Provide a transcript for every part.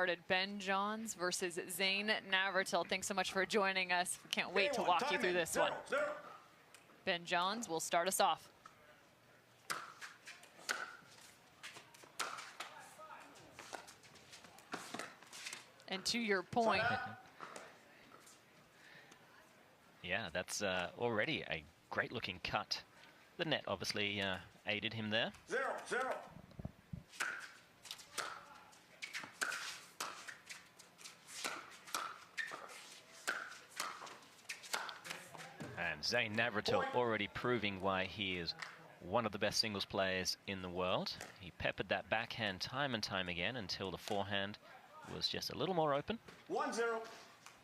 started. Ben Johns versus Zane Navratil. Thanks so much for joining us. We can't wait to walk you through this one. Ben Johns will start us off. And to your point. Yeah, that's already a great looking cut. The net obviously aided him there. 0-0. And Zane Navratil already proving why he is one of the best singles players in the world. He peppered that backhand time and time again until the forehand was just a little more open. 1-0.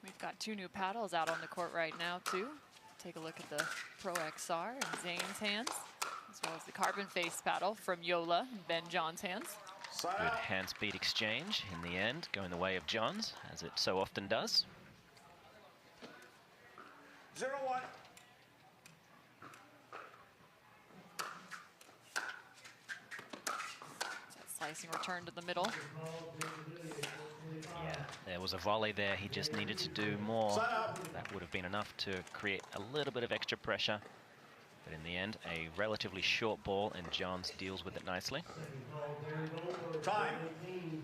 We've got 2 new paddles out on the court right now, too. Take a look at the Pro XR in Zane's hands, as well as the carbon face paddle from Yola in Ben Johns' hands. Good hand speed exchange in the end, going the way of Johns, as it so often does. 0-1. Slicing return to the middle. Yeah, there was a volley there. He just needed to do more. That would have been enough to create a little bit of extra pressure. But in the end, a relatively short ball, and Johns deals with it nicely. Time.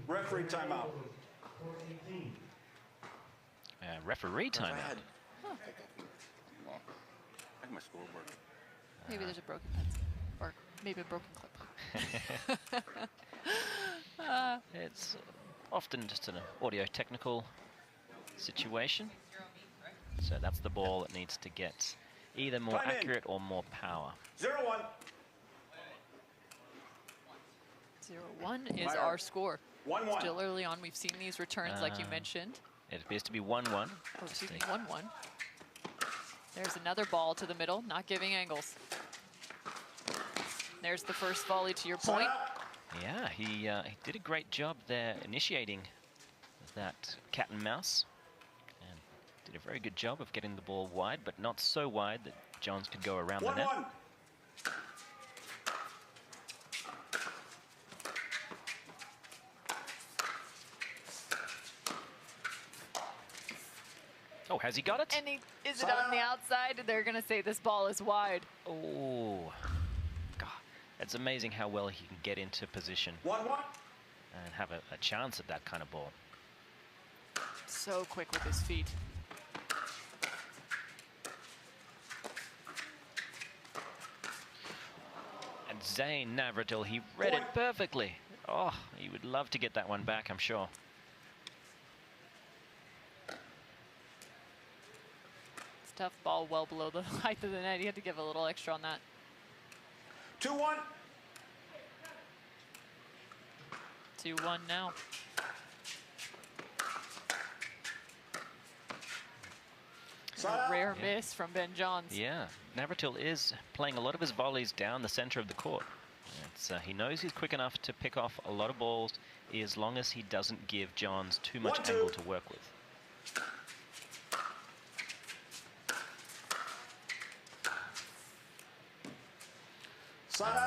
Referee timeout. Referee timeout. Huh. I have my scoreboard. Maybe there's a broken pencil, or maybe a broken clip. It's often just an audio-technical situation. So that's the ball that needs to get either more accurate or more power. 0-1. 0-1 is our score. 1-1. Still early on. We've seen these returns like you mentioned. It appears to be 1-1. Oh, excuse me, 1-1. There's another ball to the middle, not giving angles. There's the first volley to your point. Yeah, he did a great job there initiating that cat and mouse. And did a very good job of getting the ball wide, but not so wide that Johns could go around the net. 1-1. Oh, has he got it? And is it on the outside? They're going to say this ball is wide. Oh, God. It's amazing how well he can get into position 1-1. and have a chance at that kind of ball. So quick with his feet. And Zane Navratil, he read it perfectly. Oh, he would love to get that one back, I'm sure. It's a tough ball well below the height of the net. You had to give a little extra on that. 2-1. 2-1 now. A rare miss from Ben Johns. Yeah, Navratil is playing a lot of his volleys down the center of the court. He knows he's quick enough to pick off a lot of balls as long as he doesn't give Johns too much angle to work with.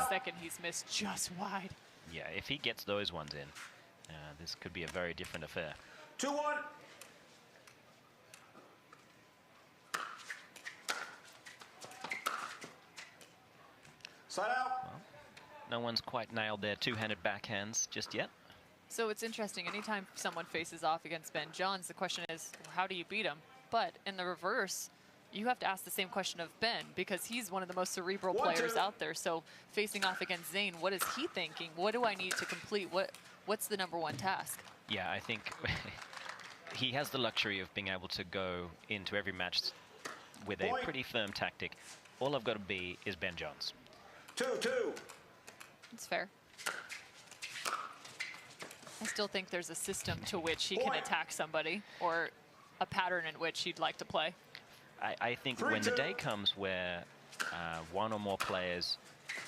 Second he's missed just wide. Yeah, if he gets those ones in, this could be a very different affair. 2-1. Side out. Well, no one's quite nailed their two-handed backhands just yet. So it's interesting. Anytime someone faces off against Ben Johns, the question is, how do you beat him? But in the reverse, you have to ask the same question of Ben, because he's one of the most cerebral players out there. So facing off against Zane, what is he thinking? What do I need to complete? What's the #1 task? Yeah, I think he has the luxury of being able to go into every match with a pretty firm tactic. All I've got to be is Ben Johns. 2-2. It's fair. I still think there's a system to which he can attack somebody, or a pattern in which he'd like to play. I think when the day comes where one or more players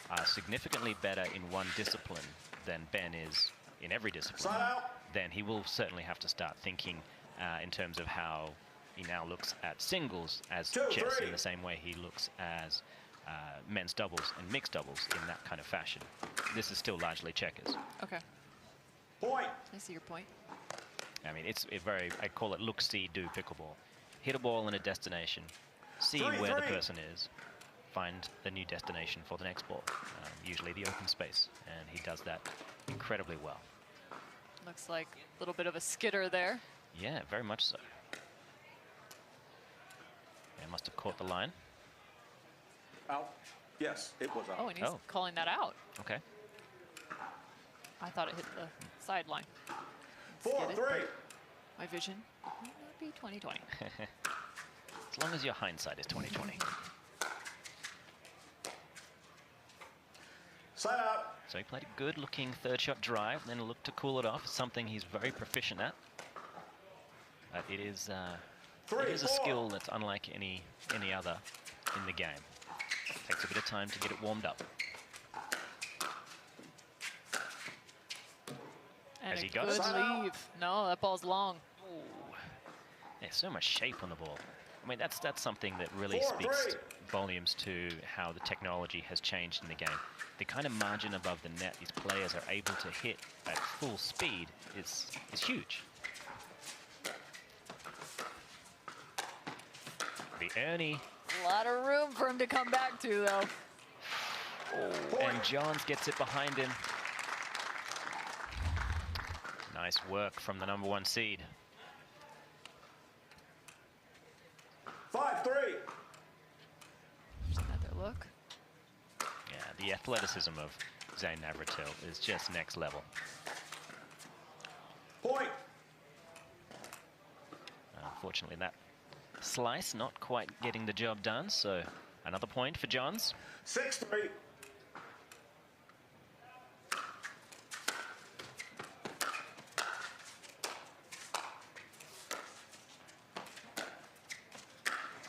are significantly better in one discipline than Ben is in every discipline, then he will certainly have to start thinking in terms of how he now looks at singles as chess, in the same way he looks as men's doubles and mixed doubles in that kind of fashion. This is still largely checkers. Okay. Point. I see your point. I mean, it's I call it look, see, do pickleball. Hit a ball in a destination, see where the person is, find the new destination for the next ball, usually the open space, and he does that incredibly well. Looks like a little bit of a skidder there. Yeah, very much so. And must have caught the line. Out. Yes, it was out. Oh, and he's calling that out. Okay. I thought it hit the sideline. 4-3. My vision might not be 20/20. As long as your hindsight is 20/20. Side out. So he played a good-looking third shot drive, then looked to cool it off, something he's very proficient at. But it is a skill that's unlike any other in the game. Takes a bit of time to get it warmed up. And Has he a got good it? leave. No, that ball's long. Ooh. There's so much shape on the ball. I mean, that's something that really speaks volumes to how the technology has changed in the game. The kind of margin above the net these players are able to hit at full speed is huge. The Ernie. A lot of room for him to come back to, though. Oh, and Johns gets it behind him. Nice work from the #1 seed. 5-3. Another look. Yeah, the athleticism of Zane Navratil is just next level. Point. Unfortunately, that slice not quite getting the job done, so another point for Johns. 6-3.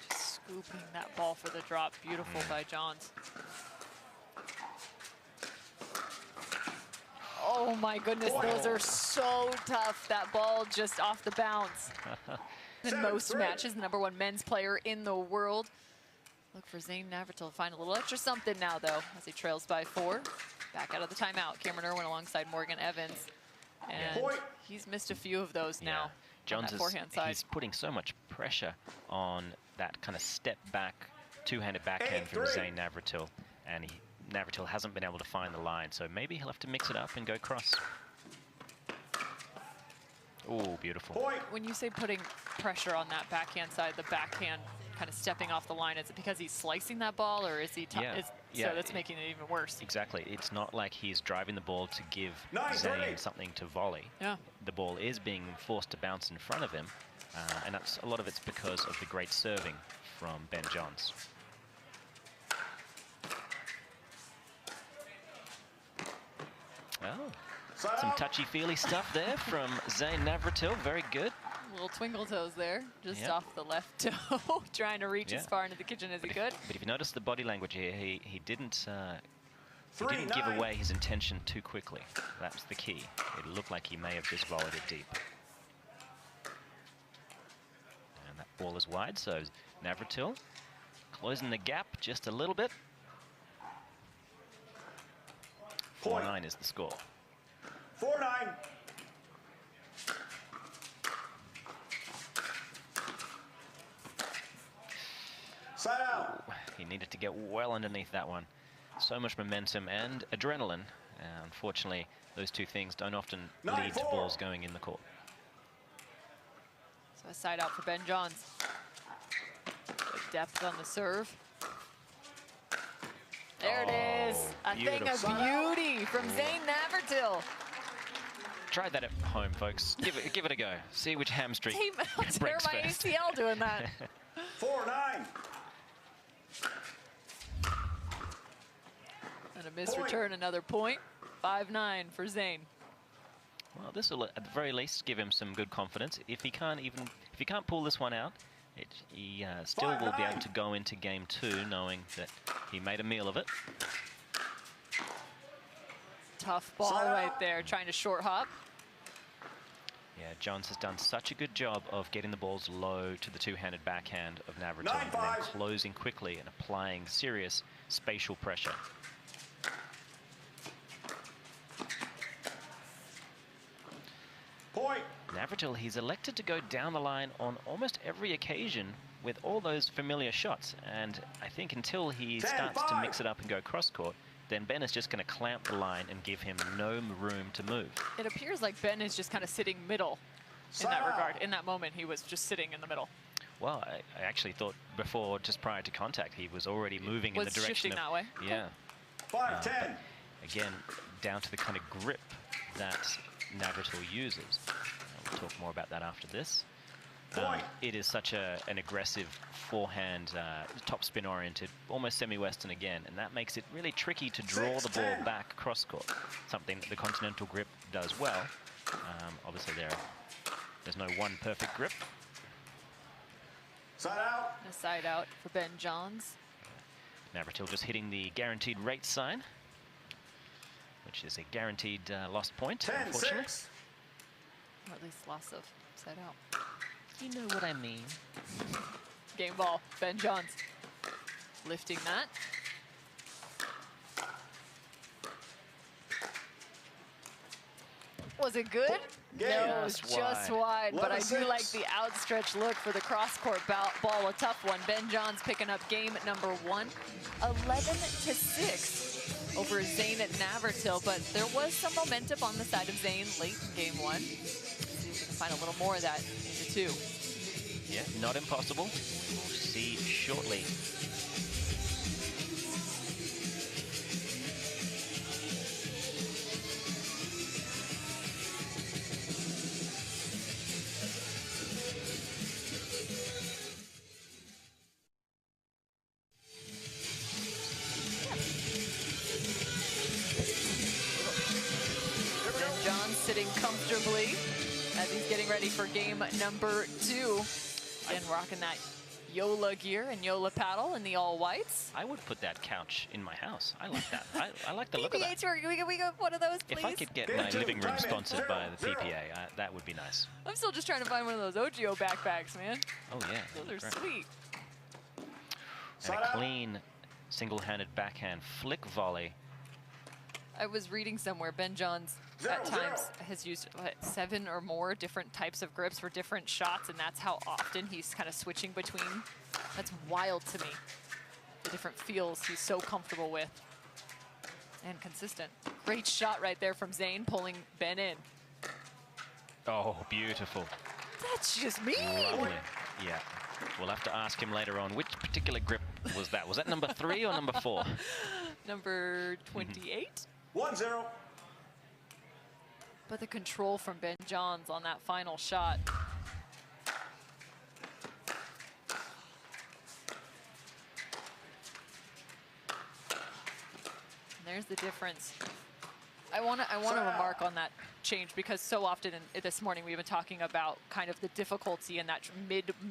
Just scooping that ball for the drop. Beautiful by Johns. Oh my goodness, those are so tough. That ball just off the bounce. In most matches, the #1 men's player in the world. Look for Zane Navratil to find a little extra something now, though, as he trails by 4. Back out of the timeout. Cameron Irvin alongside Morgan Evans. And he's missed a few of those now. Johns on that forehand side. He's putting so much pressure on that kind of step back, two-handed backhand from Zane Navratil, and Navratil hasn't been able to find the line, so maybe he'll have to mix it up and go cross. Oh, beautiful. When you say putting pressure on that backhand side, the backhand kind of stepping off the line, is it because he's slicing that ball, or is he? So that's making it even worse. Exactly. It's not like he's driving the ball to give Zane something to volley. Yeah. The ball is being forced to bounce in front of him, and a lot of it's because of the great serving from Ben Johns. Oh, some touchy-feely stuff there from Zane Navratil. Very good. Little twinkle toes there, just off the left toe, trying to reach as far into the kitchen as he could. But if you notice the body language here, he didn't give away his intention too quickly. That's the key. It looked like he may have just volleyed it deep. And that ball is wide, so Navratil closing the gap just a little bit. 4-9 is the score. 4-9. Side out. He needed to get well underneath that one. So much momentum and adrenaline. Unfortunately, those two things don't often lead to balls going in the court. So a side out for Ben Johns. Good depth on the serve. There it is. A thing of beauty from Zane Navratil. Try that at home, folks. Give it a go. See which hamstring breaks my first. ACL doing that. 4-9. And a missed return, another point. 5-9 for Zane. Well, this will at the very least give him some good confidence. If he can't pull this one out, he still will be able to go into game 2 knowing that he made a meal of it. Tough ball right there, trying to short hop. Yeah, Johns has done such a good job of getting the balls low to the two-handed backhand of Navratil and then closing quickly and applying serious spatial pressure. Point. Navratil, he's elected to go down the line on almost every occasion with all those familiar shots. And I think until he starts to mix it up and go cross-court, then Ben is just going to clamp the line and give him no room to move. It appears like Ben is just kind of sitting middle in that regard. In that moment, he was just sitting in the middle. Well, I actually thought before, just prior to contact, he was already moving in the direction shifting of, that way. Yeah. 5-10. Again, down to the kind of grip that Navratil uses. We'll talk more about that after this. It is such an aggressive forehand, topspin oriented, almost semi-western again, and that makes it really tricky to draw the ball back cross court, something that the continental grip does well. Obviously there's no one perfect grip. Side out. A side out for Ben Johns. Navratil just hitting the guaranteed rate sign, which is a guaranteed lost point, unfortunately. 10-6. Or at least loss of side out. You know what I mean. Game ball, Ben Johns lifting that. Was it good? No, it was just wide, but I do like the outstretched look for the cross-court ball, a tough one. Ben Johns picking up game number 1, 11-6 over Zane at Navratil, but there was some momentum on the side of Zane late in game 1. See if we can find a little more of that in the 2. Yeah, not impossible. We'll see shortly. Ben Johns sitting comfortably as he's getting ready for game number 2. And rocking that Yola gear and Yola paddle in the all whites. I would put that couch in my house. I like that. I like the look of PPA that. Tour, we got one of those, please? If I could get my living room sponsored by the PPA, that would be nice. I'm still just trying to find one of those OGO backpacks, man. Oh, yeah. Those are great. sweet. And a clean single-handed backhand flick volley. I was reading somewhere Ben Johns at times has used 7 or more different types of grips for different shots, and that's how often he's kind of switching between. That's wild to me. The different feels he's so comfortable with and consistent. Great shot right there from Zane, pulling Ben in. Oh, beautiful. That's just me. Lovely. Yeah. We'll have to ask him later on which particular grip was that. Was that number 3 or number 4? Number 28. 1-0. But the control from Ben Johns on that final shot. And there's the difference. I want to remark on that change because so often this morning we've been talking about kind of the difficulty in that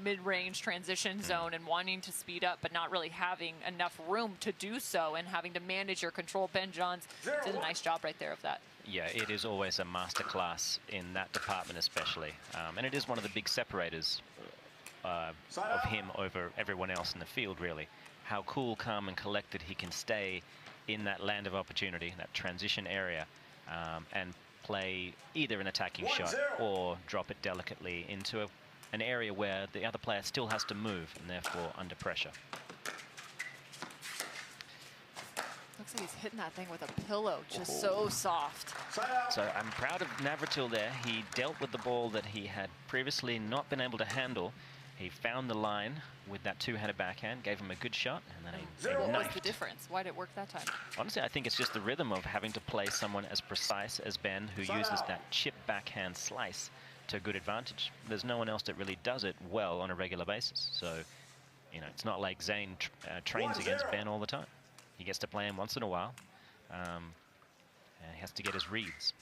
mid-range transition zone and wanting to speed up but not really having enough room to do so and having to manage your control. Ben Johns did a nice job right there of that. Yeah, it is always a masterclass in that department especially. And it is one of the big separators of him over everyone else in the field, really. How cool, calm, and collected he can stay in that land of opportunity, that transition area, and play either an attacking shot or drop it delicately into an area where the other player still has to move and therefore under pressure. Looks like he's hitting that thing with a pillow, just so soft. So I'm proud of Navratil there. He dealt with the ball that he had previously not been able to handle. He found the line with that two-handed backhand, gave him a good shot, and then he What was knifed. the difference? Why did it work that time? Honestly, I think it's just the rhythm of having to play someone as precise as Ben, who uses that chip backhand slice to good advantage. There's no one else that really does it well on a regular basis. So, you know, it's not like Zane trains against Ben all the time. He gets to play him once in a while. And he has to get his reads.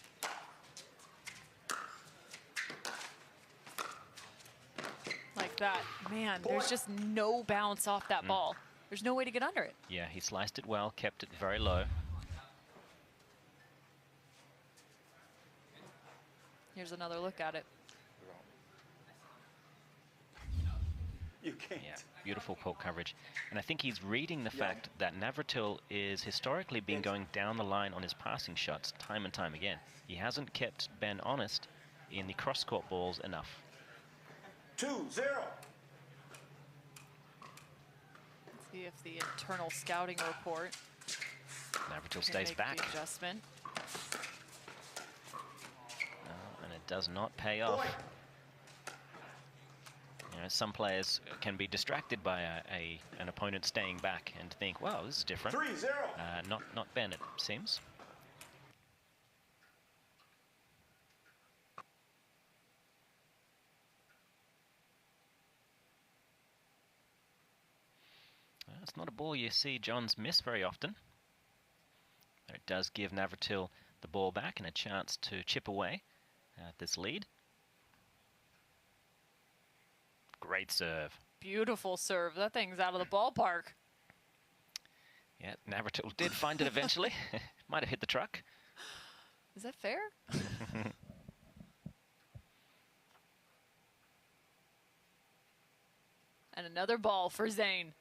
Like that. Man, there's just no bounce off that ball. There's no way to get under it. Yeah, he sliced it well, kept it very low. Here's another look at it. You can't. Yeah, beautiful poke coverage. And I think he's reading the fact that Navratil is historically been going down the line on his passing shots time and time again. He hasn't kept Ben honest in the cross-court balls enough. 2-0. Let's see if the internal scouting report Navratil can stays make back. the adjustment. And it does not pay off. Point. You know, some players can be distracted by an opponent staying back and think, wow, this is different. 3-0. Not Ben, it seems. It's not a ball you see Johns miss very often. It does give Navratil the ball back and a chance to chip away at this lead. Great serve. Beautiful serve. That thing's out of the ballpark. Yeah, Navratil did find it eventually. Might have hit the truck. Is that fair? And another ball for Zane.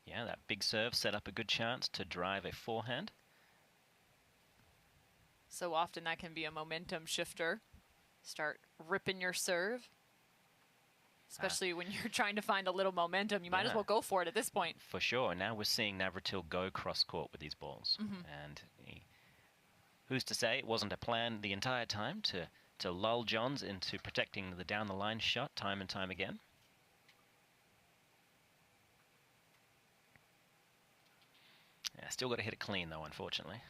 Yeah, that big serve set up a good chance to drive a forehand. So often that can be a momentum shifter. Start ripping your serve. Especially when you're trying to find a little momentum. You might as well go for it at this point. For sure. Now we're seeing Navratil go cross-court with these balls. And who's to say it wasn't a plan the entire time to lull Johns into protecting the down-the-line shot time and time again. Yeah, still got to hit it clean, though, unfortunately.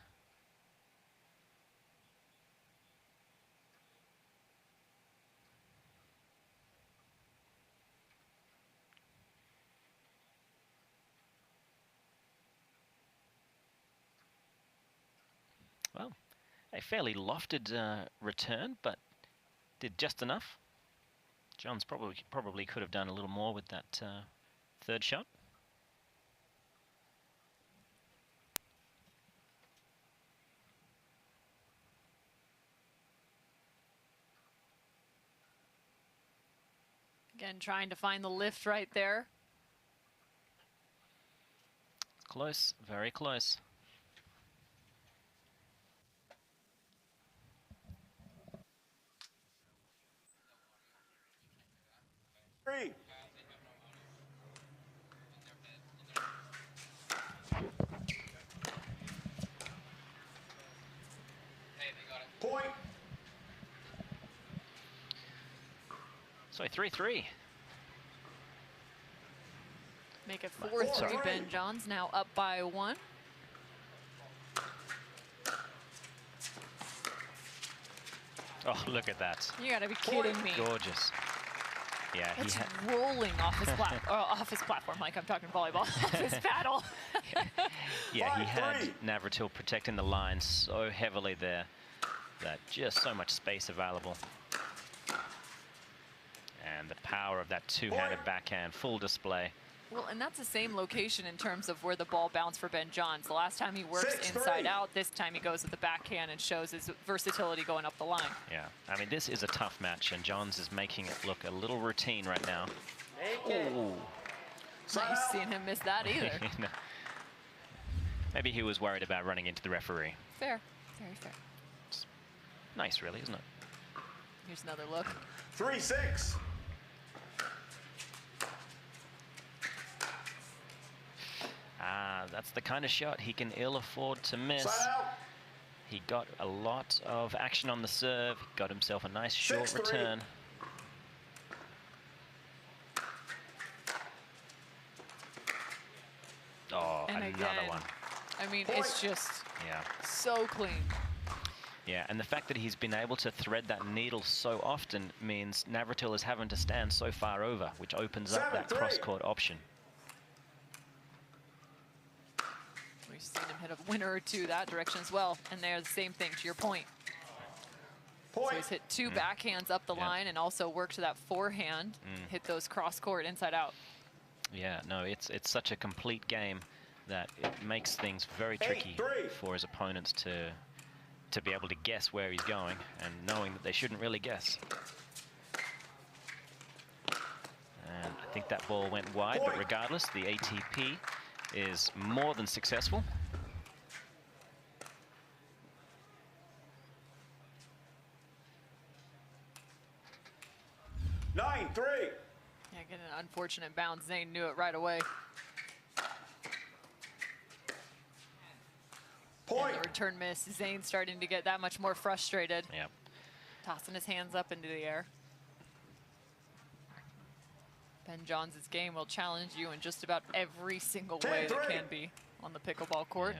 Well, a fairly lofted return, but did just enough. Johns probably could have done a little more with that third shot. Again, trying to find the lift right there. Close, very close. Three. Point. So 3-3. Make it 4-3. Sorry. Ben Johns now up by 1. Oh, look at that. You gotta be kidding me. Gorgeous. Yeah, he It's had. rolling off his platform, like I'm talking volleyball, off his paddle. Yeah, he had Navratil protecting the line so heavily there that just so much space available. And the power of that two-handed backhand, full display. Well, and that's the same location in terms of where the ball bounced for Ben Johns. The last time he works 6-3. inside out, this time he goes with the backhand and shows his versatility going up the line. Yeah, I mean, this is a tough match, and Johns is making it look a little routine right now. Ooh. Not used to seeing him miss that either. No. Maybe he was worried about running into the referee. Fair, very fair. It's nice, really, isn't it? Here's another look. 3-6. That's the kind of shot he can ill afford to miss. Side out. He got a lot of action on the serve, got himself a nice short 6-3. return. Oh, And another again, one. I mean, it's just Yeah. so clean. Yeah, and the fact that he's been able to thread that needle so often means Navratil is having to stand so far over, which opens up that 7-3. cross-court option. We've seen him hit a winner or two that direction as well. And they're the same thing, to your point. So he's hit 2 backhands up the line and also worked to that forehand, hit those cross-court inside out. Yeah, no, it's such a complete game that it makes things very tricky 8-3. for his opponents to be able to guess where he's going, and knowing that they shouldn't really guess. And I think that ball went wide, but regardless, the ATP is more than successful. 9-3. Yeah, getting an unfortunate bounce. Zane knew it right away. Point. And the return miss. Zane starting to get that much more frustrated. Yep. Tossing his hands up into the air. Ben Johns' game will challenge you in just about every single way that can be on the pickleball court.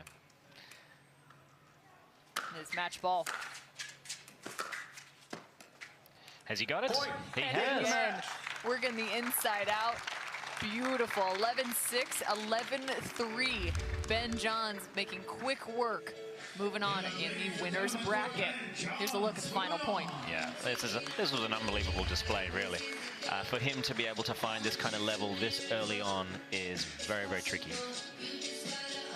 Yeah. His match ball. Has he got it? Point. He And has. again, working the inside out. Beautiful. 11-6, 11-3. Ben Johns making quick work. Moving on in the winner's bracket. Here's a look at the final point. Yeah, this was an unbelievable display, really. For him to be able to find this kind of level this early on is very, very tricky.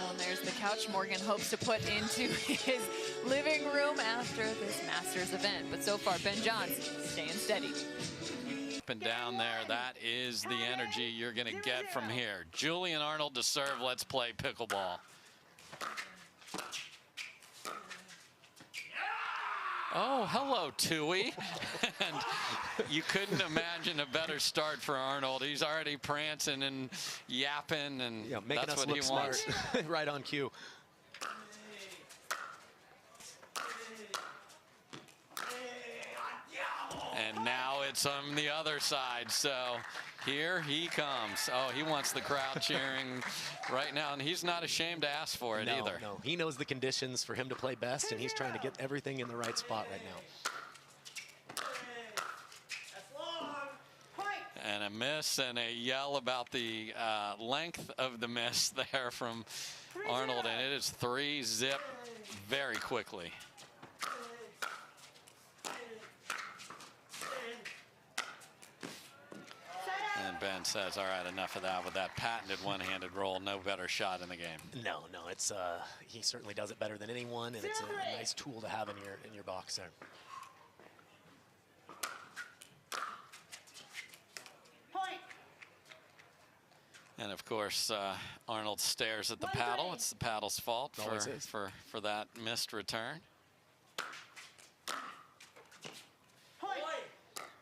Well, and there's the couch Morgan hopes to put into his living room after this Masters event. But so far, Ben Johns staying steady. Up and down there, that is the energy you're going to get from here. Julian Arnold to serve. Let's play pickleball. Oh, hello, Tui. And you couldn't imagine a better start for Arnold. He's already prancing and yapping, and yeah, making that's us what look he smart. wants. Right on cue. And now it's on the other side. So here he comes. Oh, he wants the crowd cheering right now, and he's not ashamed to ask for it either. No, he knows the conditions for him to play best, and he's trying to get everything in the right spot right now. And a miss and a yell about the length of the miss there from Arnold, and it is 3-zip very quickly. And Ben says, all right, enough of that with that patented one-handed roll. No better shot in the game. No, it's he certainly does it better than anyone, and it's a nice tool to have in your box there. And of course, Arnold stares at the paddle. It's the paddle's fault for that missed return.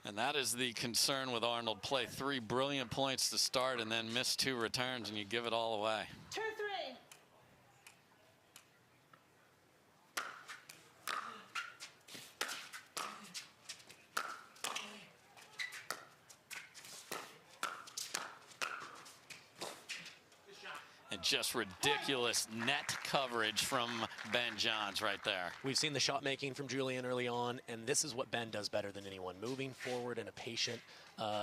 And that is the concern with Arnold. Play 3 brilliant points to start and then miss 2 returns, and you give it all away. 2-3. And just ridiculous net coverage from Ben Johns right there. We've seen the shot making from Julian early on, and this is what Ben does better than anyone. Moving forward in a patient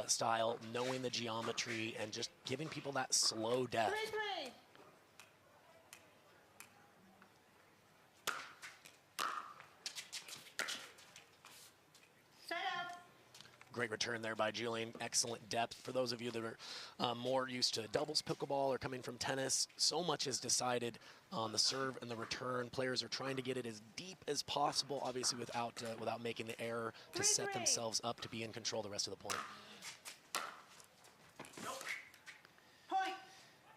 style, knowing the geometry, and just giving people that slow death. 3-3. Set up. Great return there by Julian. Excellent depth. For those of you that are more used to doubles pickleball or coming from tennis, so much is decided on the serve and the return. Players are trying to get it as deep as possible, obviously without making the error to set themselves up to be in control the rest of the point. Point.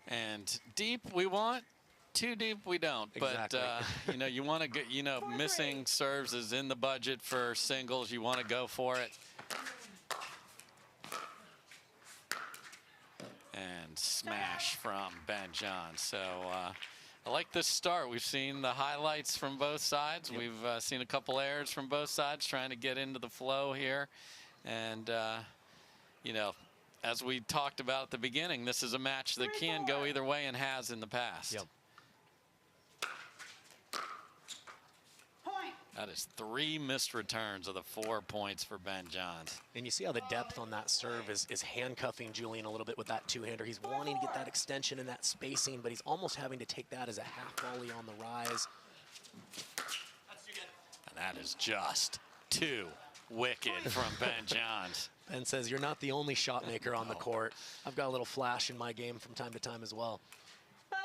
And deep we want, too deep we don't. Exactly. But you know, you want to get, you know, missing serves is in the budget for singles. You want to go for it. And smash from Ben Johns. So I like this start. We've seen the highlights from both sides. Yep. We've seen a couple errors from both sides trying to get into the flow here. And, you know, as we talked about at the beginning, this is a match that can go either way and has in the past. Yep. Point. That is 3 missed returns of the 4 points for Ben Johns. And you see how the depth on that serve is handcuffing Julian a little bit with that two-hander. He's wanting to get that extension and that spacing, but he's almost having to take that as a half volley on the rise. And that is just too wicked from Ben Johns. Ben says, you're not the only shot maker on the court. I've got a little flash in my game from time to time as well. 5-4.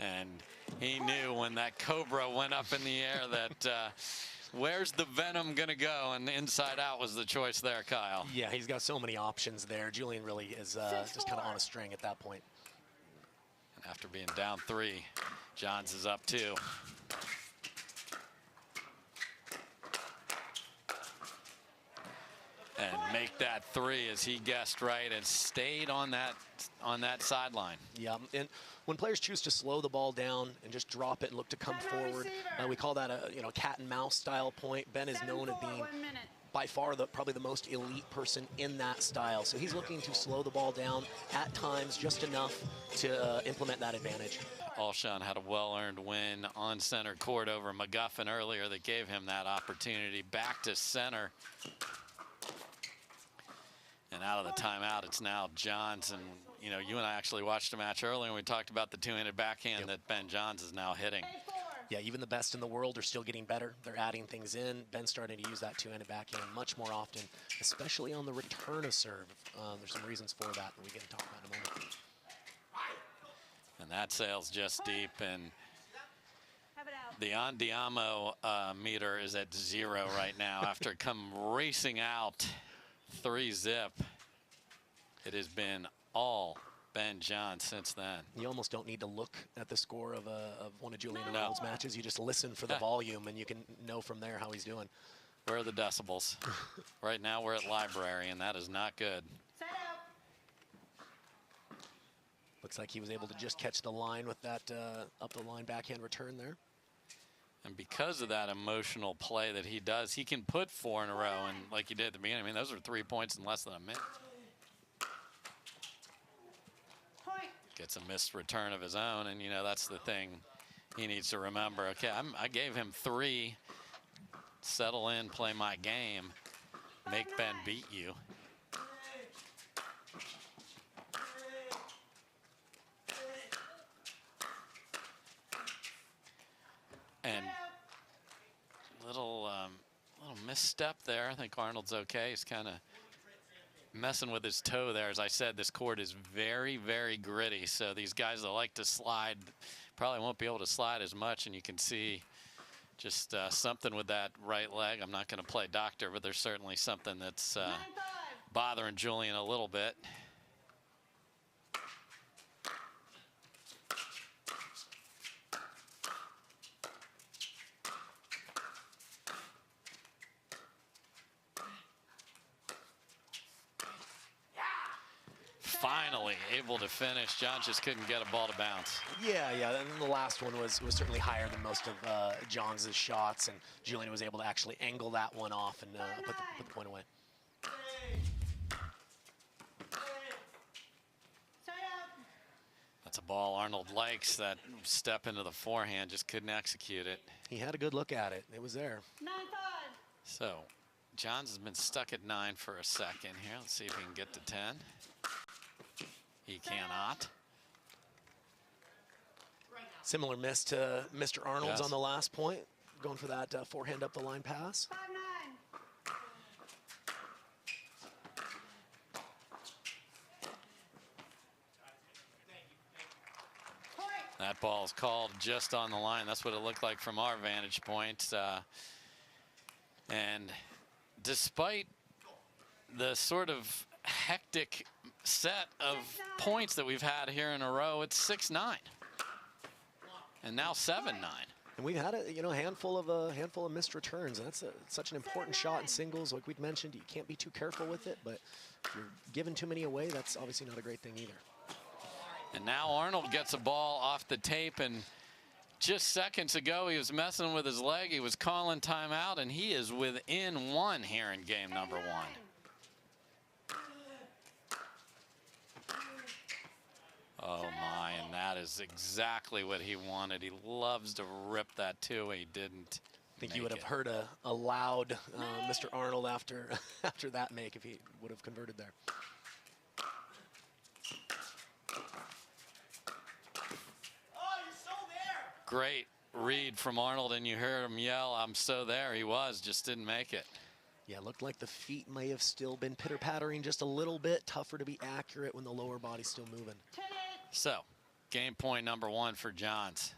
And he knew when that Cobra went up in the air that where's the venom going to go? And inside out was the choice there, Kyle. Yeah, he's got so many options there. Julian really is just kind of on a string at that point. After being down 3, Johns is up 2. And make that 3 as he guessed right and stayed on that sideline. Yeah, and when players choose to slow the ball down and just drop it and look to come forward, we call that a cat and mouse style point. Ben is known as being by far probably the most elite person in that style. So he's looking to slow the ball down at times just enough to implement that advantage. Alshon had a well-earned win on center court over McGuffin earlier that gave him that opportunity. Back to center. And out of the timeout, it's now Johns. And, you and I actually watched a match earlier, and we talked about the two-handed backhand that Ben Johns is now hitting. Yeah, even the best in the world are still getting better. They're adding things in. Ben's starting to use that two-handed backhand much more often, especially on the return of serve. There's some reasons for that we get to talk about in a moment. And that sails just deep, and the Andiamo meter is at 0 right now after come racing out 3-zip. It has been all Ben Johns since then. You almost don't need to look at the score of one of Julian Arnold's matches. You just listen for the volume, and you can know from there how he's doing. Where are the decibels? Right now we're at library, and that is not good. Looks like he was able to just catch the line with that up the line backhand return there. And because of that emotional play that he does, he can put 4 in a row. And like he did at the beginning, I mean, those are 3 points in less than a minute. Gets a missed return of his own, and that's the thing he needs to remember. Okay, I gave him 3. Settle in, play my game, make Ben beat you. And little misstep there. I think Arnold's okay. He's kind of messing with his toe there. As I said, this court is very, very gritty. So these guys that like to slide probably won't be able to slide as much. And you can see just something with that right leg. I'm not going to play doctor, but there's certainly something that's bothering Julian a little bit. Finally able to finish. John just couldn't get a ball to bounce. Yeah, and the last one was certainly higher than most of Johns' shots, and Julian was able to actually angle that one off and put the point away. That's a ball Arnold likes, that step into the forehand, just couldn't execute it. He had a good look at it. It was there. 9-5. So Johns has been stuck at 9 for a second here. Let's see if he can get to 10. He cannot. Similar miss to Mr. Arnold's Yes. on the last point, going for that forehand up the line pass. 5-9. That ball is called just on the line. That's what it looked like from our vantage point. And despite the sort of hectic set of points that we've had here in a row, it's 6-9, and now 7-9. And we've had a handful of missed returns, and that's such an important shot in singles. Like we'd mentioned, you can't be too careful with it, but if you're giving too many away, that's obviously not a great thing either. And now Arnold gets a ball off the tape, and just seconds ago he was messing with his leg. He was calling timeout, and he is within 1 here in game number 1. Oh my, and that is exactly what he wanted. He loves to rip that too. He didn't. I think you would have heard a loud Mr. Arnold after that make if he would have converted there. Great read from Arnold, and you heard him yell, "I'm so there." He was, just didn't make it. Yeah, looked like the feet may have still been pitter-pattering just a little bit. Tougher to be accurate when the lower body's still moving. So, game point number 1 for Johns.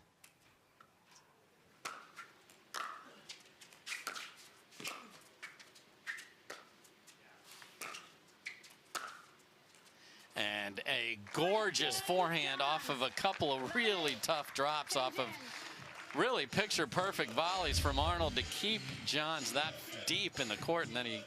And And a gorgeous forehand off of a couple of really tough drops off of really picture-perfect volleys from Arnold to keep Johns that deep in the court, and then he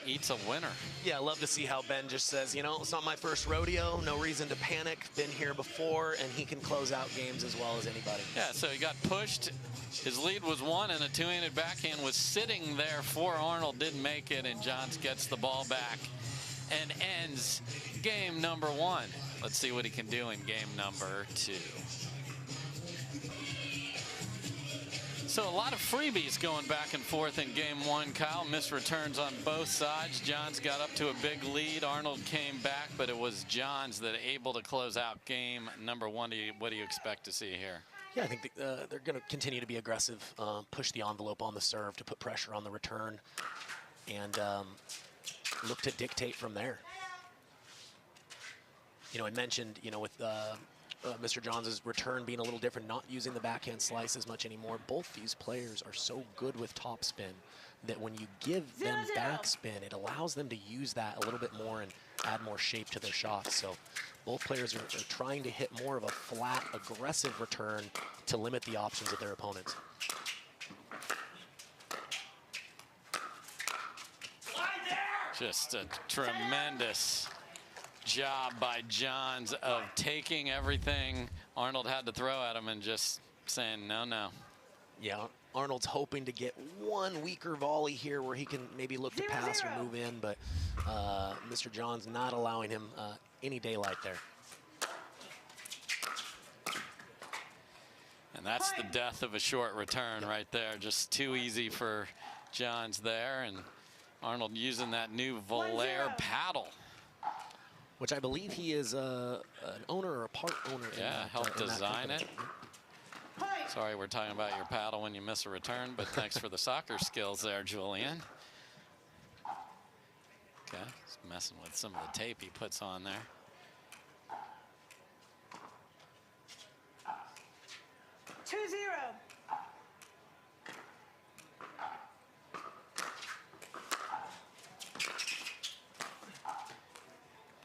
eats a winner. Yeah, I love to see how Ben just says, you know, it's not my first rodeo, no reason to panic, been here before, and he can close out games as well as anybody. Yeah, so he got pushed. His lead was 1, and a two-handed backhand was sitting there for Arnold, didn't make it, and Johns gets the ball back and ends game number 1. Let's see what he can do in game number 2. So a lot of freebies going back and forth in game 1, Kyle. Missed returns on both sides. Johns got up to a big lead. Arnold came back, but it was Johns that able to close out game number 1. What do you expect to see here? Yeah, I think they're going to continue to be aggressive, push the envelope on the serve to put pressure on the return, and look to dictate from there. You know, I mentioned, you know, with Mr. Johns' return being a little different, not using the backhand slice as much anymore. Both these players are so good with topspin that when you give them backspin, it allows them to use that a little bit more and add more shape to their shots. So both players are trying to hit more of a flat, aggressive return to limit the options of their opponents. Just a tremendous job by Johns of taking everything Arnold had to throw at him and just saying, no, no. Yeah, Arnold's hoping to get one weaker volley here where he can maybe look to pass or move in, but Mr. Johns not allowing him any daylight there. And that's the death of a short return right there. Just too easy for Johns there, and Arnold using that new Volair paddle. Which I believe he is an owner or a part owner. Yeah, helped design it. Sorry, we're talking about your paddle when you miss a return, but thanks for the soccer skills there, Julian. Okay, just messing with some of the tape he puts on there.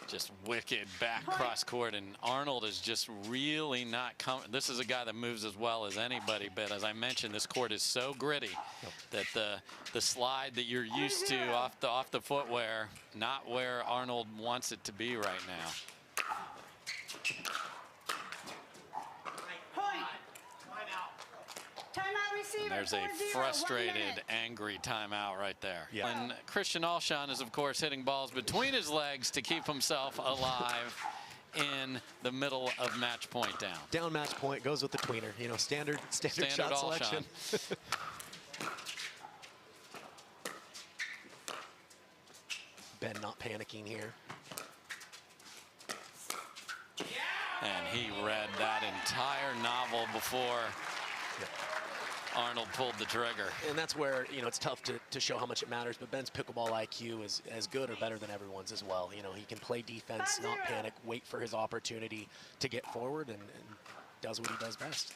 Just wicked back cross court, and Arnold is just really not coming. This is a guy that moves as well as anybody, but as I mentioned, this court is so gritty that the slide that you're used to off the footwear, not where Arnold wants it to be right now. And there's a frustrated, angry timeout right there. Yeah. And Christian Alshon is, of course, hitting balls between his legs to keep himself alive in the middle of match point down. Down match point goes with the tweener. You know, standard shot Alshon selection. Ben not panicking here. And he read that entire novel before Arnold pulled the trigger. And that's where, you know, it's tough to show how much it matters, but Ben's pickleball IQ is as good or better than everyone's as well. You know, he can play defense, not panic, wait for his opportunity to get forward, and does what he does best.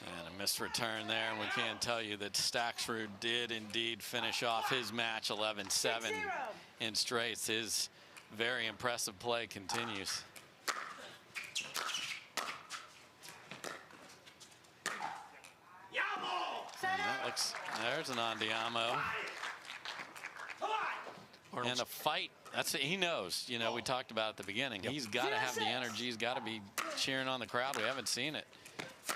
And a missed return there, and we can tell you that Staxrud did indeed finish off his match 11-7 in straights. His very impressive play continues. And that looks, there's an Andiamo. And a fight, he knows, you know, we talked about at the beginning. He's got to have the energy, he's got to be cheering on the crowd. We haven't seen it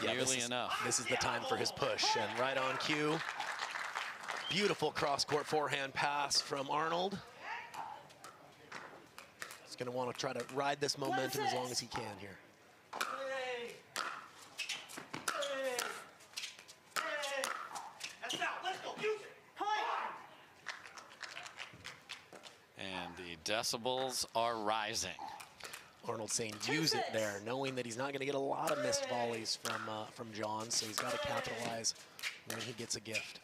nearly enough. This is the time for his push, and right on cue. Beautiful cross-court forehand pass from Arnold. He's going to want to try to ride this momentum as long as he can here. And the decibels are rising. Arnold saying use it there, knowing that he's not going to get a lot of missed volleys from John, so he's got to capitalize when he gets a gift.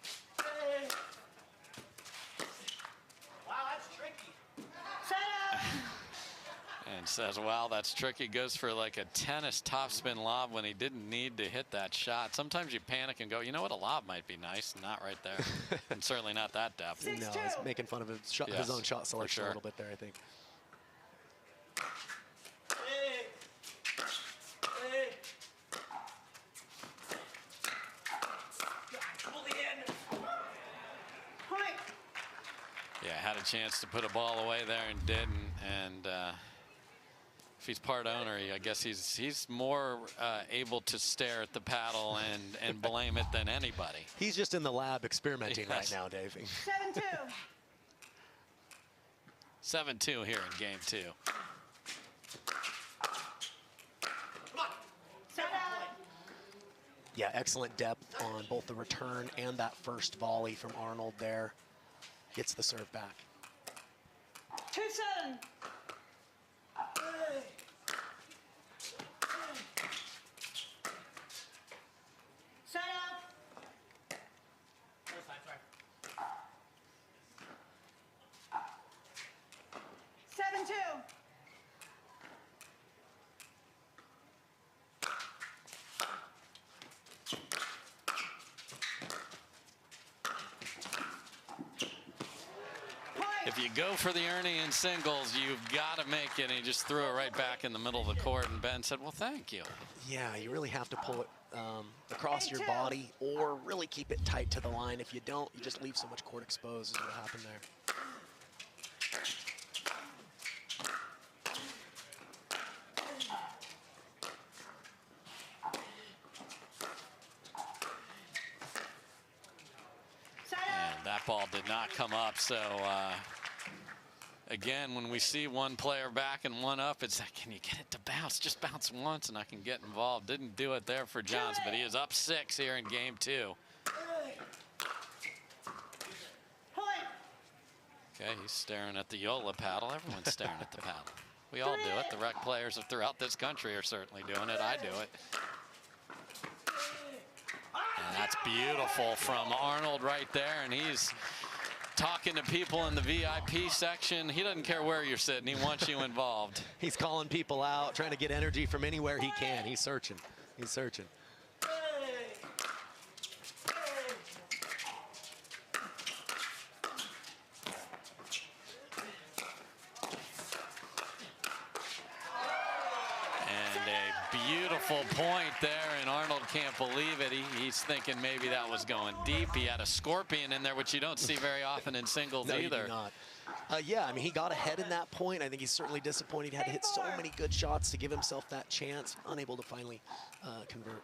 And says, wow, that's tricky. Goes for like a tennis topspin lob when he didn't need to hit that shot. Sometimes you panic and go, you know what, a lob might be nice. Not right there. And certainly not that depth. No, he's making fun of his, his own shot selection a little bit there, I think. Yeah, had a chance to put a ball away there and didn't. And if he's part owner, I guess he's more able to stare at the paddle and blame it than anybody. He's just in the lab experimenting right now, Dave. 7-2. 7-2 here in game 2. Yeah, excellent depth on both the return and that first volley from Arnold there. Gets the serve back. 2-7. Set up. 7-2. If you go for the Ernie in singles, you've got to make it. And he just threw it right back in the middle of the court. And Ben said, well, thank you. Yeah, you really have to pull it across your body or really keep it tight to the line. If you don't, you just leave so much court exposed is what happened there. And that ball did not come up. So, again, when we see one player back and one up, it's like, can you get it to bounce? Just bounce once and I can get involved. Didn't do it there for Johns, but he is up 6 here in game 2. Okay, he's staring at the Yola paddle. Everyone's staring at the paddle. We all do it. The rec players throughout this country are certainly doing it. I do it. And that's beautiful from Arnold right there. And he's talking to people in the VIP section. He doesn't care where you're sitting. He wants you involved. He's calling people out, trying to get energy from anywhere he can. He's searching. He's searching. Beautiful point there, and Arnold can't believe it. He's thinking maybe that was going deep. He had a scorpion in there, which you don't see very often in singles no, either. You do not. Yeah, I mean, he got ahead in that point. I think he's certainly disappointed. He had to hit so many good shots to give himself that chance. Unable to finally convert.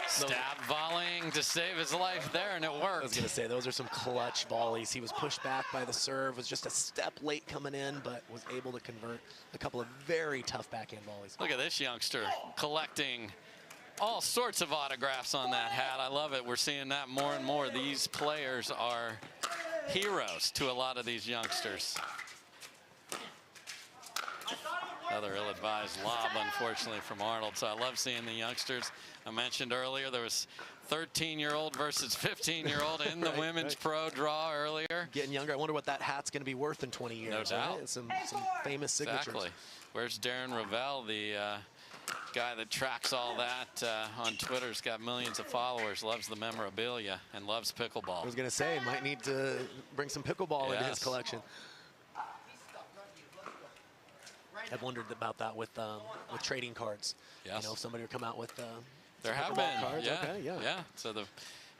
Stab volleying to save his life there, and it worked. I was going to say, those are some clutch volleys. He was pushed back by the serve, was just a step late coming in, but was able to convert a couple of very tough backhand volleys. Look at this youngster collecting all sorts of autographs on that hat. I love it. We're seeing that more and more. These players are heroes to a lot of these youngsters. Another ill-advised lob, unfortunately, from Arnold. So I love seeing the youngsters. I mentioned earlier there was 13-year-old versus 15-year-old in the women's pro draw earlier. Getting younger. I wonder what that hat's going to be worth in 20 years. No doubt. Right? Some famous signatures. Exactly. Where's Darren Ravel, the guy that tracks all that on Twitter? Has got millions of followers, loves the memorabilia, and loves pickleball. I was going to say, might need to bring some pickleball into his collection. I've wondered about that with trading cards. Yes. You know, if somebody would come out with there have been cards. Yeah, okay, yeah. So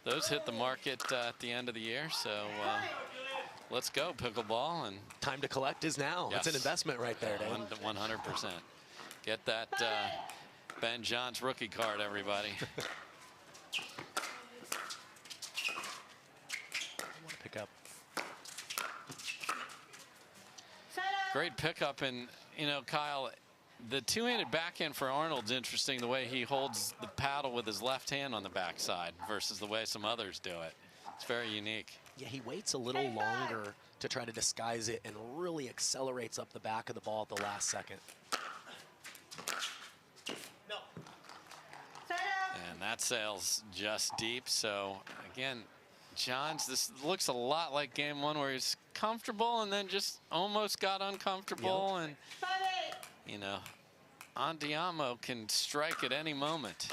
those hit the market at the end of the year. So let's go pickleball, and time to collect is now. Yes. It's an investment right there, Dave. 100%. Get that Ben Johns rookie card, everybody. Pick up. Great pickup, and you know, Kyle, the two-handed backhand for Arnold's interesting, the way he holds the paddle with his left hand on the backside versus the way some others do it. It's very unique. Yeah, he waits a little longer to try to disguise it and really accelerates up the back of the ball at the last second. And that sails just deep. So again, Johns, this looks a lot like game one where he's comfortable and then just almost got uncomfortable. And, you know, Andiamo can strike at any moment.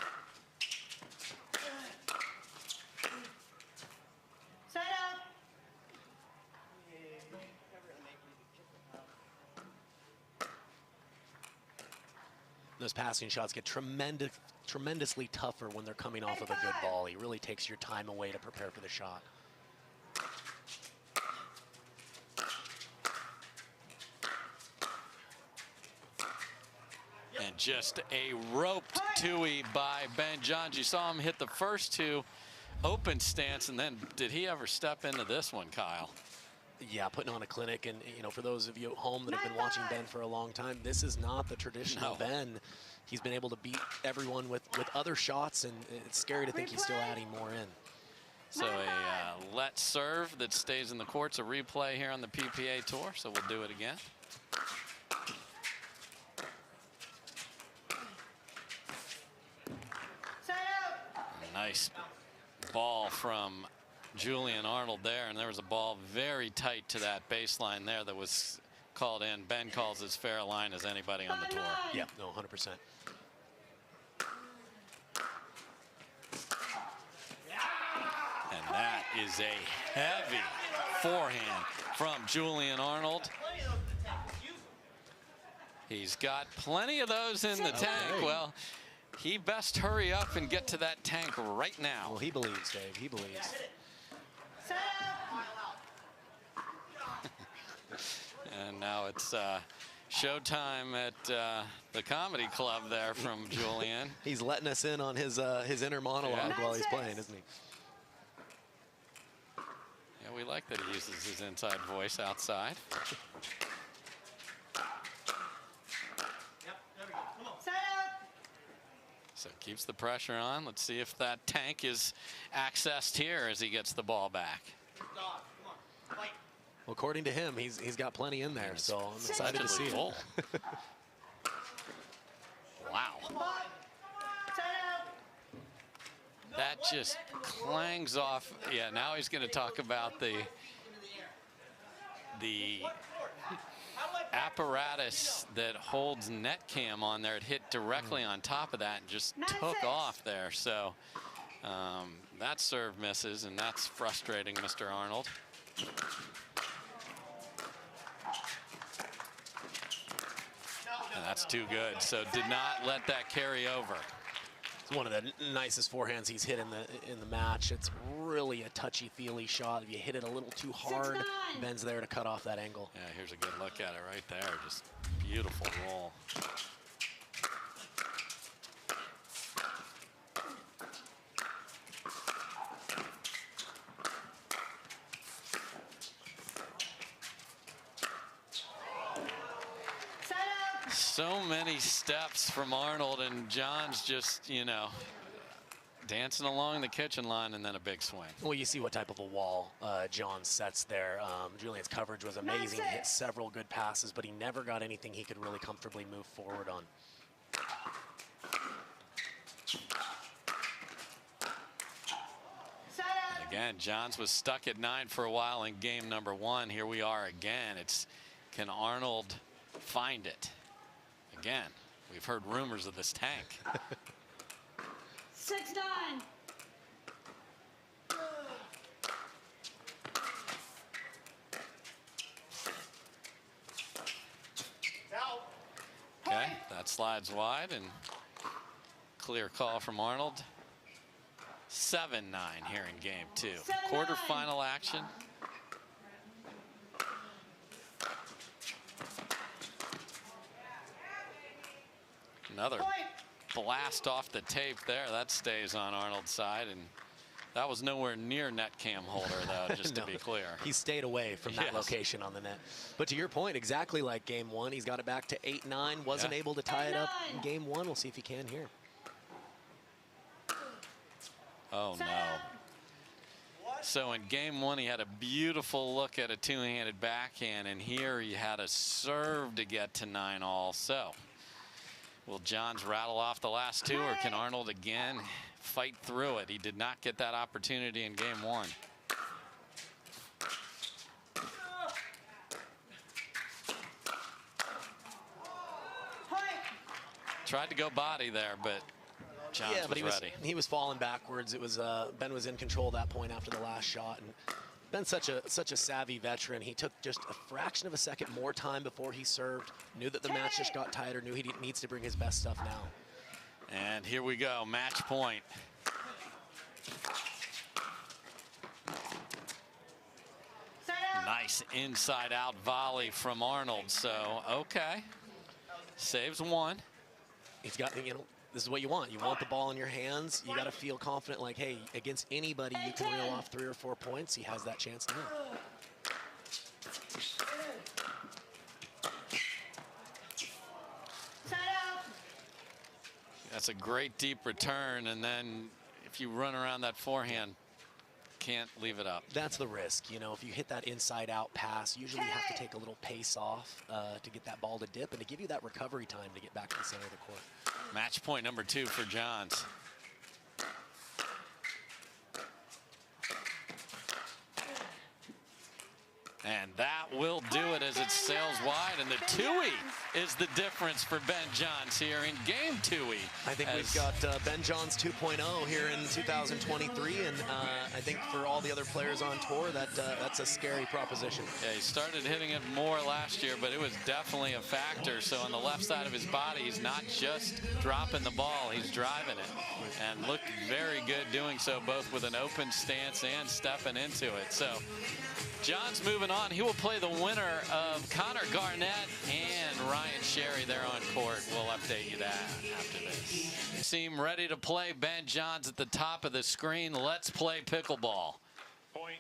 Those passing shots get tremendously tougher when they're coming off of a good volley. Really takes your time away to prepare for the shot. And just a roped two-y by Ben Johns. You saw him hit the first two open stance, and then did he ever step into this one, Kyle? Yeah, putting on a clinic. And, you know, for those of you at home that have been watching Ben for a long time, this is not the traditional Ben. He's been able to beat everyone with other shots, and it's scary to think he's still adding more in. So a let serve that stays in the courts, a replay here on the PPA Tour, so we'll do it again. A nice ball from Julian Arnold there, and there was a ball very tight to that baseline there that was called in. Ben calls as fair a line as anybody on the tour. Yeah, no, 100%. And that is a heavy forehand from Julian Arnold. He's got plenty of those in the tank. Well, he best hurry up and get to that tank right now. Well, he believes, Dave. He believes. And now it's showtime at the comedy club there from Julian. He's letting us in on his inner monologue while he's playing, isn't he? Yeah, we like that he uses his inside voice outside. So keeps the pressure on. Let's see if that tank is accessed here as he gets the ball back. Well, according to him, he's got plenty in there, so I'm excited to see it. Wow. That just clangs off. Yeah, now he's going to talk about the apparatus that holds net cam on there. It hit directly on top of that and just took off there. So that serve misses, and that's frustrating, Mr. Arnold. And that's too good. So did not let that carry over. It's one of the nicest forehands he's hit in the match. It's really a touchy-feely shot. If you hit it a little too hard, Ben's there to cut off that angle. Yeah, here's a good look at it right there. Just beautiful roll. So many steps from Arnold, and John's just, you know, dancing along the kitchen line, and then a big swing. Well, you see what type of a wall John sets there. Julian's coverage was amazing. He hit several good passes, but he never got anything he could really comfortably move forward on. And again, Johns was stuck at 9 for a while in game number 1. Here we are again. It's, can Arnold find it? Again, we've heard rumors of this tank. 6-9. Okay, that slides wide, and clear call from Arnold. 7-9 here in game 2. Quarterfinal action. Another blast off the tape there. That stays on Arnold's side, and that was nowhere near net cam holder, though, just to be clear. He stayed away from that location on the net. But to your point, exactly like game 1, he's got it back to 8-9. Wasn't able to tie it up in game 1. We'll see if he can here. Oh, no. So in game 1, he had a beautiful look at a two-handed backhand, and here he had a serve to get to 9-all. So will Johns rattle off the last two, or can Arnold again fight through it. He did not get that opportunity in game 1. Tried to go body there, but Johns was ready. He was falling backwards. It was Ben was in control at that point after the last shot, and Ben's such a savvy veteran. He took just a fraction of a second more time before he served. Knew that the match just got tighter. Knew he needs to bring his best stuff now. And here we go, match point. Nice inside out volley from Arnold. So okay, saves 1. He's got, you know, this is what you want. You want the ball in your hands. You got to feel confident, like, hey, against anybody, you can reel off 3 or 4 points. He has that chance now. That's a great deep return, and then if you run around that forehand, can't leave it up. That's the risk. You know, if you hit that inside-out pass, usually you have to take a little pace off to get that ball to dip and to give you that recovery time to get back to the center of the court. Match point number 2 for Johns. And that will do it as it sails wide. And the Tui is the difference for Ben Johns here in game Tui. I think we've got Ben Johns 2.0 here in 2023. And I think for all the other players on tour, that's a scary proposition. Yeah, he started hitting it more last year, but it was definitely a factor. So on the left side of his body, he's not just dropping the ball, he's driving it. And looked very good doing so, both with an open stance and stepping into it. So Johns moving on. He will play the winner of Connor Garnett and Ryan Sherry there on court. We'll update you that after this. Seem ready to play. Ben Johns at the top of the screen. Let's play pickleball. Point.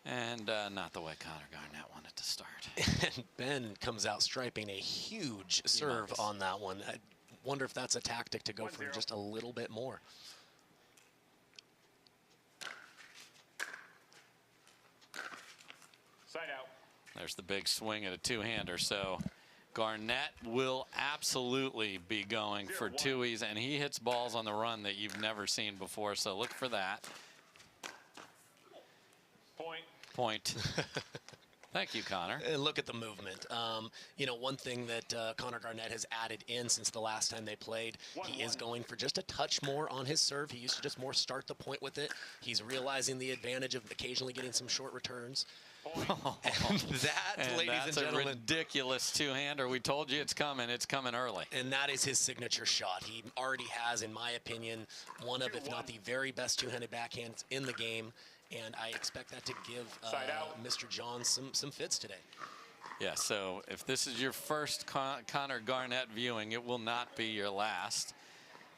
And not the way Connor Garnett wanted to start. And Ben comes out striping a huge serve on that one. I wonder if that's a tactic to go for just a little bit more. Side out. There's the big swing at a two-hander. So Garnett will absolutely be going for Tui's, and he hits balls on the run that you've never seen before. So look for that. Point. Thank you, Connor. And look at the movement. You know, one thing that Connor Garnett has added in since the last time they played, he is going for just a touch more on his serve. He used to just more start the point with it. He's realizing the advantage of occasionally getting some short returns. And that, ladies and gentlemen, a ridiculous two-hander. We told you it's coming early. And that is his signature shot. He already has, in my opinion, one of, if not the very best two-handed backhands in the game. And I expect that to give Mr. Johns some fits today. Yeah, so if this is your first Connor Garnett viewing, it will not be your last.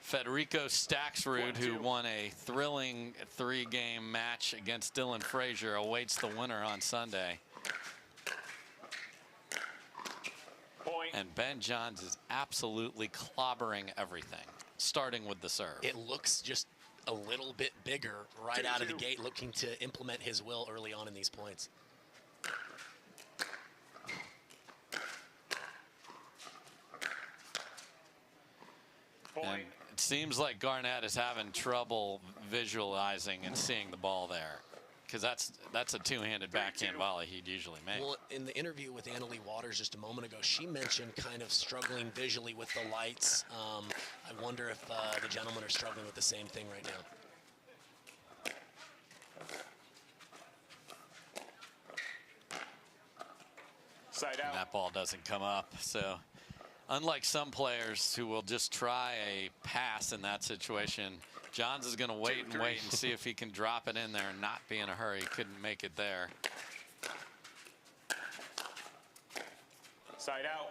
Federico Staxrud, who won a thrilling 3-game match against Dylan Frazier, awaits the winner on Sunday. Point. And Ben Johns is absolutely clobbering everything, starting with the serve. It looks just a little bit bigger right out of the gate, looking to implement his will early on in these points. And it seems like Garnett is having trouble visualizing and seeing the ball there, because that's a two-handed backhand volley he'd usually make. Well, in the interview with Annalie Waters just a moment ago, she mentioned kind of struggling visually with the lights. I wonder if the gentlemen are struggling with the same thing right now. Side out. And that ball doesn't come up. So unlike some players who will just try a pass in that situation, Johns is going to wait and wait and see if he can drop it in there and not be in a hurry. He couldn't make it there. Side out.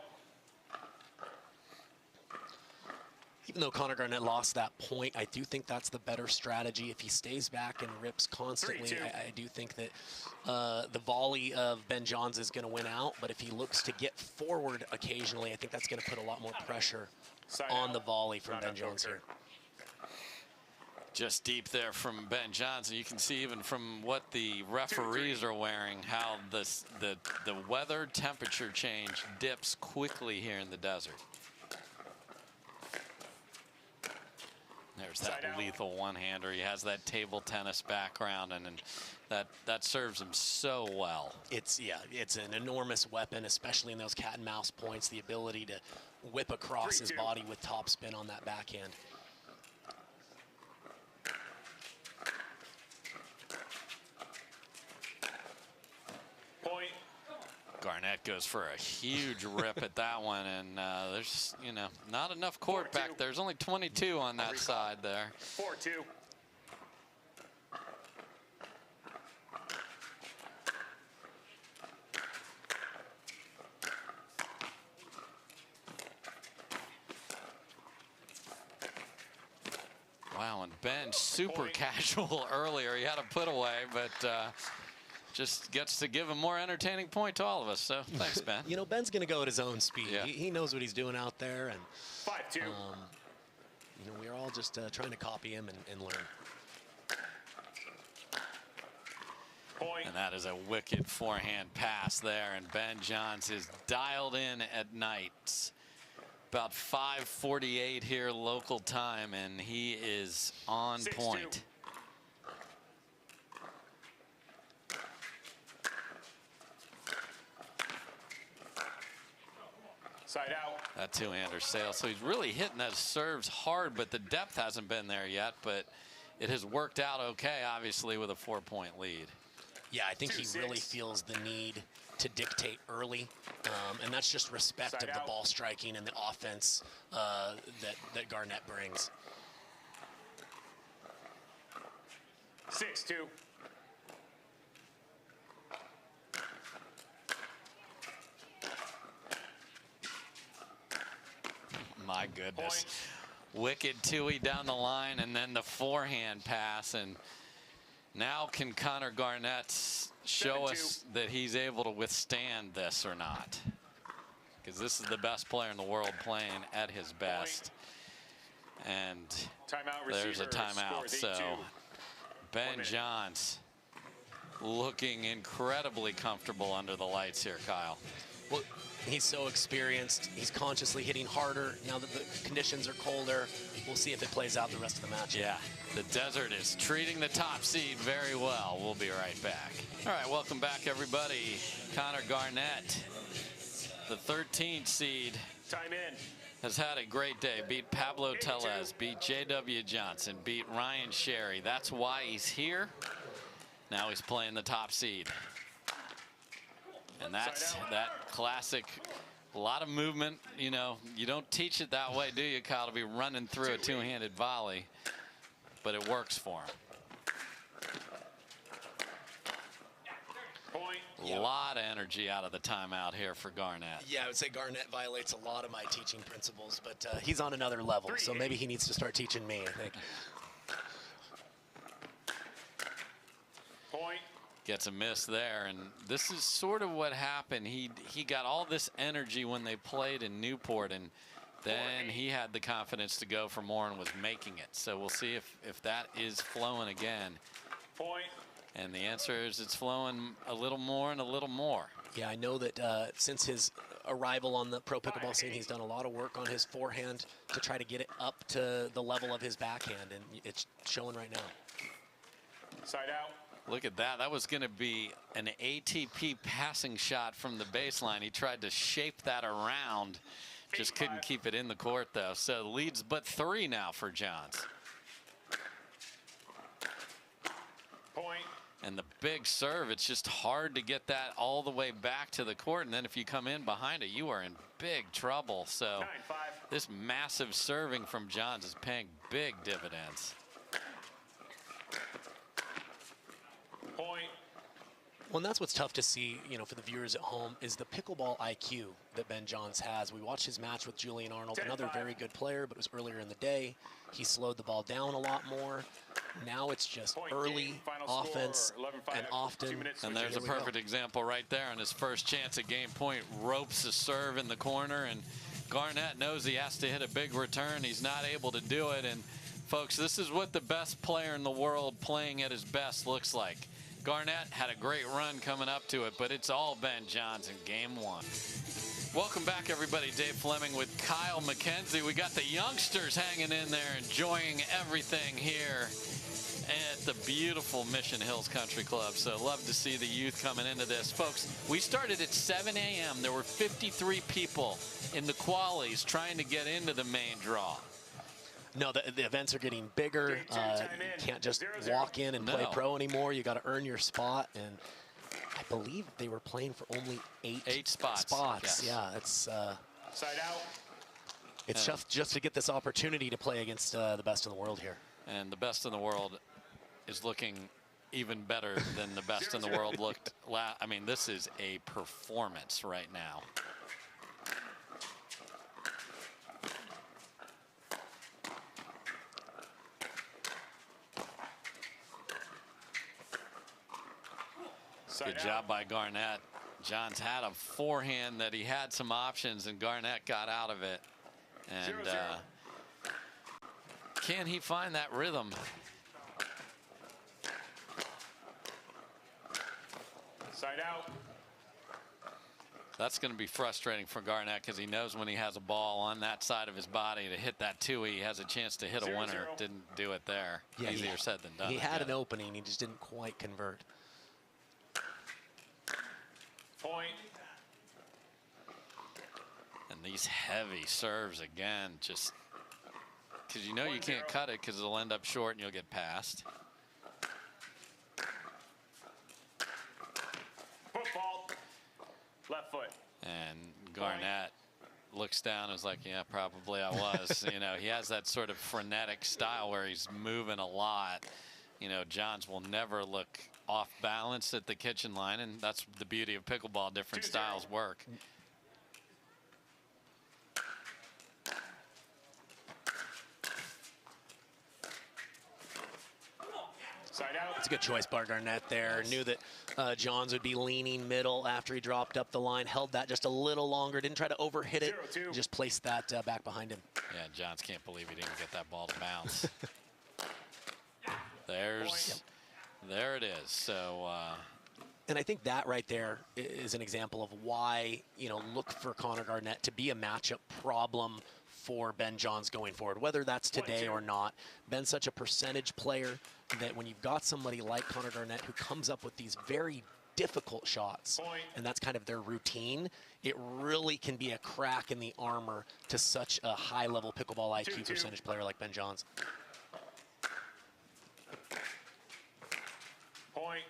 Even though Connor Garnett lost that point, I do think that's the better strategy. If he stays back and rips constantly, I do think that the volley of Ben Johns is going to win out. But if he looks to get forward occasionally, I think that's going to put a lot more pressure on the volley from Ben Johns here. Just deep there from Ben Johns. And you can see even from what the referees are wearing, how the weather temperature change dips quickly here in the desert. There's that lethal one-hander. He has that table tennis background, and that serves him so well. It's an enormous weapon, especially in those cat and mouse points. The ability to whip across his body with topspin on that backhand. Point. Garnett goes for a huge rip at that one, and there's, you know, not enough court back there. There's only 22 on that side there. 4-2. Wow, and Ben super casual earlier. He had a put away, but just gets to give a more entertaining point to all of us. So thanks, Ben. You know, Ben's going to go at his own speed. Yeah. He knows what he's doing out there, and 5-2. you know, we're all just trying to copy him and learn. Point. And that is a wicked forehand pass there, and Ben Johns is dialed in at night. About 5:48 here local time, and he is on 6-2. point. Side out. That two-hander sail. So he's really hitting those serves hard, but the depth hasn't been there yet. But it has worked out okay, obviously, with a 4-point lead. Yeah, I think he 2-6. really feels the need to dictate early, and that's just respect Side of the out. ball striking and the offense that Garnett brings. 6-2. My goodness. Wicked two-y down the line, and then the forehand pass. And now can Connor Garnett show 7-2. us that he's able to withstand this or not? Because this is the best player in the world playing at his best. And Timeout. there's a Receiver timeout. scores So 8-2. Ben 1 minute. Johns looking incredibly comfortable under the lights here, Kyle. Well, he's so experienced. He's consciously hitting harder now that the conditions are colder. We'll see if it plays out the rest of the match. Yeah, the desert is treating the top seed very well. We'll be right back. All right, welcome back, everybody. Connor Garnett, the 13th seed, Time in. has had a great day. Beat Pablo Tellez, beat J.W. Johnson, beat Ryan Sherry. That's why he's here. Now he's playing the top seed. And that's that classic, a lot of movement. You know, you don't teach it that way, do you, Kyle, to be running through a two-handed volley, but it works for him. Point. A lot of energy out of the timeout here for Garnett. Yeah, I would say Garnett violates a lot of my teaching principles, but he's on another level, so maybe he needs to start teaching me, I think. Point. Gets a miss there, and this is sort of what happened. He got all this energy when they played in Newport, and then he had the confidence to go for more and was making it. So we'll see if that is flowing again. Point. And the answer is it's flowing a little more and a little more. Yeah, I know that since his arrival on the pro pickleball scene, he's done a lot of work on his forehand to try to get it up to the level of his backhand, and it's showing right now. Side out. Look at that. That was going to be an ATP passing shot from the baseline. He tried to shape that around. Just couldn't keep it in the court, though. So leads but 3 now for Johns. Point. And the big serve, it's just hard to get that all the way back to the court. And then if you come in behind it, you are in big trouble. So 9-5. this massive serving from Johns is paying big dividends. Point. Well, and that's what's tough to see, you know, for the viewers at home, is the pickleball IQ that Ben Johns has. We watched his match with Julian Arnold, another very good player, but it was earlier in the day. He slowed the ball down a lot more. Now it's just early offense and often. And there's a perfect example right there on his first chance at game point. Ropes a serve in the corner, and Garnett knows he has to hit a big return. He's not able to do it. And folks, this is what the best player in the world playing at his best looks like. Garnett had a great run coming up to it, but it's all Ben Johns in game 1. Welcome back, everybody. Dave Fleming with Kyle McKenzie. We got the youngsters hanging in there, enjoying everything here at the beautiful Mission Hills Country Club. So love to see the youth coming into this. Folks, we started at 7 a.m. There were 53 people in the qualies trying to get into the main draw. No, the events are getting bigger. You can't just walk in and play pro anymore. You got to earn your spot. And I believe they were playing for only eight spots. Yes. Yeah, it's Side out. it's tough just to get this opportunity to play against the best in the world here. And the best in the world is looking even better than the best in the world looked. I mean, this is a performance right now. Good job by Garnett. Johns had a forehand that he had some options, and Garnett got out of it. And can he find that rhythm? Side out. That's going to be frustrating for Garnett because he knows when he has a ball on that side of his body to hit that two-E, he has a chance to hit a winner. Didn't do it there. Yeah, easier said than done. He had an opening, he just didn't quite convert. Point. And these heavy serves again, just because you know you can't cut it because it'll end up short and you'll get passed. Football. Left foot. And Garnett looks down and is like, yeah, probably I was. You know, he has that sort of frenetic style where he's moving a lot. You know, Johns will never look off balance at the kitchen line, and that's the beauty of pickleball. Different styles work. Side out. It's a good choice by Garnett there. Knew that Johns would be leaning middle after he dropped up the line. Held that just a little longer. Didn't try to overhit it. 0-2. Just placed that back behind him. Yeah, Johns can't believe he didn't get that ball to bounce. There it is. So and I think that right there is an example of why, you know, look for Connor Garnett to be a matchup problem for Ben Johns going forward, whether that's today or not. Ben's such a percentage player that when you've got somebody like Connor Garnett who comes up with these very difficult shots, and that's kind of their routine, it really can be a crack in the armor to such a high-level pickleball IQ percentage player like Ben Johns. Point.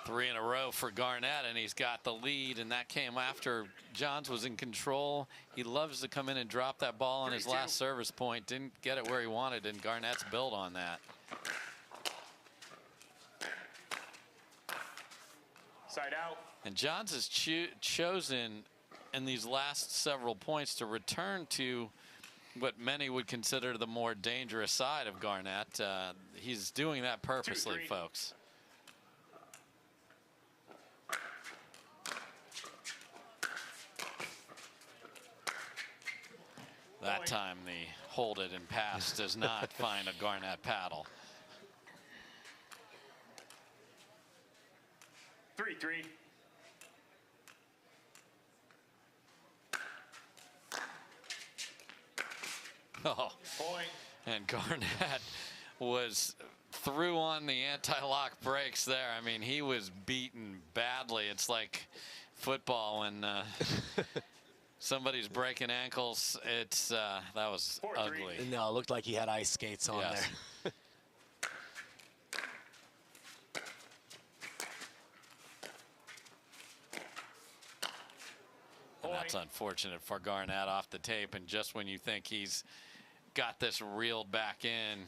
3 in a row for Garnett, and he's got the lead, and that came after Johns was in control. He loves to come in and drop that ball on his last service point. Didn't get it where he wanted, and Garnett's built on that. Side out. And Johns has chosen in these last several points to return to what many would consider the more dangerous side of Garnett. He's doing that purposely, folks. That time the hold it and pass does not find a Garnett paddle. 3-3. Oh, Point. and Garnett was through on the anti-lock brakes there. I mean, he was beaten badly. It's like football when somebody's breaking ankles. It's that was ugly. No, it looked like he had ice skates on there. And that's unfortunate for Garnett off the tape. And just when you think he's got this reeled back in,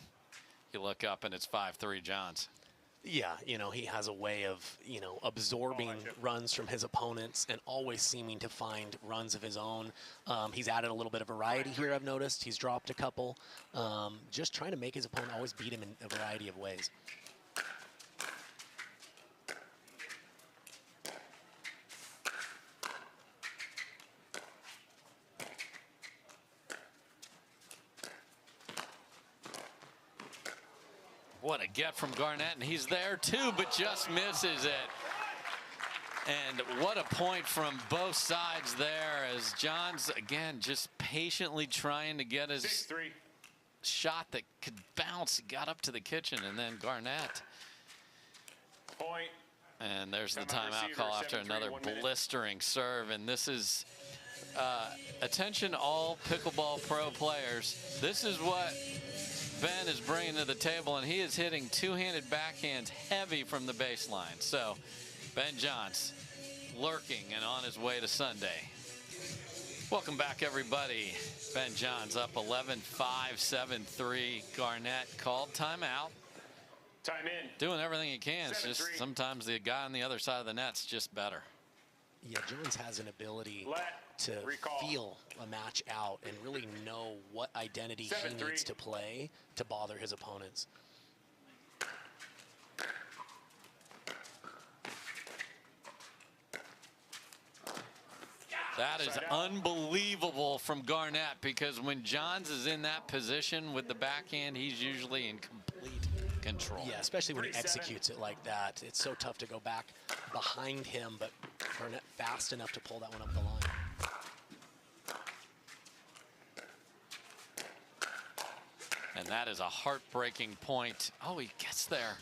you look up and it's 5-3 Johns. Yeah, you know, he has a way of, you know, absorbing runs from his opponents and always seeming to find runs of his own. He's added a little bit of variety here, I've noticed. He's dropped a couple. Just trying to make his opponent always beat him in a variety of ways. What a get from Garnett, and he's there too, but just misses it. And what a point from both sides there, as Johns, again, just patiently trying to get his 6-3. shot that could bounce. He got up to the kitchen, and then Garnett. Point. And there's the Timeout timeout receiver, call after 7-3, another 1 minute. blistering serve. And this is, attention all pickleball pro players. This is what Ben is bringing to the table, and he is hitting two-handed backhands heavy from the baseline. So Ben Johns lurking and on his way to Sunday. Welcome back, everybody. Ben Johns up 11-5, 7-3. Garnett called timeout. Time in. Doing everything he can. It's just 7-3. sometimes the guy on the other side of the net's just better. Yeah, Jones has an ability Let to recall. feel a match out and really know what identity he 7-3. needs to play to bother his opponents. That is unbelievable from Garnett, because when Johns is in that position with the backhand, he's usually in complete control. Yeah, especially when he 3-7. executes it like that. It's so tough to go back behind him, but Garnett fast enough to pull that one up the line. And that is a heartbreaking point. Oh, he gets there.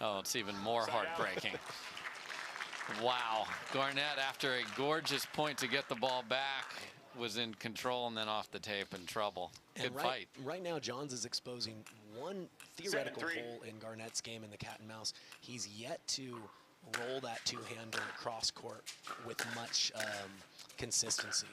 Oh, it's even more heartbreaking. Wow. Garnett, after a gorgeous point to get the ball back, was in control and then off the tape in trouble. Good fight. Right now, Johns is exposing one theoretical 7-3. hole in Garnett's game in the cat and mouse. He's yet to roll that two-hander cross court with much consistency.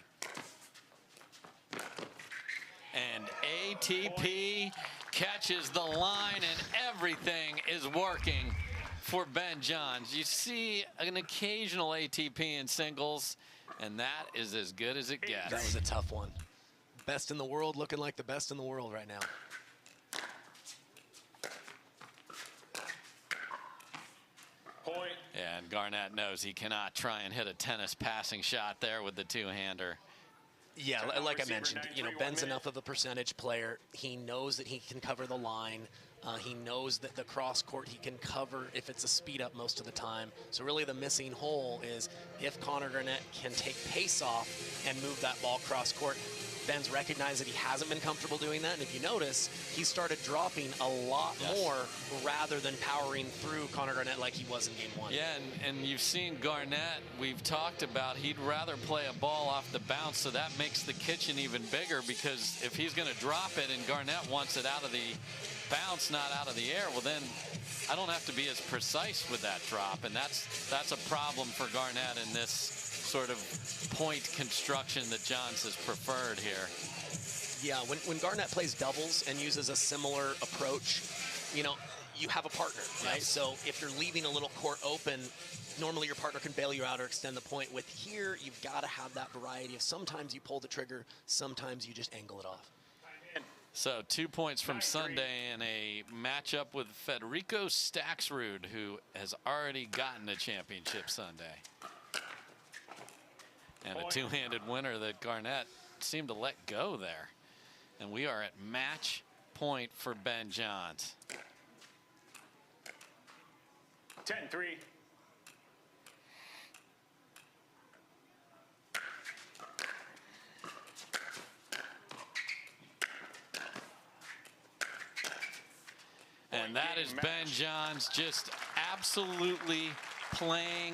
And ATP catches the line, and everything is working for Ben Johns. You see an occasional ATP in singles, and that is as good as it gets. That was a tough one. Best in the world, looking like the best in the world right now. Point. And Garnett knows he cannot try and hit a tennis passing shot there with the two-hander. Yeah, Timeout like I receiver, mentioned, 9-3, 1 Ben's minute. enough of a percentage player. He knows that he can cover the line. He knows that the cross court he can cover if it's a speed up most of the time. So really the missing hole is if Connor Garnett can take pace off and move that ball cross court. Ben's recognized that he hasn't been comfortable doing that. And if you notice, he started dropping a lot more rather than powering through Connor Garnett like he was in game one. Yeah, and you've seen Garnett, we've talked about he'd rather play a ball off the bounce, so that makes the kitchen even bigger, because if he's going to drop it and Garnett wants it out of the bounce, not out of the air, well then I don't have to be as precise with that drop, and that's a problem for Garnett in this sort of point construction that Johns has preferred here. Yeah, when Garnett plays doubles and uses a similar approach, you have a partner, right? Yes. So if you're leaving a little court open, normally your partner can bail you out or extend the point. With here, you've got to have that variety of sometimes you pull the trigger, sometimes you just angle it off. So 2 points from Sunday in a matchup with Federico Staxrud, who has already gotten a championship Sunday. And a two-handed winner that Garnett seemed to let go there. And we are at match point for Ben Johns. 10-3. And that is Ben Johns just absolutely playing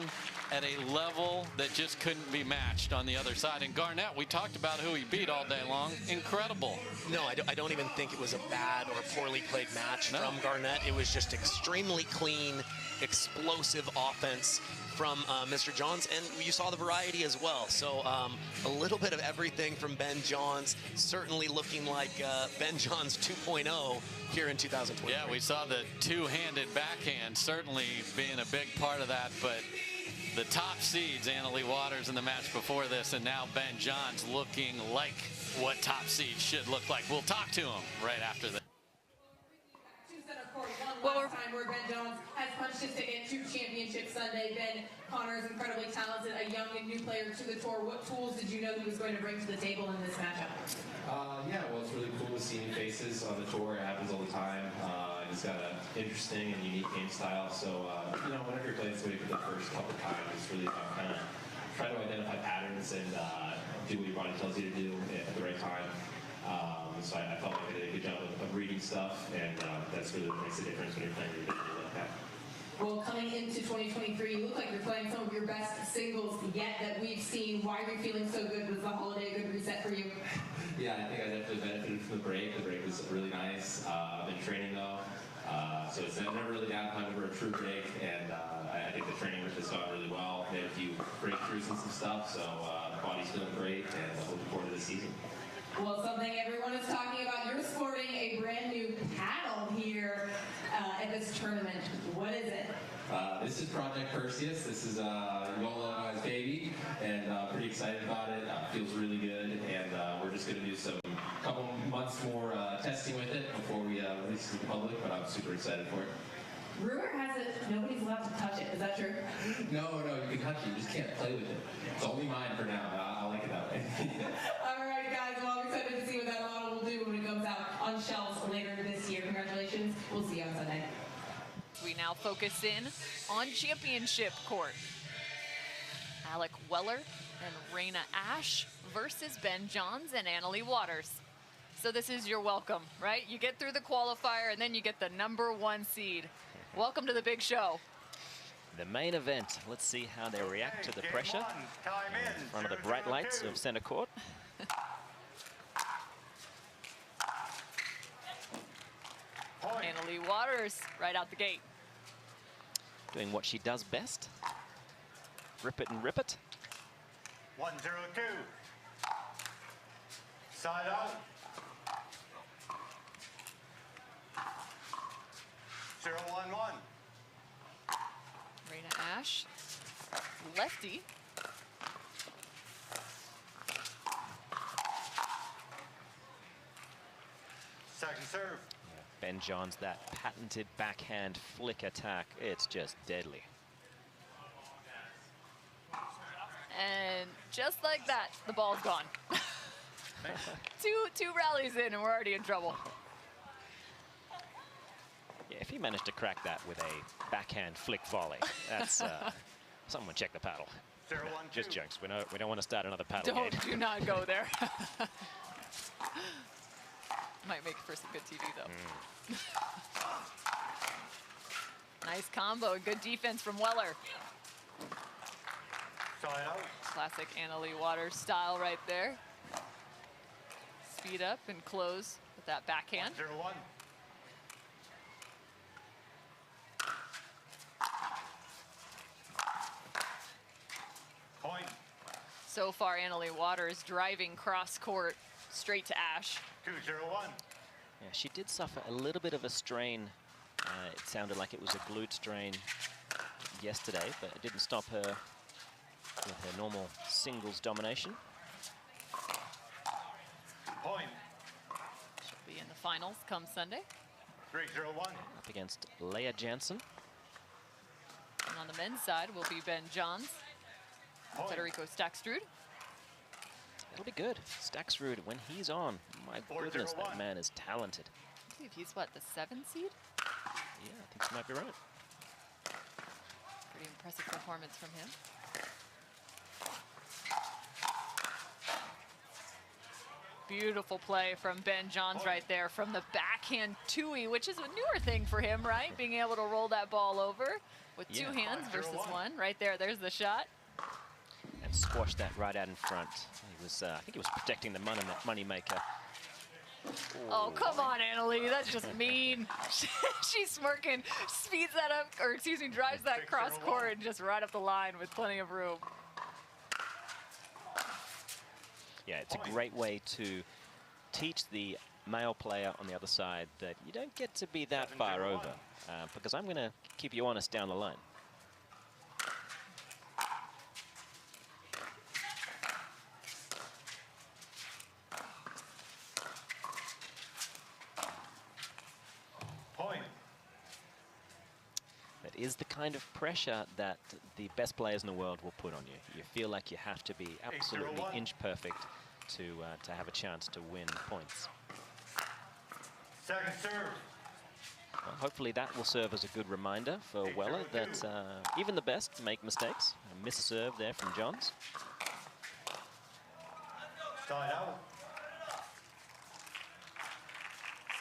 at a level that just couldn't be matched on the other side. And Garnett, we talked about who he beat all day long. Incredible. No, I don't even think it was a bad or poorly played match from Garnett. It was just extremely clean, explosive offense from Mr. Johns, and you saw the variety as well. So a little bit of everything from Ben Johns, certainly looking like Ben Johns 2.0 here in 2020. Yeah, we saw the two-handed backhand certainly being a big part of that, but the top seeds, Annalie Waters in the match before this, and now Ben Johns looking like what top seeds should look like. We'll talk to him right after this. Well, time where Ben Johns has punched his ticket to championship Sunday. Ben, Connor is incredibly talented, a young and new player to the tour. What tools did you know he was going to bring to the table in this matchup? Yeah, well, it's really cool to see new faces on the tour. It happens all the time. He's got an interesting and unique game style. So, you know, whenever you play this way for the first couple times, it's really about kind of trying to identify patterns and do what your body tells you to do at the right time. So I felt like I did a good job of reading stuff, and that's really what makes a difference when you're playing your video like that. Well, coming into 2023, you look like you're playing some of your best singles yet that we've seen. Why are you feeling so good? Was the holiday a good reset for you? Yeah, I think I definitely benefited from the break. The break was really nice. I've been training though, so it's never really downtime over a true break, and I think the training has gone really well. Made a few breakthroughs and some stuff, so the body's feeling great, and looking forward to the season. Well, something everyone is talking about, you're sporting a brand new paddle here at this tournament. What is it? This is Project Perseus. This is Yola and I's baby, and pretty excited about it. Feels really good, and we're just going to do some couple months more testing with it before we release it to the public, but I'm super excited for it. Rumor has it nobody's allowed to touch it. Is that true? No, you can touch it. You just can't play with it. It's only mine for now. I like it that way. All right, guys. Well, I'm excited to see what that model will do when it comes out on shelves later this year. Congratulations. We'll see you on Sunday. We now focus in on championship court. Alec Weller and Raina Ash versus Ben Johns and Annalie Waters. So this is your welcome, right? You get through the qualifier and then you get the #1 seed. Welcome to the big show. The main event. Let's see how they react to the pressure in front of the bright lights of center court. Annalie Waters right out the gate. Doing what she does best. Rip it and rip it. 1-0-2. Side out. 0-1-1. Raina Ash, lefty. Second serve. Ben Johns, that patented backhand flick attack, it's just deadly. And just like that, the ball's gone. two rallies in and we're already in trouble. Yeah, if he managed to crack that with a backhand flick volley, that's someone check the paddle. 0-1-2. Just jokes. We don't want to start another paddle game. Do not go there. Might make for some good TV though. Nice combo and good defense from Weller. Side out. Classic Annalie Waters style right there. Speed up and close with that backhand. 0-1. Point. So far, Annalie Waters driving cross court straight to Ash. 2-0-1. Yeah, she did suffer a little bit of a strain. It sounded like it was a glute strain yesterday, but it didn't stop her with her normal singles domination. Point. She'll be in the finals come Sunday. 3-0-1. Up against Leah Jansen. And on the men's side will be Ben Johns, Point. Federico Staksrud. It'll be good. Staksrud, when he's on, my goodness, that man is talented. I believe he's what, the 7 seed? Yeah, I think you might be right. Pretty impressive performance from him. Beautiful play from Ben Johns right there from the backhand Tui, which is a newer thing for him, right? Being able to roll that ball over with two hands versus one. Right there, there's the shot. And squashed that right out in front. He was, I think he was protecting the money maker. Oh, come on, Annalie, that's just mean. She's smirking, speeds that up, or excuse me, drives that cross court and just right up the line with plenty of room. Yeah, it's a great way to teach the male player on the other side that you don't get to be that far over, because I'm going to keep you honest down the line. Point. That is the kind of pressure that the best players in the world will put on you. You feel like you have to be absolutely inch perfect to have a chance to win points. Second serve. Well, hopefully that will serve as a good reminder for Weller that even the best make mistakes. A missed serve there from Johns. Side out.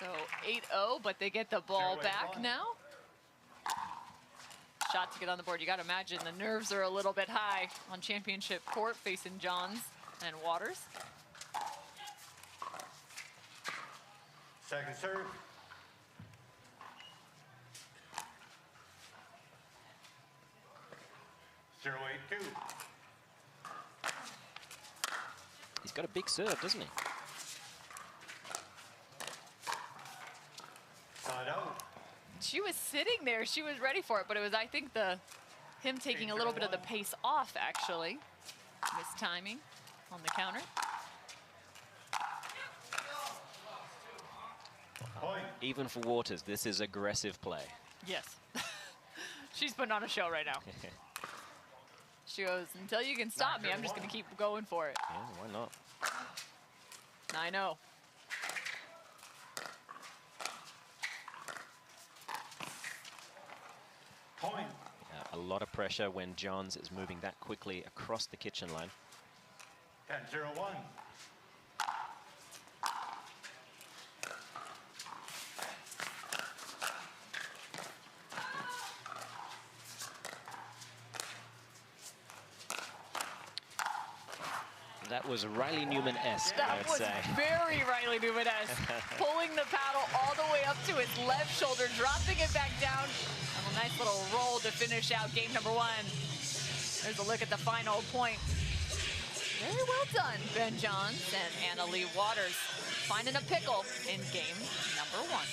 So 8-0, but they get the ball back now. Shot to get on the board. You got to imagine the nerves are a little bit high on championship court facing Johns and Waters. Second serve. Zero 8-2. He's got a big serve, doesn't he? Side out. She was sitting there. She was ready for it, but it was, I think, him taking a little bit of the pace off, actually. Mistiming on the counter. Point. Even for Waters, this is aggressive play. Yes. She's putting on a show right now. She goes, until you can stop me, I'm just going to keep going for it. Yeah, why not? 9-0. Point. A lot of pressure when Johns is moving that quickly across the kitchen line. 10-0-1. That was Riley Newman-esque, That I'd was say. very Riley Newman-esque. Pulling the paddle all the way up to his left shoulder, dropping it back down. And a nice little roll to finish out game number 1. There's a look at the final point. Very well done, Ben Johns and Anna Lee Waters finding a pickle in game number 1.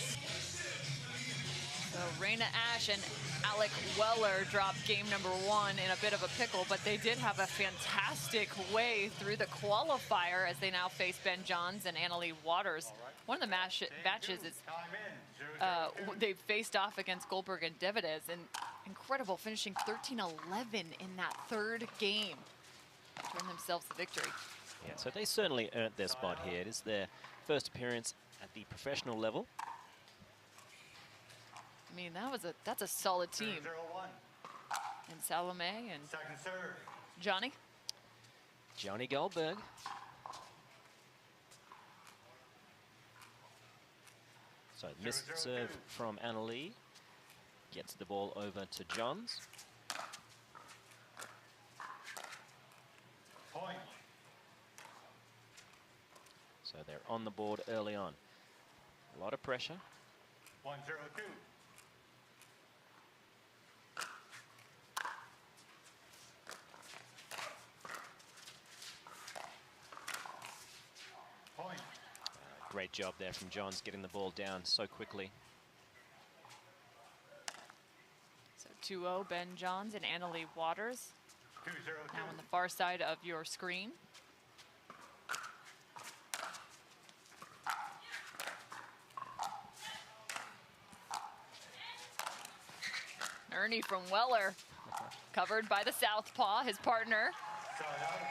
So Raina Ash and Alec Weller dropped game number 1 in a bit of a pickle, but they did have a fantastic way through the qualifier as they now face Ben Johns and Anna Lee Waters. One of the matches is they faced off against Goldberg and Devides, and incredible, finishing 13-11 in that third game to earn themselves the victory. Yeah, so they certainly earned their spot here. It is their first appearance at the professional level. I mean, that's a solid team. 0-1. And Salome and Second serve. Johnny Goldberg. So missed serve from Anna Lee. Gets the ball over to Johns. Point. So they're on the board early on. A lot of pressure. 1-0-2. Point. Great job there from Johns getting the ball down so quickly. So 2-0 Ben Johns and Anna Lee Waters. 2-0-2. Now on the far side of your screen. Ernie from Weller, covered by the southpaw, his partner. Side out.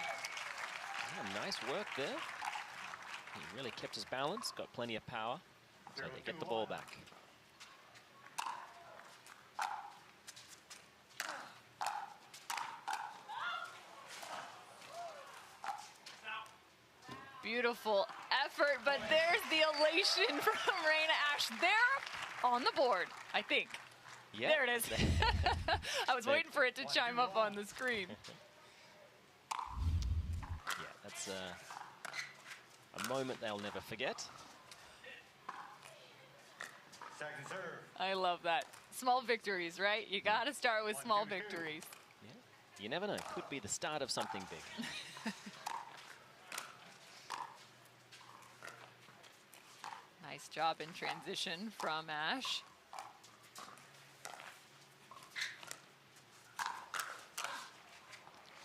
Yeah, nice work there. He really kept his balance, got plenty of power, so they get the ball back. Beautiful effort, but there's the elation from Raina Ash. They're on the board, I think. Yeah. There it is. I was waiting for it to chime up on the screen. Yeah, that's a moment they'll never forget. Second serve. I love that. Small victories, right? You got to start with small victories. Yeah. You never know. Could be the start of something big. Nice job in transition from Ash.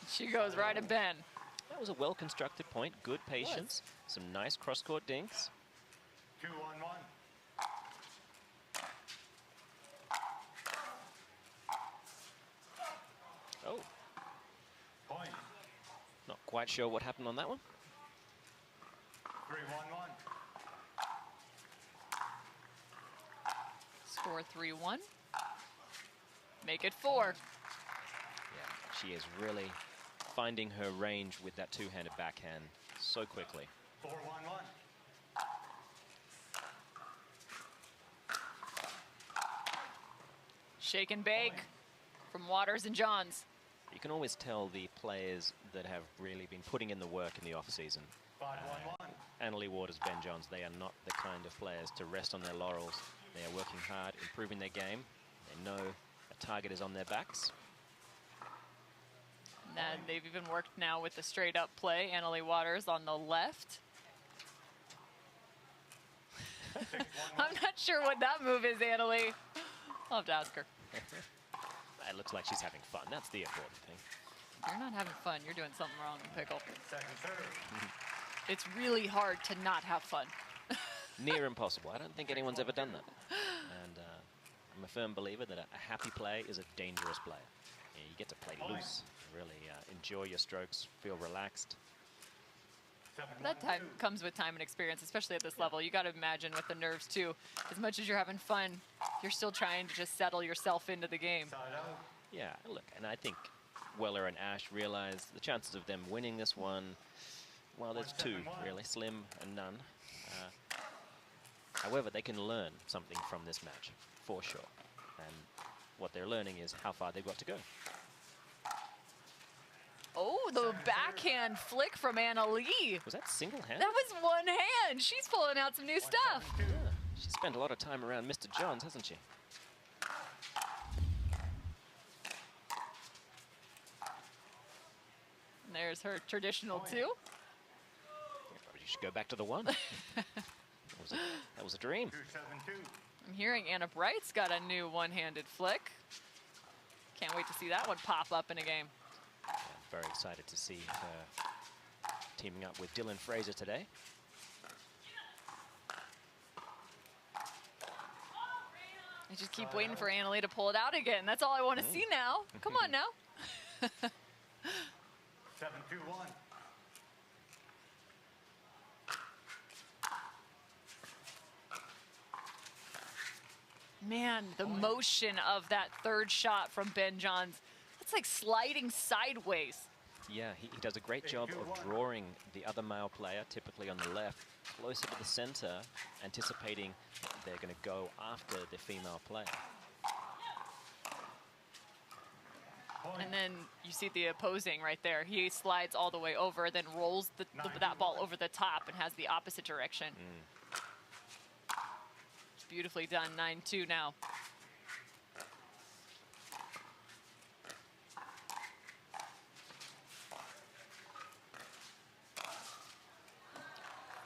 She goes right at Ben. That was a well-constructed point. Good patience. Some nice cross-court dinks. 2-1-1. Oh, Point. not quite sure what happened on that one. 3-1-1. Score 3-1. Make it 4. Yeah, she is really finding her range with that two-handed backhand so quickly. 4-1-1. Shake and bake from Waters and Johns. You can always tell the players that have really been putting in the work in the off-season. 5-1-1. Annalie Waters, Ben Johns, they are not the kind of players to rest on their laurels. They are working hard, improving their game. They know a target is on their backs. And they've even worked now with the straight up play. Annalie Waters on the left. I'm not sure what that move is, Annalie. I'll have to ask her. It looks like she's having fun. That's the important thing. You're not having fun. You're doing something wrong, Pickle. Second serve. It's really hard to not have fun. Near impossible. I don't think anyone's ever done that. And I'm a firm believer that a happy play is a dangerous play. You know, you get to play loose, really enjoy your strokes, feel relaxed. That time comes with time and experience, especially at this level. You got to imagine with the nerves too. As much as you're having fun, you're still trying to just settle yourself into the game. Yeah, look, and I think Weller and Ash realize the chances of them winning this one, well, there's 2, really, slim and none. However, they can learn something from this match, for sure. And what they're learning is how far they've got to go. Oh, the backhand flick from Annalie. Was that single hand? That was one hand. She's pulling out some new stuff. Yeah. She spent a lot of time around Mr. Johns, hasn't she? And there's her traditional 2. You should go back to the 1. That was a dream. 2-7-2. I'm hearing Anna Bright's got a new one-handed flick. Can't wait to see that one pop up in a game. Yeah, very excited to see her teaming up with Dylan Frazier today. I just keep waiting for Annalie to pull it out again. That's all I want to see now. Come on now. 7-2-1. Man, the motion of that third shot from Ben Johns, it's like sliding sideways. Yeah, he does a great job of drawing the other male player, typically on the left, closer to the center, anticipating that they're going to go after the female player. And then you see the opposing right there. He slides all the way over, then rolls that ball over the top and has the opposite direction. It's beautifully done, 9-2 now.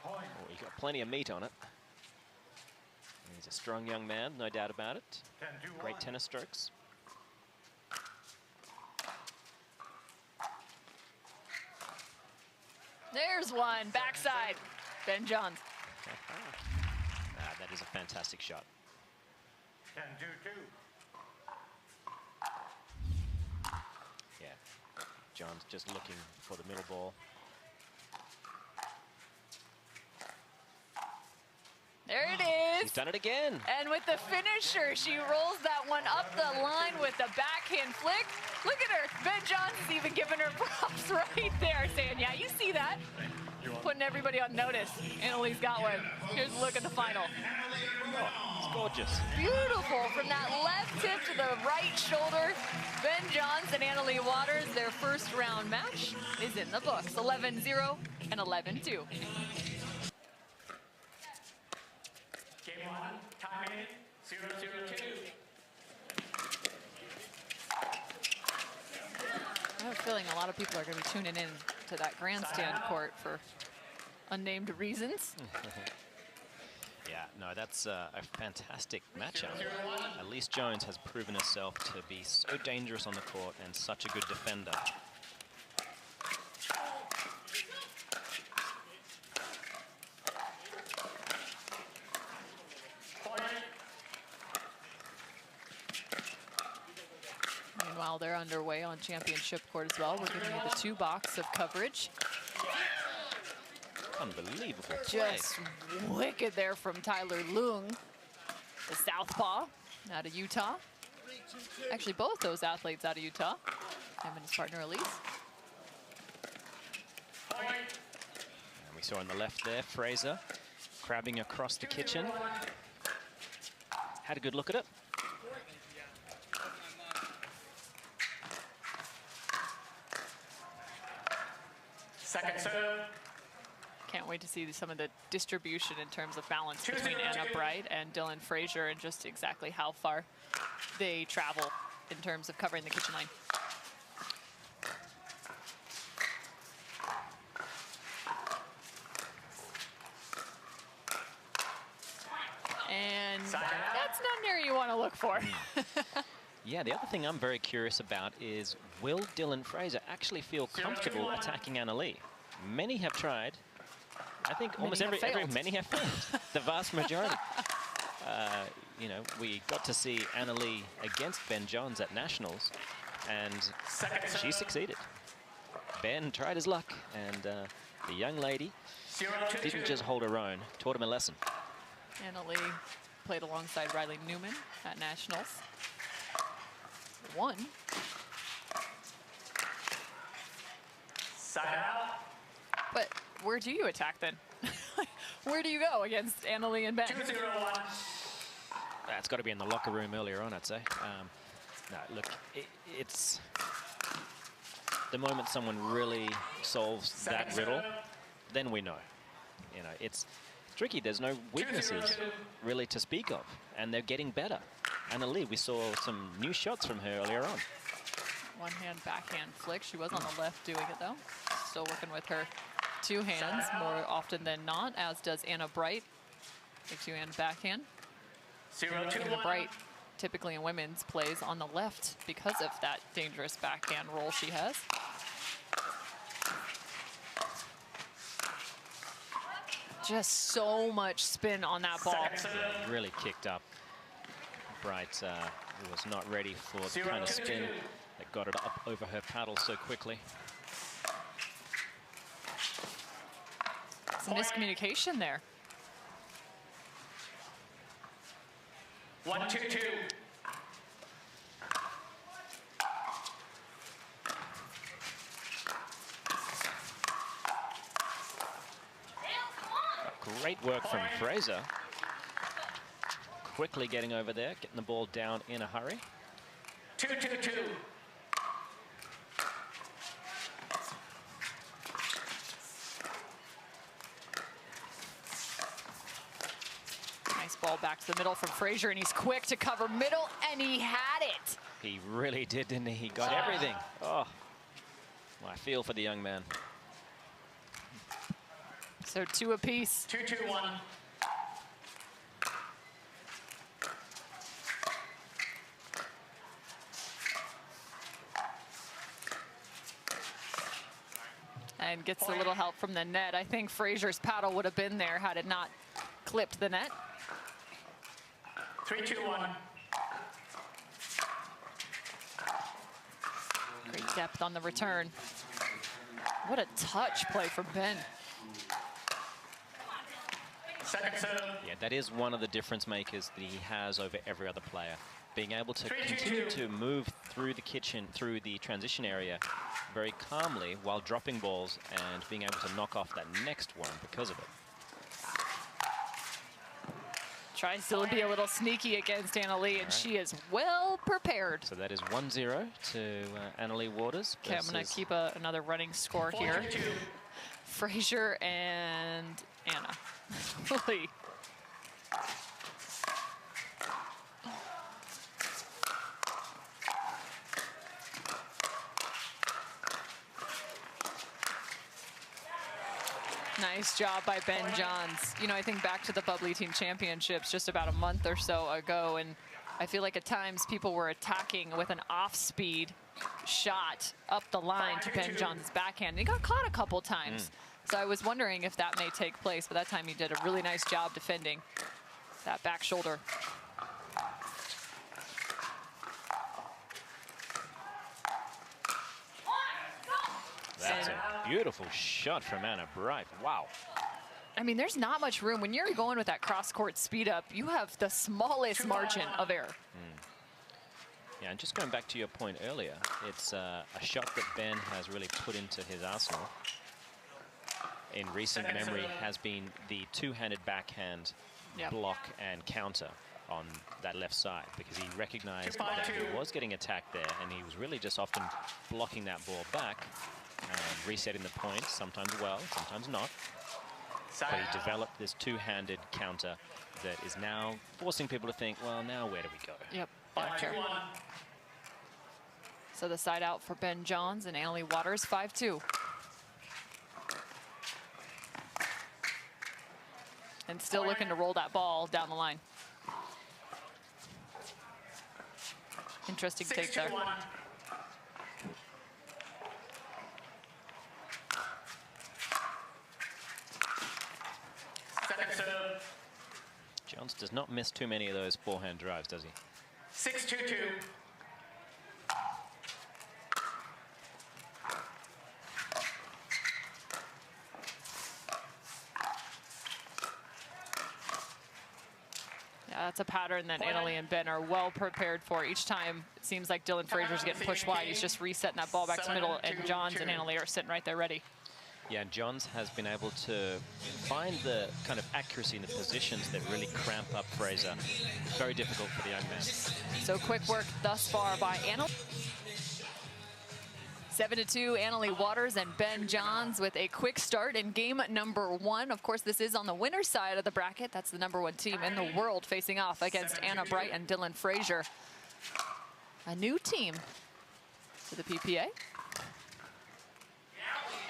Oh, he got plenty of meat on it. He's a strong young man, no doubt about it. 10-2-1. Great tennis strokes. There's one, backside, Ben Johns. That is a fantastic shot. 10-2-2. Yeah, John's just looking for the middle ball. There it He's is. done it again. And with the finisher, she rolls that one up the line with the backhand flick. Look at her. Ben Johns is even giving her props right there, saying, yeah, you see that. Putting everybody on notice. Annalie's got one. Here's a look at the final. Oh, it's gorgeous. Beautiful. From that left tip to the right shoulder, Ben Johns and Annalie Waters, their first round match is in the books. 11-0 and 11-2. Game 1, time in, 0-0-2. I have a feeling a lot of people are going to be tuning in to that grandstand court for unnamed reasons. Yeah, no, that's a fantastic matchup. Elise Jones has proven herself to be so dangerous on the court and such a good defender. Meanwhile, they're underway on championship court as well. We're giving you the 2 box of coverage. Unbelievable play. Just wicked there from Tyler Leung, the southpaw. out of Utah. Actually, both those athletes out of Utah. Him and his partner, Elise. And we saw on the left there, Frazier crabbing across the kitchen. Had a good look at it. Second serve. Can't wait to see some of the distribution in terms of balance between Anna Wright and Dylan Frazier and just exactly how far they travel in terms of covering the kitchen line. And that's not near you want to look for. Yeah, the other thing I'm very curious about is, will Dylan Frazier actually feel comfortable attacking Anna Leigh? Many have tried. I think almost many have failed. The vast majority. You know, we got to see Anna Leigh against Ben Johns at Nationals, and she succeeded. Ben tried his luck, and the young lady didn't just hold her own, taught him a lesson. Anna Leigh played alongside Riley Newman at Nationals. Won. Side out. But where do you attack then? Where do you go against Anna Leigh and Ben? 2-0-1. That's got to be in the locker room earlier on, I'd say. No, look, it's the moment someone really solves that riddle, then we know. You know, it's tricky. There's no weaknesses really to speak of, and they're getting better. Anna Leigh, we saw some new shots from her earlier on. One hand backhand flick. She was on the left doing it though. Still working with her two hands more often than not, as does Anna Wright. The two-hand backhand. 0-2-1. Anna Wright typically in women's plays on the left because of that dangerous backhand roll she has. Just so much spin on that ball. Yeah, really kicked up. Wright was not ready for the kind of spin that got it up over her paddle so quickly. Some miscommunication there. 1-2-2. Great work from Frazier. Quickly getting over there, getting the ball down in a hurry. 2-2-2. Nice ball back to the middle from Frazier, and he's quick to cover middle, and he had it. He really did, didn't he? He got everything. Oh, well, I feel for the young man. So 2 apiece. 2-2-1. And gets a little help from the net. I think Frazier's paddle would have been there had it not clipped the net. 3-2-1. Great depth on the return. What a touch play from Ben. Second serve. Yeah, that is one of the difference makers that he has over every other player. Being able to continue to move through the kitchen, through the transition area very calmly while dropping balls and being able to knock off that next one because of it. Tries to be a little sneaky against Anna Leigh, and she is well prepared. So that is 1-0 to Anna Leigh Waters. Okay, I'm going to keep another running score here. Frazier and Anna. Holy. Nice job by Ben Johns. You know, I think back to the Bubbly Team Championships just about a month or so ago, and I feel like at times people were attacking with an off-speed shot up the line to Ben Johns' backhand. He got caught a couple times. So I was wondering if that may take place, but that time he did a really nice job defending that back shoulder. That's a beautiful shot from Anna Wright. Wow. I mean, there's not much room. When you're going with that cross-court speed up, you have the smallest margin of error. Yeah, and just going back to your point earlier, it's a shot that Ben has really put into his arsenal in recent memory has been the two-handed backhand block and counter on that left side, because he recognized that he was getting attacked there, and he was really just often blocking that ball back and resetting the point, sometimes well, sometimes not. But he developed this two-handed counter that is now forcing people to think, well, now where do we go? Yep. So the side out for Ben Johns and Annalie Waters, 5-2. And still looking to roll that ball down the line. Interesting take there. Johns does not miss too many of those forehand drives, does he? 6-2-2. Yeah, that's a pattern that Annalie and Ben are well prepared for. Each time it seems like Dylan Frazier's getting pushed wide. He's just resetting that ball back to middle, and Johns and Annalie are sitting right there ready. Yeah, and Johns has been able to find the kind of accuracy in the positions that really cramp up Frazier. Very difficult for the young man. So quick work thus far by Arnold. 7-2, Annalie Waters and Ben Johns with a quick start in game number 1. Of course, this is on the winner's side of the bracket. That's the #1 team in the world facing off against Anna Wright and Dylan Frazier. A new team to the PPA.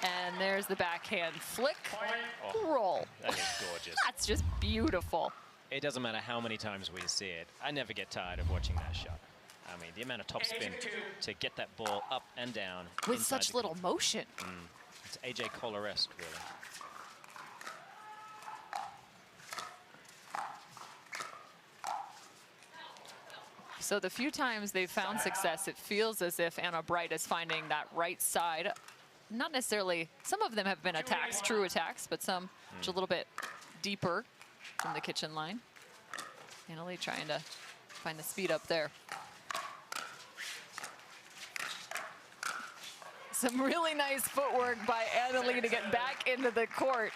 And there's the backhand flick, roll. That is gorgeous. That's just beautiful. It doesn't matter how many times we see it. I never get tired of watching that shot. I mean, the amount of topspin to get that ball up and down. With such little motion. It's AJ Kohler-esque, really. So the few times they've found success, it feels as if Anna Wright is finding that right side. Not necessarily, some of them have been attacks, true attacks, but some just a little bit deeper from the kitchen line. Annalie trying to find the speed up there. Some really nice footwork by Annalie to get back into the court.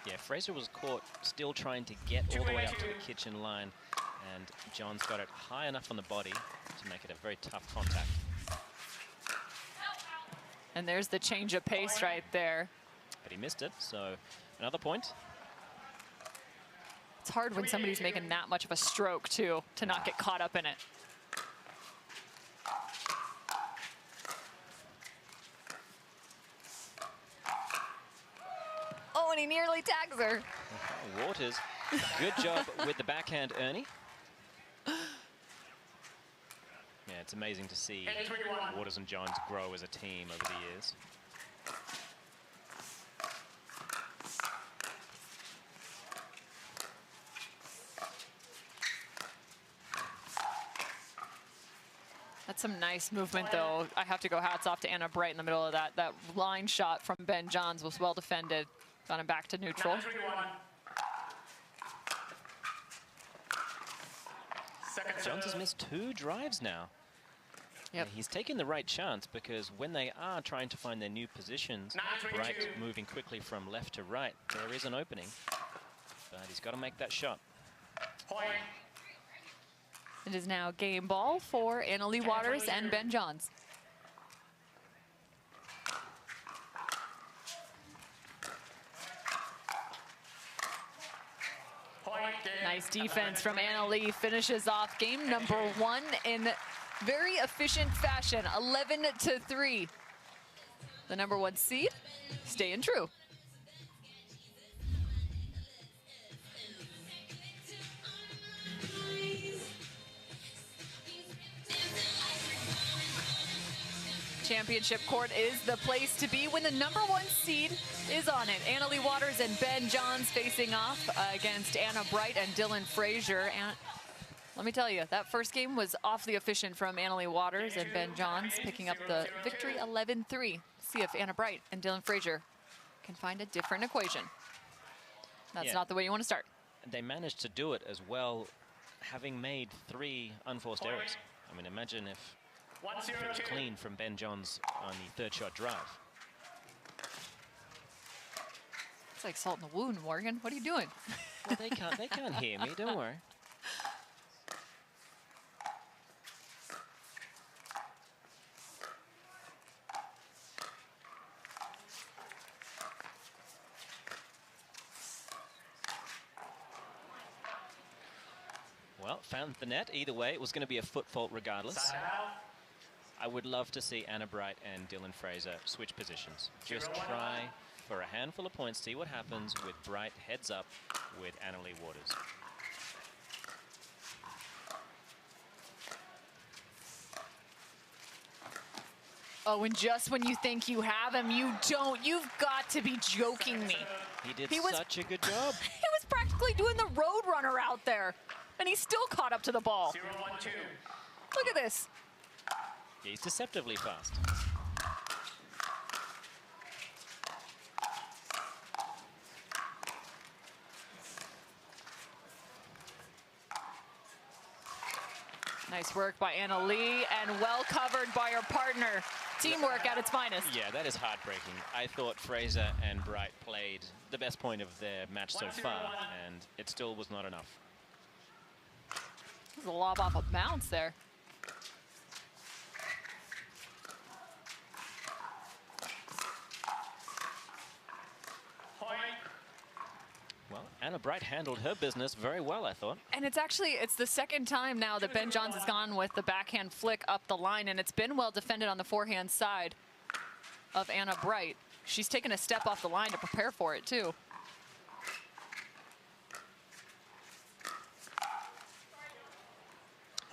Yeah, Frazier was caught still trying to get all the way up to the kitchen line, and John's got it high enough on the body to make it a very tough contact. And there's the change of pace right there. But he missed it, so another point. It's hard when somebody's making that much of a stroke, too, to not get caught up in it. Oh, and he nearly tags her. Waters, good job with the backhand, Ernie. Yeah, it's amazing to see Waters and Johns grow as a team over the years. That's some nice movement, though. I have to go hats off to Anna Wright in the middle of that. That line shot from Ben Johns was well defended. Got him back to neutral. Johns has missed 2 drives now. Yep. He's taking the right chance, because when they are trying to find their new positions, Wright moving quickly from left to right, there is an opening. But he's got to make that shot. It is now game ball for Annalie Waters and Ben Johns. Nice defense from Annalie. Finishes off game number 1 in very efficient fashion, 11-3. The #1 seed staying true. Championship court is the place to be when the #1 seed is on it. Annalie Waters and Ben Johns facing off against Anna Wright and Dylan Frazier. And let me tell you, that first game was awfully efficient from Annalie Waters, and Ben Johns picking up the victory 11-3. See if Anna Wright and Dylan Frazier can find a different equation. That's not the way you want to start. They managed to do it as well, having made 3 unforced errors. I mean, imagine if it was clean from Ben Johns on the 3rd shot drive. It's like salt in the wound, Morgan. What are you doing? Well, they can't hear me. Don't worry. Well, found the net. Either way, it was going to be a foot fault regardless. I would love to see Anna Wright and Dylan Frazier switch positions. Just try for a handful of points, see what happens with Wright heads up with Annalie Waters. Oh, and just when you think you have him, you don't. You've got to be joking me. He did such a good job. He was practically doing the road runner out there, and he still caught up to the ball. 0-1-2. Look at this. Yeah, he's deceptively fast. Nice work by Anna Lee, and well covered by her partner. Teamwork at its finest. Yeah, that is heartbreaking. I thought Frazier and Wright played the best point of their match so far, and it still was not enough. There's a lob off a bounce there. Well, Anna Wright handled her business very well, I thought. And it's the second time now that Ben Johns has gone with the backhand flick up the line, and it's been well defended on the forehand side of Anna Wright. She's taken a step off the line to prepare for it, too.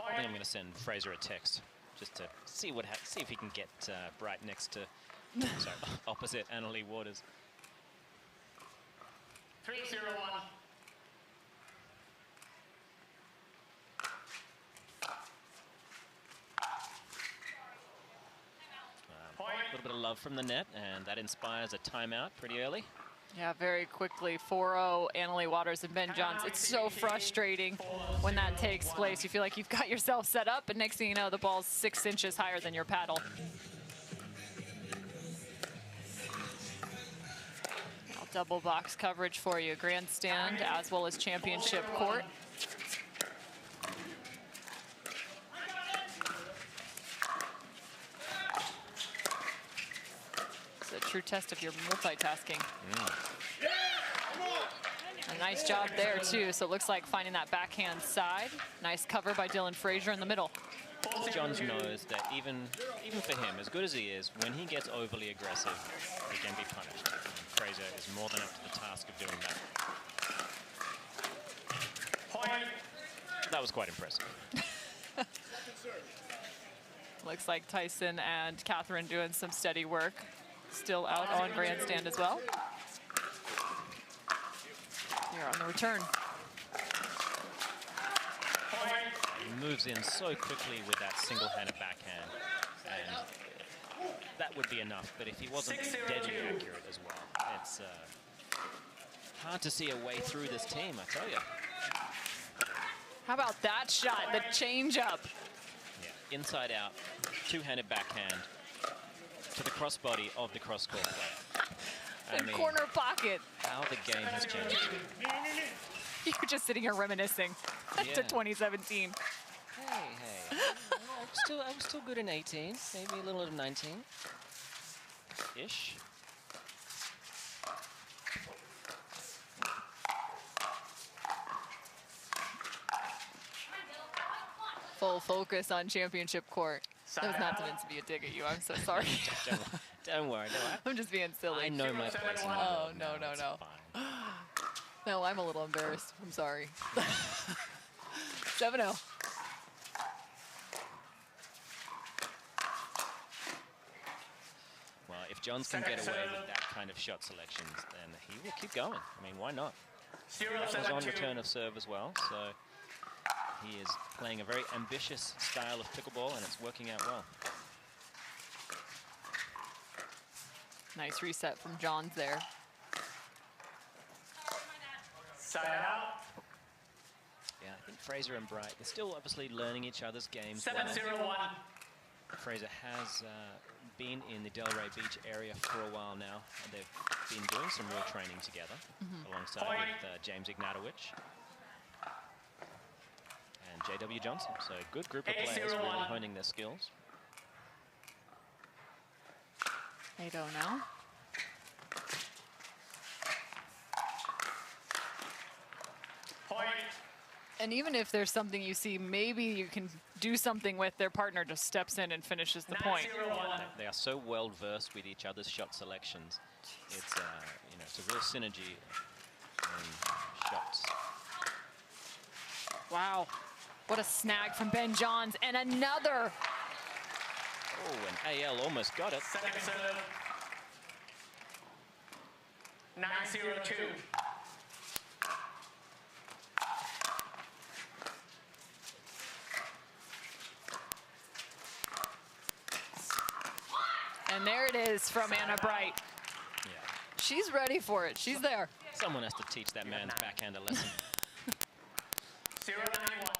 I think I'm going to send Frazier a text just to see if he can get Wright next to, sorry, opposite Annalie Waters. 3-0-1. A little bit of love from the net, and that inspires a timeout pretty early. Yeah, very quickly, 4-0, Annalie Waters and Ben Johns. It's so frustrating when that takes place. You feel like you've got yourself set up, and next thing you know, the ball's 6 inches higher than your paddle. Double box coverage for you, grandstand as well as championship court. It's a true test of your multitasking. A nice job there too, so it looks like finding that backhand side. Nice cover by Dylan Frazier in the middle. Johns knows that even for him, as good as he is, when he gets overly aggressive, he can be punished. And Frazier is more than up to the task of doing that. That was quite impressive. Looks like Tyson and Catherine doing some steady work. Still out on grandstand as well. Here on the return. He moves in so quickly with that single-handed backhand, and that would be enough. But if he wasn't deadly accurate as well, it's hard to see a way through this team, I tell you. How about that shot, the change-up? Yeah, inside out, two-handed backhand to the crossbody of the cross-court player. The corner pocket. How the game has changed. You're just sitting here reminiscing to 2017. Hey. I was still good in 18, maybe a little of 19-ish. Full focus on championship court. That was not meant to be a dig at you. I'm so sorry. Don't worry. I'm just being silly. I know my place. Oh, no. No, I'm a little embarrassed. I'm sorry. 7-0. Well, if Johns can get away with that kind of shot selections, then he will keep going. I mean, why not? That was on return of serve as well, so he is playing a very ambitious style of pickleball, and it's working out well. Nice reset from Johns there. Side out. Yeah, I think Frazier and Wright, they're still obviously learning each other's games. 7-0-1. Frazier has been in the Delray Beach area for a while now, and they've been doing some real training together alongside with James Ignatowicz and J.W. Johnson. So a good group of players really honing their skills. 8-0 now. Point. And even if there's something you see, maybe you can do something with, their partner just steps in and finishes the point. 9-0-1. They are so well versed with each other's shot selections. It's you know, it's a real synergy in shots. Wow. What a snag from Ben Johns, and another. Oh, and AL almost got it. Second serve. 9-0-2. And there it is from Anna Bright. Yeah. She's ready for it. She's there. Someone has to teach that man's backhand a lesson. 0-9-1.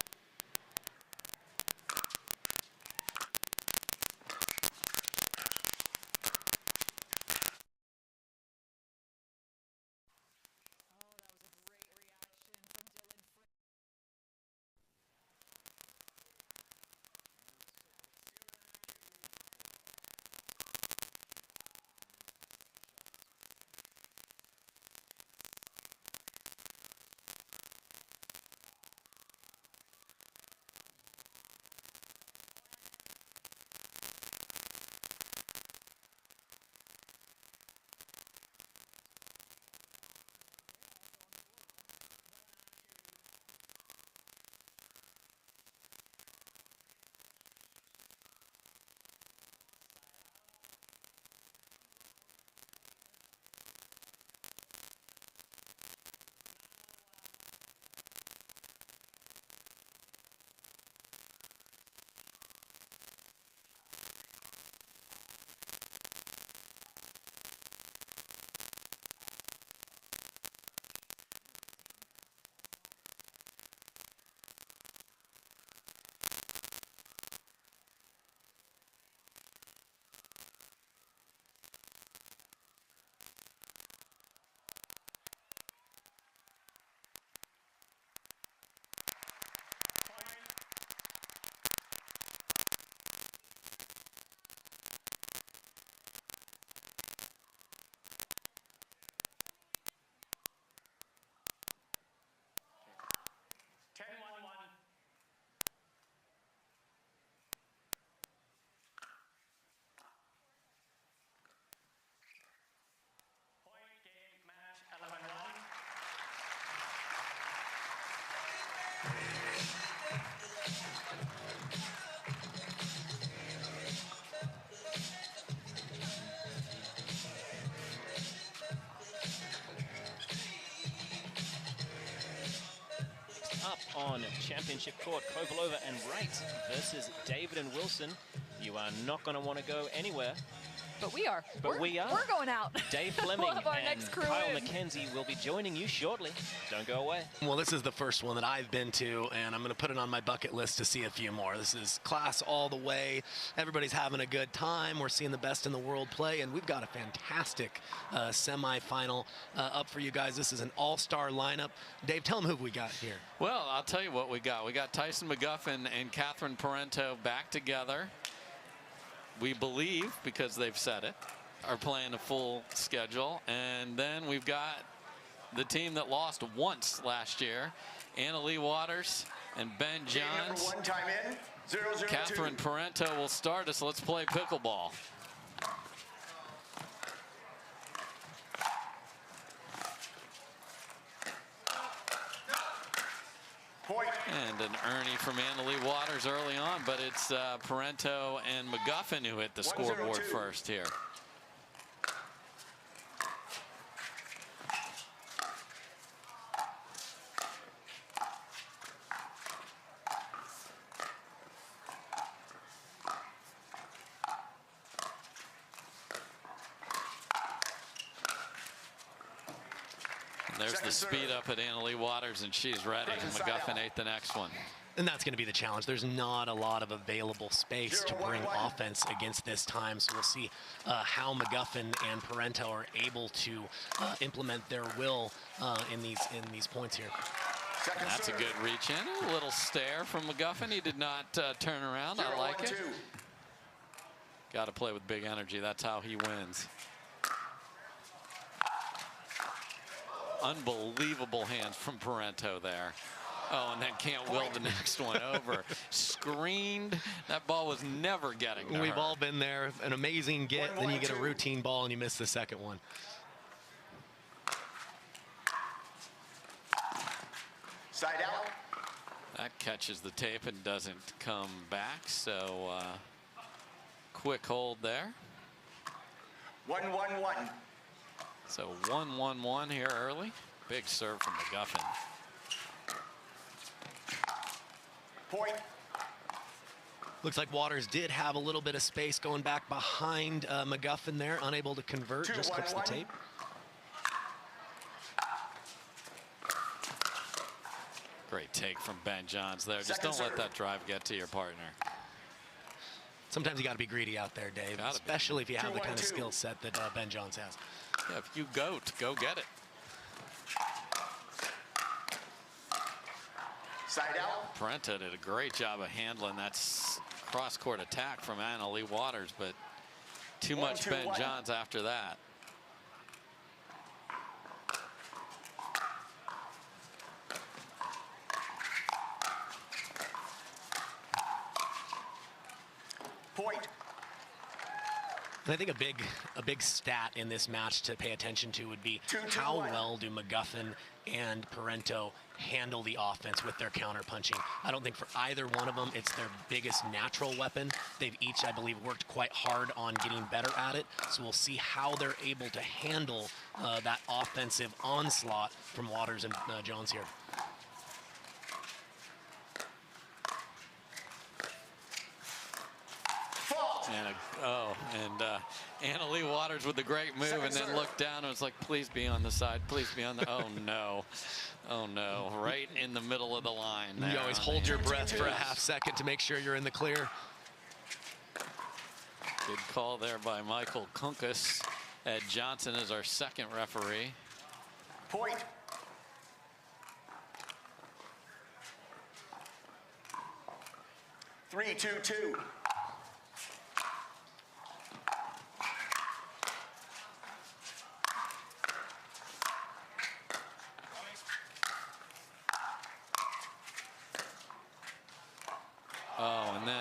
Up on championship court, Kovalova and Wright versus David and Wilson. You are not going to want to go anywhere. But we are. But we are. We're going out. Dave Fleming We'll have our and next crew Kyle in. McKenzie will be joining you shortly. Don't go away. Well, this is the first one that I've been to, and I'm going to put it on my bucket list to see a few more. This is class all the way. Everybody's having a good time. We're seeing the best in the world play, and we've got a fantastic semifinal up for you guys. This is an all-star lineup. Dave, tell them who we got here. Well, I'll tell you what we got. We got Tyson McGuffin and Catherine Parento back together. We believe, because they've said it, are playing a full schedule. And then we've got the team that lost once last year, Anna Lee Waters and Ben Johns. One time in, 0-0-2. Catherine Parento will start us. Let's play pickleball. Point. And an Ernie from Anna Lee Waters early on, but it's Parento and McGuffin who hit the scoreboard 1-0-2. first here. There's the speed up at Annalie Waters, and she's ready. McGuffin ate the next one. And that's going to be the challenge. There's not a lot of available space to bring offense against this time. So we'll see how McGuffin and Parento are able to implement their will in these points here. That's a good reach in. A little stare from McGuffin. He did not turn around. I like it. Got to play with big energy. That's how he wins. Unbelievable hands from Parento there. Oh, and then can't will the next one over. Screened. That ball was never getting to We've her. all been there. An amazing get, then you get a routine ball and you miss the second one. Side out. That catches the tape and doesn't come back. So quick hold there. 1-1-1. So 1-1-1 here early. Big serve from McGuffin. Point. Looks like Waters did have a little bit of space going back behind McGuffin there, unable to convert, just clips the tape. Great take from Ben Johns there. Just don't let that drive get to your partner. Sometimes you got to be greedy out there, Dave, especially if you have the kind of skill set that Ben Johns has. Yeah, if you goat, go get it. Side out. Parento did a great job of handling that cross-court attack from Annalie Waters, but too much Ben Johns after that. Point. And I think a big stat in this match to pay attention to would be how well do McGuffin and Parento handle the offense with their counter punching. I don't think for either one of them it's their biggest natural weapon. They've each, I believe, worked quite hard on getting better at it. So we'll see how they're able to handle that offensive onslaught from Waters and Johns here. And Annalie Waters with the great move, and then looked down and was like, please be on the side, please be on the, oh no. Oh no, right in the middle of the line. You always hold your breath for a half second to make sure you're in the clear. Good call there by Michael Kunkus. Ed Johnson is our second referee. Point. Three, 2-2. Oh, and then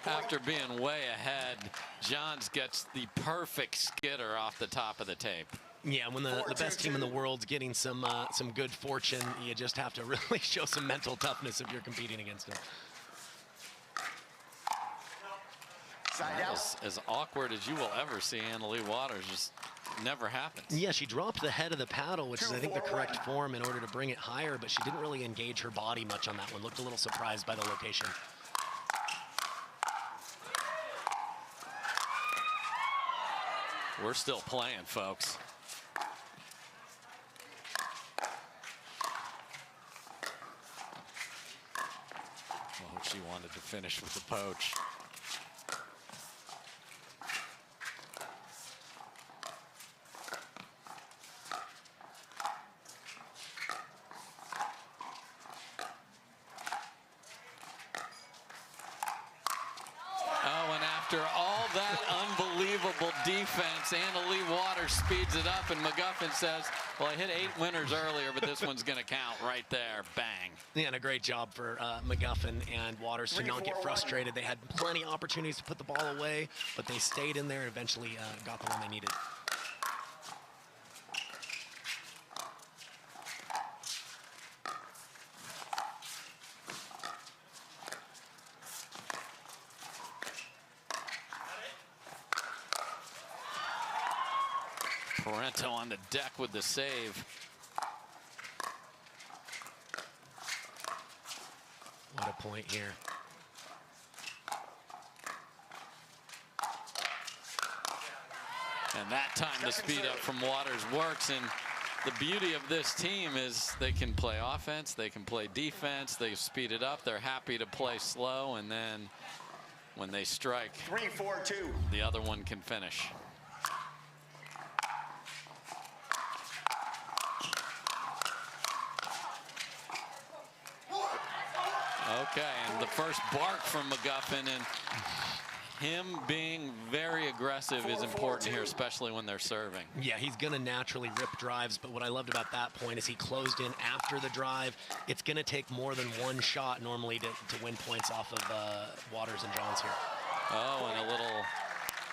after being way ahead, Johns gets the perfect skitter off the top of the tape. Yeah, when the best team in the world's getting some good fortune, you just have to really show some mental toughness if you're competing against them. As awkward as you will ever see Annalie Waters, just never happens. Yeah, she dropped the head of the paddle, which is, I think, the correct form in order to bring it higher, but she didn't really engage her body much on that one. Looked a little surprised by the location. We're still playing, folks. Oh, she wanted to finish with the poach. Defense, Annalie Waters speeds it up, and McGuffin says, well, I hit 8 winners earlier, but this one's going to count right there. Bang. Yeah, and a great job for McGuffin and Waters to not get frustrated. They had plenty of opportunities to put the ball away, but they stayed in there and eventually got the one they needed. Parento on the deck with the save. What a point here. And that time the speed up from Waters works, and The beauty of this team is they can play offense, they can play defense, they speed it up, they're happy to play slow, and then when they strike, 3-4-2. the other one can finish. Okay, and the first bark from McGuffin, and him being very aggressive is important here, especially when they're serving. Yeah, he's going to naturally rip drives, but what I loved about that point is he closed in after the drive. It's going to take more than one shot normally to win points off of Waters and Johns here. Oh, and a little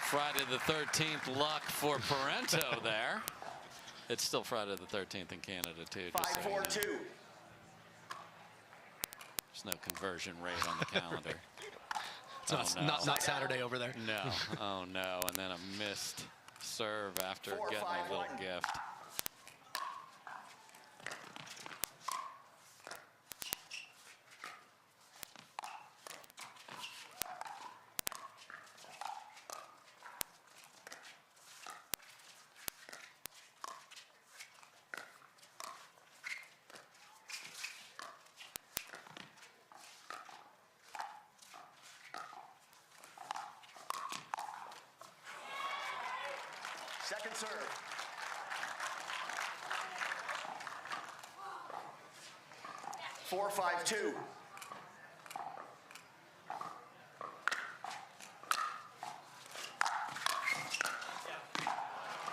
Friday the 13th luck for Parento there. It's still Friday the 13th in Canada, too. 5-4-2. There's no conversion rate on the calendar. It's not Saturday over there. No. Oh, no. And then a missed serve after getting a little gift. Second serve. Four, 5-2.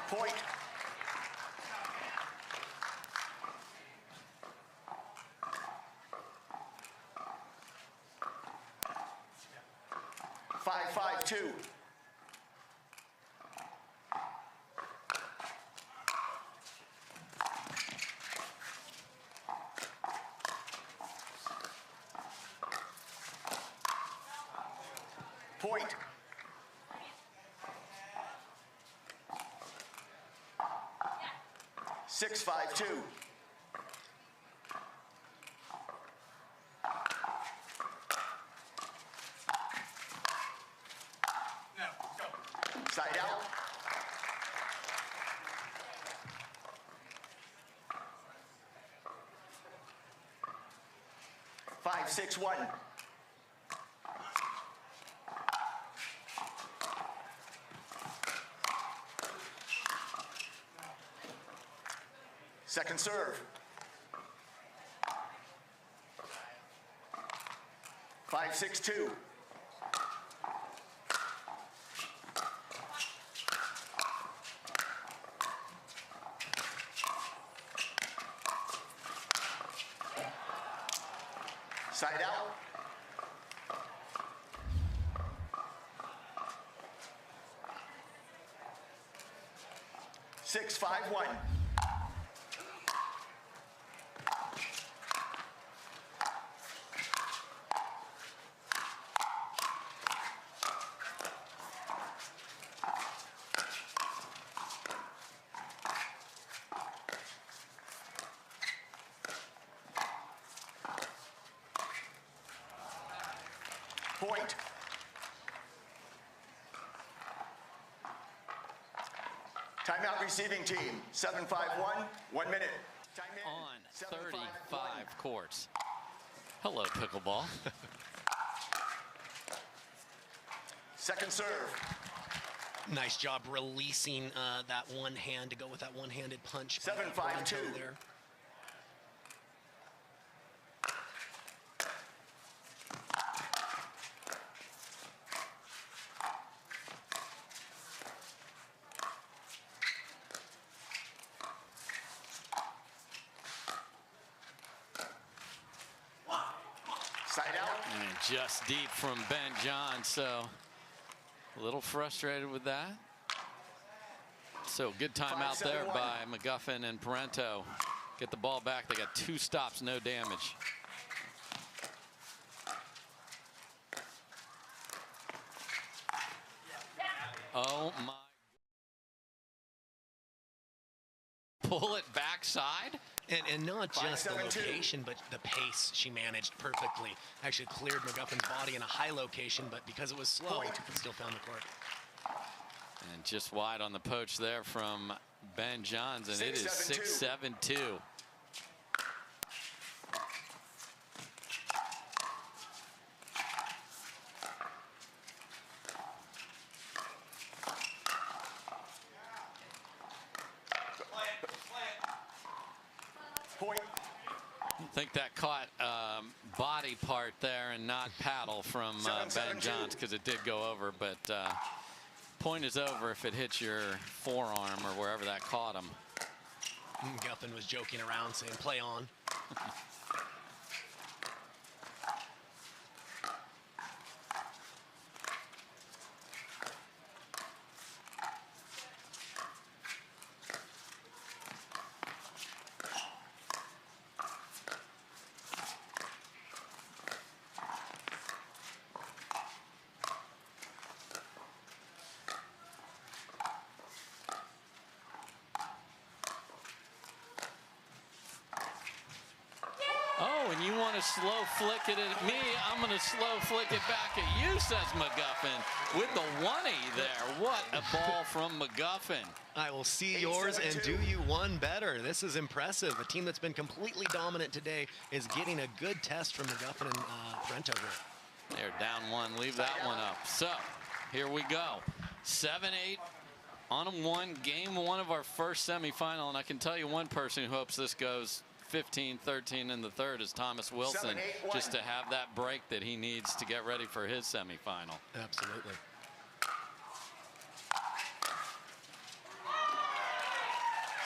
Point. Five, 5-2. Point. Six, 5-2. Side out. Five, 6-1. Second serve. 5-6-2. Side out. Six, 5-1. Point. Timeout receiving team, 7-5-1, 1 minute. Time in, On 35 courts. Hello, pickleball. Second serve. Nice job releasing that one hand to go with that one-handed punch. 7-5-2 there. Side out. And just deep from Ben John, so a little frustrated with that. So good time out there by McGuffin and Parento. Get the ball back. They got 2 stops, no damage. Oh my. Pull it backside. And not just the location, but the pace she managed perfectly. Actually cleared McGuffin's body in a high location, but because it was slow, it still found the court. And just wide on the poach there from Ben Johns, and it is 6-7-2. Point. I think that caught body part there and not paddle from Ben Johns, because it did go over, but point is over if it hits your forearm or wherever that caught him. McGuffin was joking around saying play on. Slow flick it at me. I'm going to slow flick it back at you, says McGuffin, with the 1-0 there. What a ball from McGuffin. I will see yours and do you one better. This is impressive. A team that's been completely dominant today is getting a good test from McGuffin and Parento here. They're down 1. Leave that one up. So here we go. 7-8 on a 1. Game 1 of our first semifinal. And I can tell you one person who hopes this goes 15-13 in the third is Thomas Wilson, just to have that break that he needs to get ready for his semifinal. Absolutely.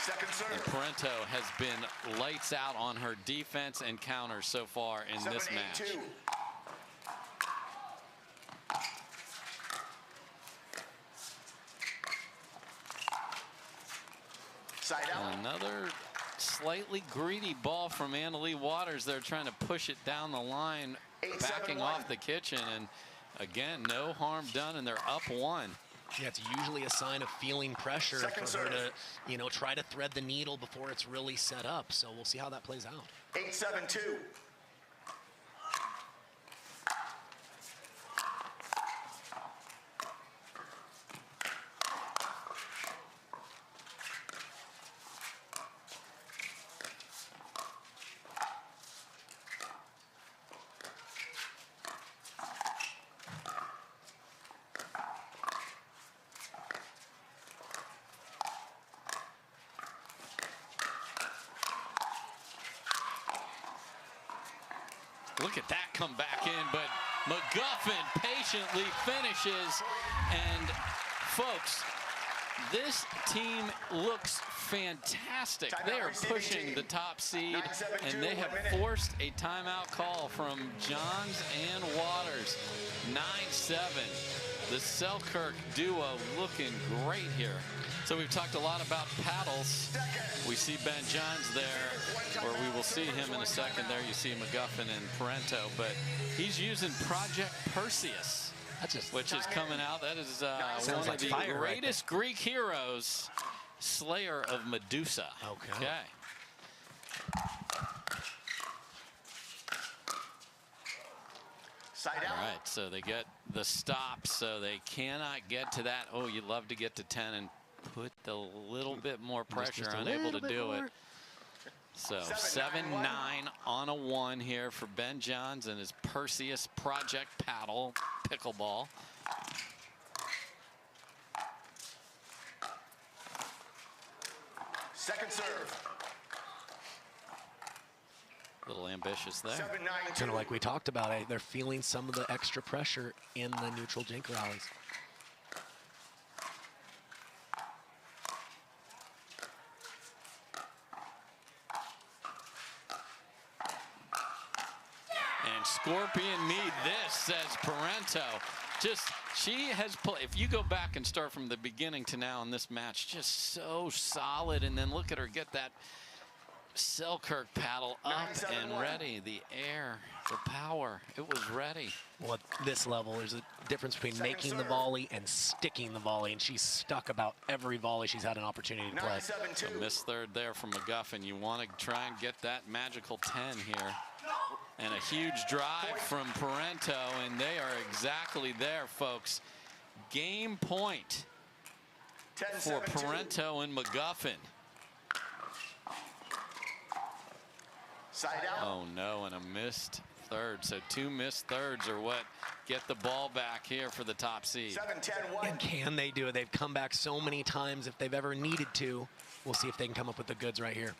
Second serve. And Parento has been lights out on her defense and counters so far in this match. Side out. Another slightly greedy ball from Annalie Waters. They're trying to push it down the line, backing off the kitchen, and again, no harm done, and they're up 1. Yeah, it's usually a sign of feeling pressure for her to, you know, try to thread the needle before it's really set up. So we'll see how that plays out. 8-7-2. Look at that come back in, but McGuffin patiently finishes. And folks, this team looks fantastic. They are pushing the top seed, and they have forced a timeout call from Johns and Waters. 9-7. The Selkirk duo looking great here. So we've talked a lot about paddles. We see Ben Johns there, or we will see him in a second there. You see McGuffin and Parento, but he's using Project Perseus, which is coming out. That is one of the greatest Greek heroes, Slayer of Medusa. Okay. All right, so they get the stop, so they cannot get to that. Oh, you'd love to get to 10 and put a little bit more pressure, unable to do it. So 7-9 on a 1 here for Ben Johns and his Perseus Project Paddle pickleball. Second serve. A little ambitious there. Kind of like we talked about, they're feeling some of the extra pressure in the neutral jink rallies. And Scorpion need this, says Parento. Just, she has, if you go back and start from the beginning to now in this match, just so solid. And then look at her get that Selkirk paddle up and ready. The air, the power, it was ready. Well, at this level, there's a difference between making the volley and sticking the volley, and she's stuck about every volley she's had an opportunity to play. A missed third there from McGuffin. You want to try and get that magical 10 here. And a huge drive from Parento, and they are exactly there, folks. Game point. for Parento and McGuffin. Side out. Oh no, and a missed third. So 2 missed thirds are what get the ball back here for the top seed. 7-10-1. And can they do it? They've come back so many times if they've ever needed to. We'll see if they can come up with the goods right here.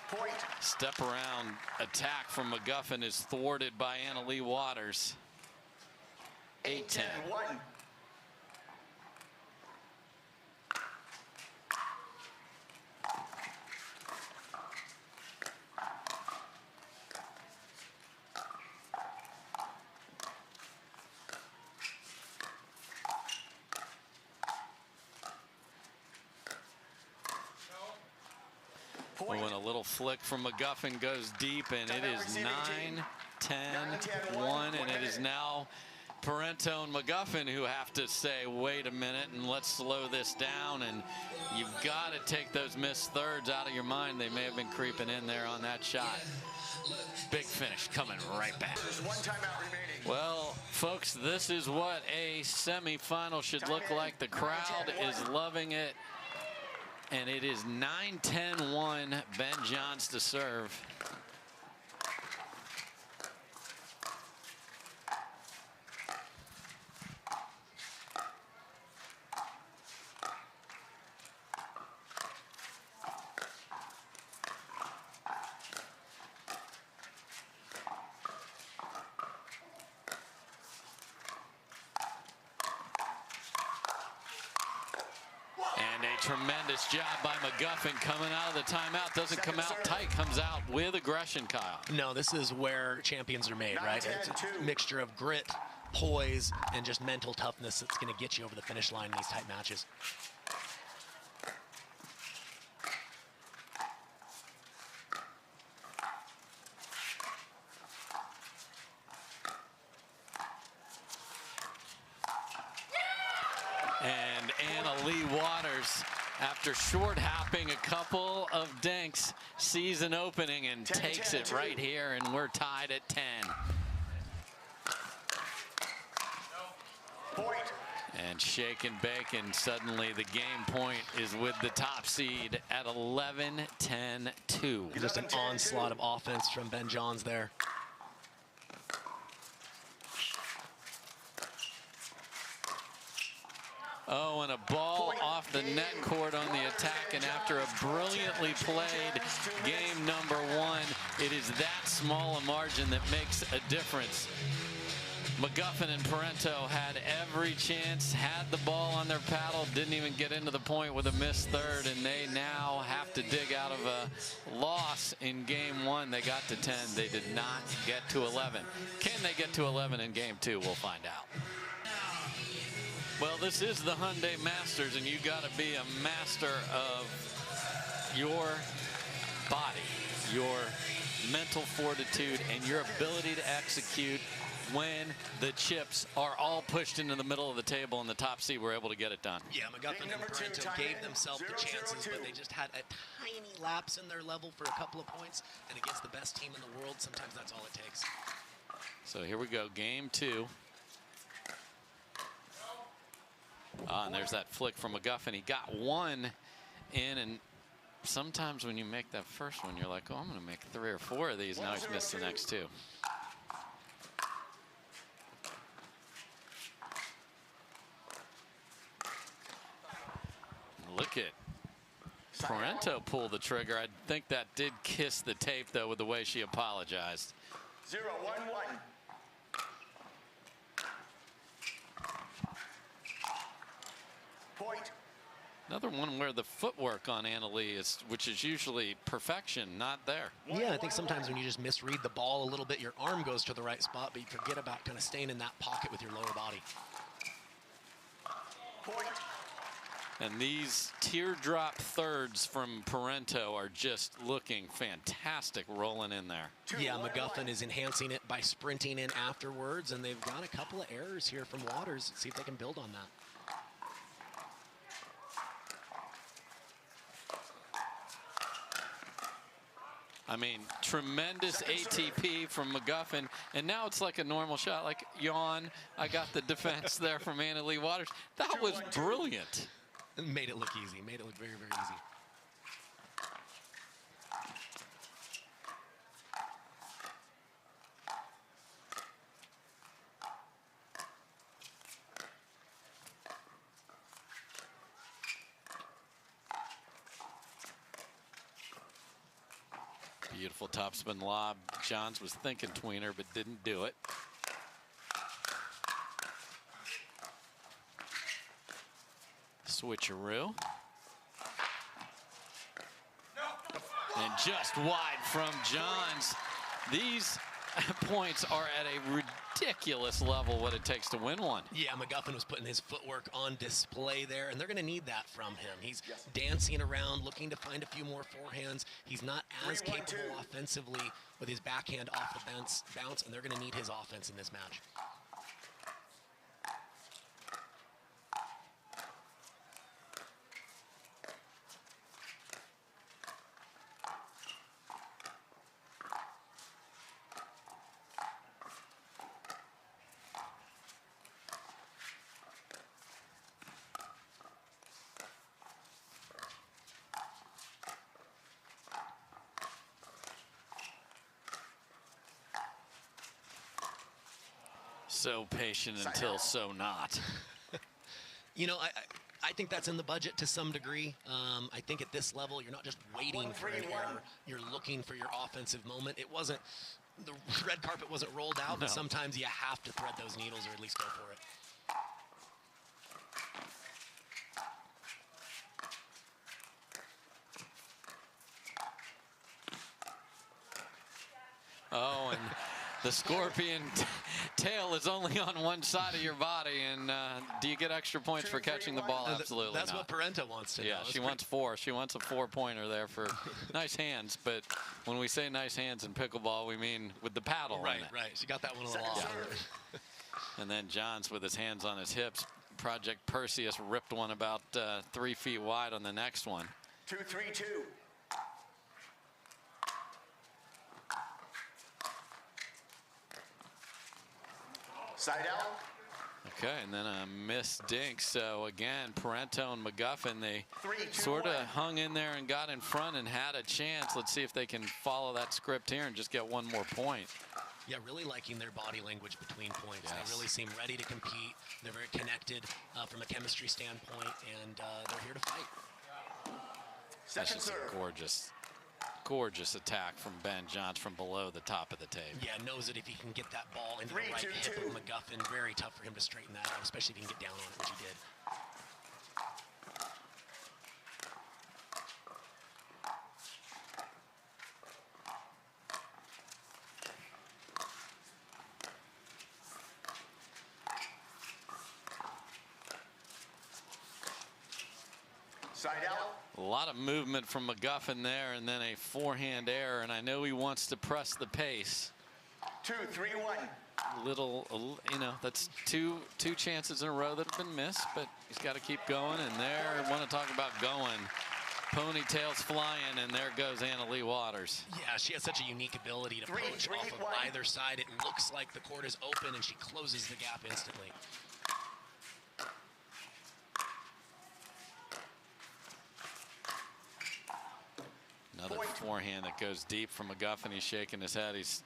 Point. Step around attack from McGuffin is thwarted by Anna Lee Waters. 8-10. 1. Oh, and a little flick from McGuffin goes deep, and it is 9-10-1, and it is now Parento and McGuffin who have to say, wait a minute, and let's slow this down, and you've got to take those missed thirds out of your mind. They may have been creeping in there on that shot. Big finish coming right back. There's 1 timeout remaining. Well, folks, this is what a semifinal should look like. The crowd is loving it. And it is 9-10-1, Ben Johns to serve. Tremendous job by McGuffin coming out of the timeout. Doesn't come out tight, comes out with aggression, Kyle. No, this is where champions are made, right? It's a mixture of grit, poise, and just mental toughness that's going to get you over the finish line in these tight matches. And Anna Lee Waters, after short hopping a couple of dinks, sees an opening and takes it right here, and we're tied at 10. Point. And shake and bake, and suddenly the game point is with the top seed at 11-10-2. Just an onslaught of offense from Ben Johns there. Oh, and a ball off the net court on the attack, and after a brilliantly played game number 1, it is that small a margin that makes a difference. McGuffin and Parento had every chance, had the ball on their paddle, didn't even get into the point with a missed third, and they now have to dig out of a loss in game 1. They got to 10. They did not get to 11. Can they get to 11 in game 2? We'll find out. Well, this is the Hyundai Masters, and you got to be a master of your body, your mental fortitude, and your ability to execute when the chips are all pushed into the middle of the table and the top seed were able to get it done. Yeah, McGuffin and Parento gave themselves the chances, but they just had a tiny lapse in their level for a couple of points, and against the best team in the world, sometimes that's all it takes. So here we go, game 2. And there's that flick from McGuffin. He got one in, and sometimes when you make that first one, you're like, oh, I'm going to make 3 or 4 of these. Now he's missed the next 2. Look at Parento pull the trigger. I think that did kiss the tape, though, with the way she apologized. 0-1-1. Point. Another one where the footwork on Anna Lee is, which is usually perfection, not there. Yeah, I think sometimes when you just misread the ball a little bit, your arm goes to the right spot, but you forget about kind of staying in that pocket with your lower body. Point. And these teardrop thirds from Parento are just looking fantastic rolling in there. Yeah, McGuffin is enhancing it by sprinting in afterwards, and they've got a couple of errors here from Waters. See if they can build on that. I mean, tremendous ATP from McGuffin, and now it's like a normal shot. Like, yawn, I got the defense there from Anna Leigh Waters. That was brilliant. Made it look easy. Made it look very, very easy. Beautiful topspin lob. Johns was thinking tweener, but didn't do it. Switcheroo. And just wide from Johns. These points are at a ridiculous level, what it takes to win one. Yeah, McGuffin was putting his footwork on display there, and they're going to need that from him. He's dancing around, looking to find a few more forehands. He's not as capable offensively with his backhand off the bounce, and they're going to need his offense in this match. So patient until so not. You know, I think that's in the budget to some degree. I think at this level, you're not just waiting for an error. You're looking for your offensive moment. It wasn't, the red carpet wasn't rolled out, but sometimes you have to thread those needles or at least go for it. Oh, and the scorpion tail is only on one side of your body, and do you get extra points for catching the ball? Absolutely That's not. what Parento wants to know. Yeah, she wants 4. She wants a 4-pointer there for nice hands, but when we say nice hands in pickleball, we mean with the paddle. Right. She got that one a little off. And then Johns with his hands on his hips. Project Perseus ripped one about 3 feet wide on the next one. 2-3-2. Side out. Okay, and then a missed dink. So again, Parento and McGuffin, they sort of hung in there and got in front and had a chance. Let's see if they can follow that script here and just get one more point. Yeah, really liking their body language between points. Yes. They really seem ready to compete. They're very connected from a chemistry standpoint, and they're here to fight. That's just a gorgeous attack from Ben Johns from below the top of the table. Yeah, knows that if he can get that ball into the right hip of McGuffin, very tough for him to straighten that out, especially if he can get down on it, which he did. Side out. A lot of movement from McGuffin there, and then a forehand error, and I know he wants to press the pace. 2-3-1. You know, that's two chances in a row that have been missed, but he's got to keep going, and there, I want to talk about going. Ponytails flying, and there goes Anna Leigh Waters. Yeah, she has such a unique ability to poach off of either side. It looks like the court is open, and she closes the gap instantly. Another forehand that goes deep from McGuffin. He's shaking his head. He's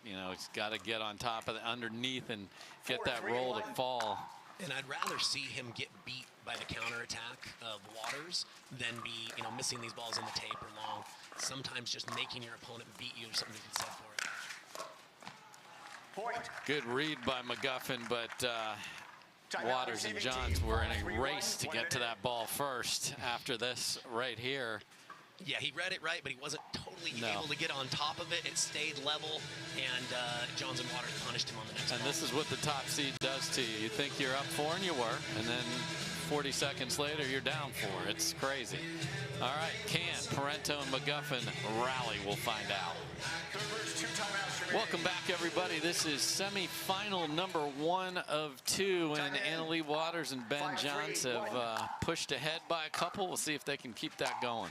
got to get on top of the underneath and get that roll to fall. And I'd rather see him get beat by the counterattack of Waters than be, missing these balls in the tape or long. Sometimes just making your opponent beat you is something you can say for it. Point. Good read by McGuffin, but Waters and Johns were in a race to get to that ball first after this right here. Yeah, he read it right, but he wasn't totally able to get on top of it. It stayed level, and Johns and Waters punished him on the next ball. And this is what the top seed does to you. You think you're up 4, and you were, and then 40 seconds later, you're down 4. It's crazy. All right, can Parento and McGuffin rally? We'll find out. Welcome back, everybody. This is semifinal number 1 of 2, and Anna Leigh Waters and Ben Johns have pushed ahead by a couple. We'll see if they can keep that going.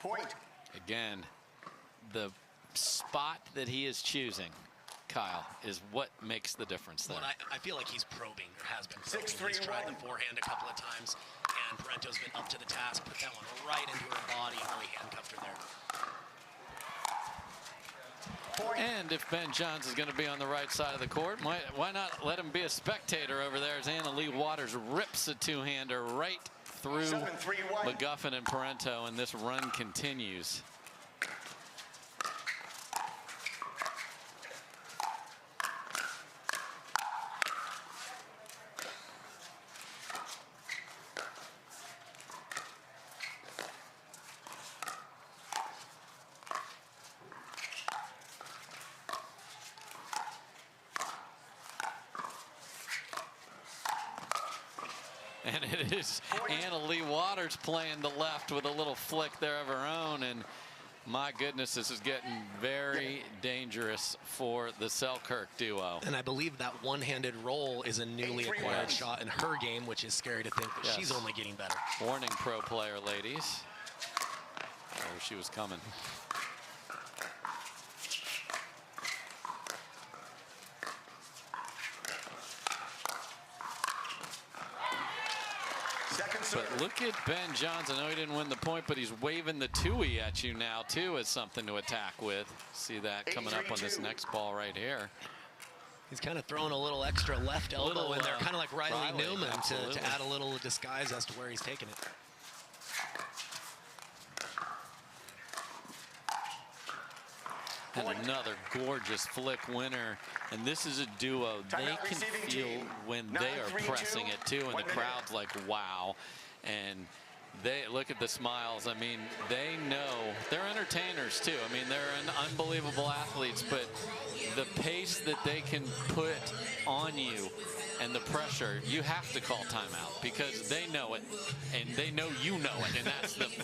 Point. Again, the spot that he is choosing, Kyle, is what makes the difference there. Well, I feel like he's probing. There has been probing. 6-3-1. He's tried the forehand a couple of times, and Parento's been up to the task, put that one right into her body, and really handcuffed her there. Point. And if Ben Johns is going to be on the right side of the court, why not let him be a spectator over there as Anna Lee Waters rips a two-hander right through 7-3-1. McGuffin and Parento, and this run continues. And it is Anna Lee Waters playing the left with a little flick there of her own. And my goodness, this is getting very dangerous for the Selkirk duo. And I believe that one-handed roll is a newly acquired shot in her game, which is scary to think that she's only getting better. Warning, pro player, ladies. Oh, she was coming. But look at Ben Johns. I know he didn't win the point, but he's waving the two-y at you now, too, as something to attack with. See that coming up on this next ball right here. He's kind of throwing a little extra left elbow in there, kind of like Riley Newman, to add a little disguise as to where he's taking it. And another gorgeous flick winner. And this is a duo. They can feel when they are pressing it, too, and the crowd's like, wow. And they look at the smiles. I mean, they know they're entertainers too. I mean, they're unbelievable athletes, but the pace that they can put on you and the pressure, you have to call timeout because they know it and they know you know it, and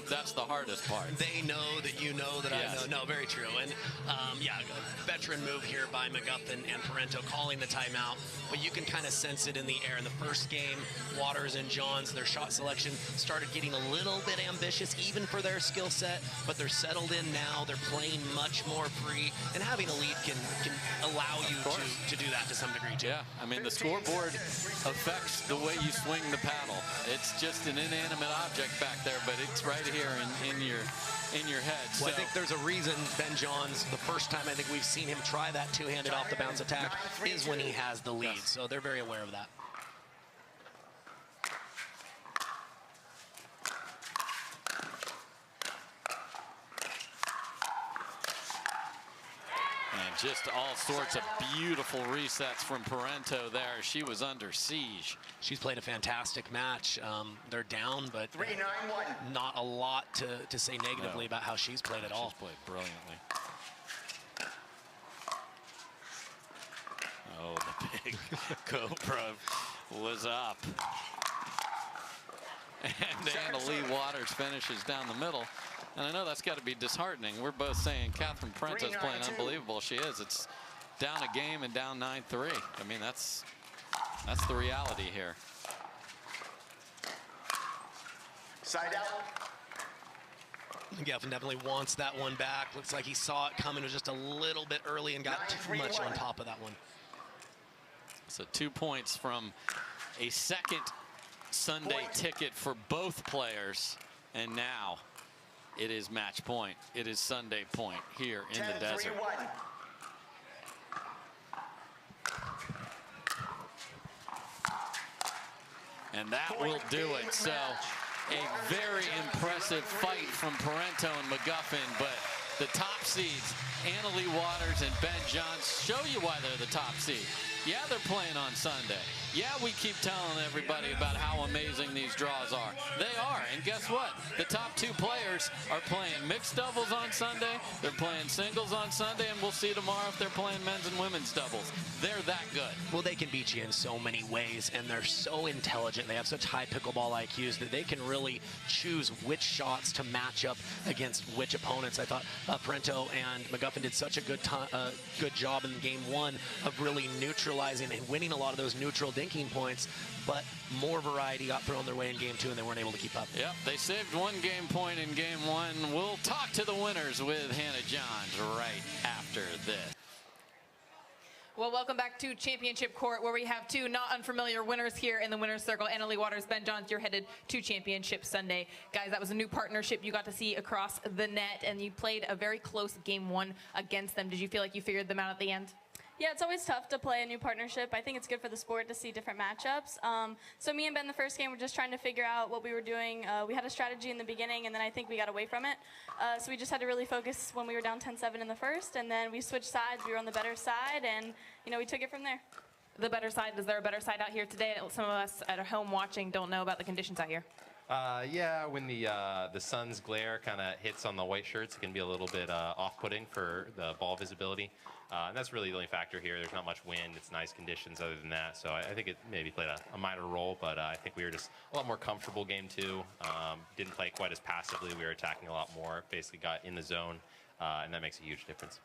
that's the hardest part. They know that you know that I know. No, very true. And yeah, a veteran move here by McGuffin and Parento calling the timeout, but you can kind of sense it in the air. In the first game, Waters and Johns, their shot selection started getting a little bit ambitious even for their skill set, but they're settled in now. They're playing much more free, and having a lead can allow you to do that to some degree too. Yeah, I mean, the scoreboard affects the way you swing the paddle. It's just an inanimate object back there, but it's right here in your head. Well, I think there's a reason Ben Johns, the first time I think we've seen him try that two-handed off the bounce attack is when he has the lead. So they're very aware of that. And just all sorts of beautiful resets from Parento there. She was under siege. She's played a fantastic match. They're down, but not a lot to say negatively about how she's played at all. She's played brilliantly. Oh, the big GoPro was up. And Anna Lee Waters finishes down the middle. And I know that's got to be disheartening. We're both saying Catherine Parento's playing unbelievable. She is. It's down a game and down 9-3. I mean, that's the reality here. Side out. McGuffin definitely wants that one back. Looks like he saw it coming. It was just a little bit early and got too much on top of that one. So 2 points from a second Sunday ticket for both players. And now it is match point. It is Sunday point here in the desert. And that will do it. So a very impressive fight from Parento and McGuffin, but the top seeds, Anna Lee Waters and Ben Johns, show you why they're the top seed. Yeah, they're playing on Sunday. Yeah, we keep telling everybody about how amazing these draws are. They are, and guess what? The top two players are playing mixed doubles on Sunday, they're playing singles on Sunday, and we'll see tomorrow if they're playing men's and women's doubles. They're that good. Well, they can beat you in so many ways, and they're so intelligent. They have such high pickleball IQs that they can really choose which shots to match up against which opponents. I thought Parento and McGuffin did such a good job in game 1 of really neutralizing and winning a lot of those neutral dinking points, but more variety got thrown their way in game 2 and they weren't able to keep up. Yep, they saved 1 game point in game 1. We'll talk to the winners with Hannah Johns right after this. Well, welcome back to Championship Court, where we have 2 not unfamiliar winners here in the winner's circle. Annalie Waters, Ben Johns, you're headed to Championship Sunday. Guys, that was a new partnership you got to see across the net, and you played a very close game 1 against them. Did you feel like you figured them out at the end? Yeah, it's always tough to play a new partnership. I think it's good for the sport to see different matchups. So me and Ben, the first game, were just trying to figure out what we were doing. We had a strategy in the beginning, and then I think we got away from it. So we just had to really focus when we were down 10-7 in the first, and then we switched sides. We were on the better side, and we took it from there. The better side, is there a better side out here today? Some of us at home watching don't know about the conditions out here. Yeah, when the sun's glare kind of hits on the white shirts, it can be a little bit off-putting for the ball visibility. And that's really the only factor here. There's not much wind. It's nice conditions other than that. So I think it maybe played a minor role, but I think we were just a lot more comfortable game 2. Didn't play quite as passively. We were attacking a lot more. Basically got in the zone, and that makes a huge difference.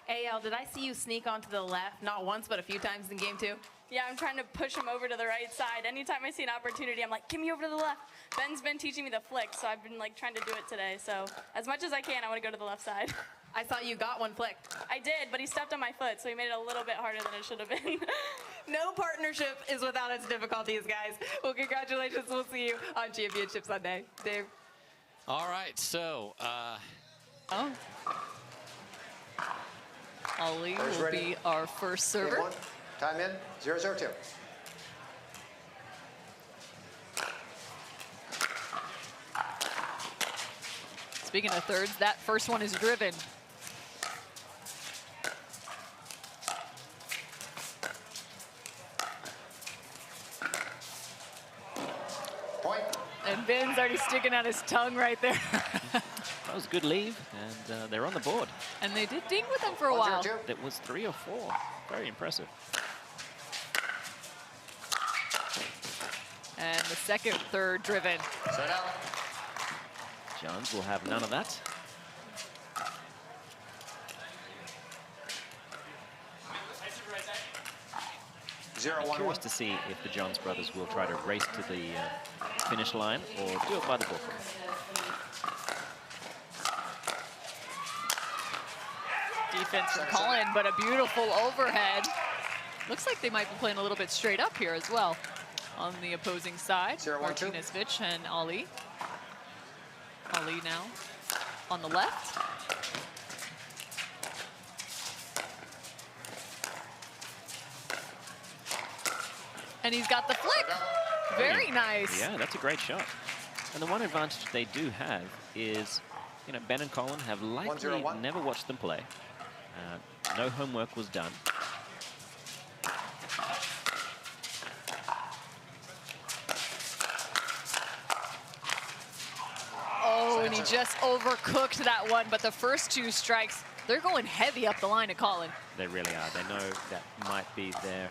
AL, did I see you sneak onto the left, not once, but a few times in game 2? Yeah, I'm trying to push him over to the right side. Anytime I see an opportunity, I'm like, give me over to the left. Ben's been teaching me the flick, so I've been trying to do it today. So as much as I can, I want to go to the left side. I saw you got one flick. I did, but he stepped on my foot, so he made it a little bit harder than it should have been. No partnership is without its difficulties, guys. Well, congratulations. We'll see you on Championship Sunday. Dave. All right, so. Ali will be our first server. Time in, 0-0-2. Speaking of thirds, that first one is driven. Point. And Ben's already sticking out his tongue right there. That was a good leave, and they're on the board. And they did ding with them for a while. That was 3 or 4. Very impressive. And the second, third driven. Set out. Johns will have none of that. I'm curious to see if the Johns brothers will try to race to the finish line or do it by the book. Defense from Colin, but a beautiful overhead. Looks like they might be playing a little bit straight up here as well on the opposing side. Martinez and Ali. Ali now on the left. And he's got the flick. Very nice. Yeah, that's a great shot. And the one advantage they do have is, Ben and Colin have likely never watched them play. No homework was done. Oh, and he just overcooked that one, but the first 2 strikes, they're going heavy up the line at Colin. They really are. They know that might be their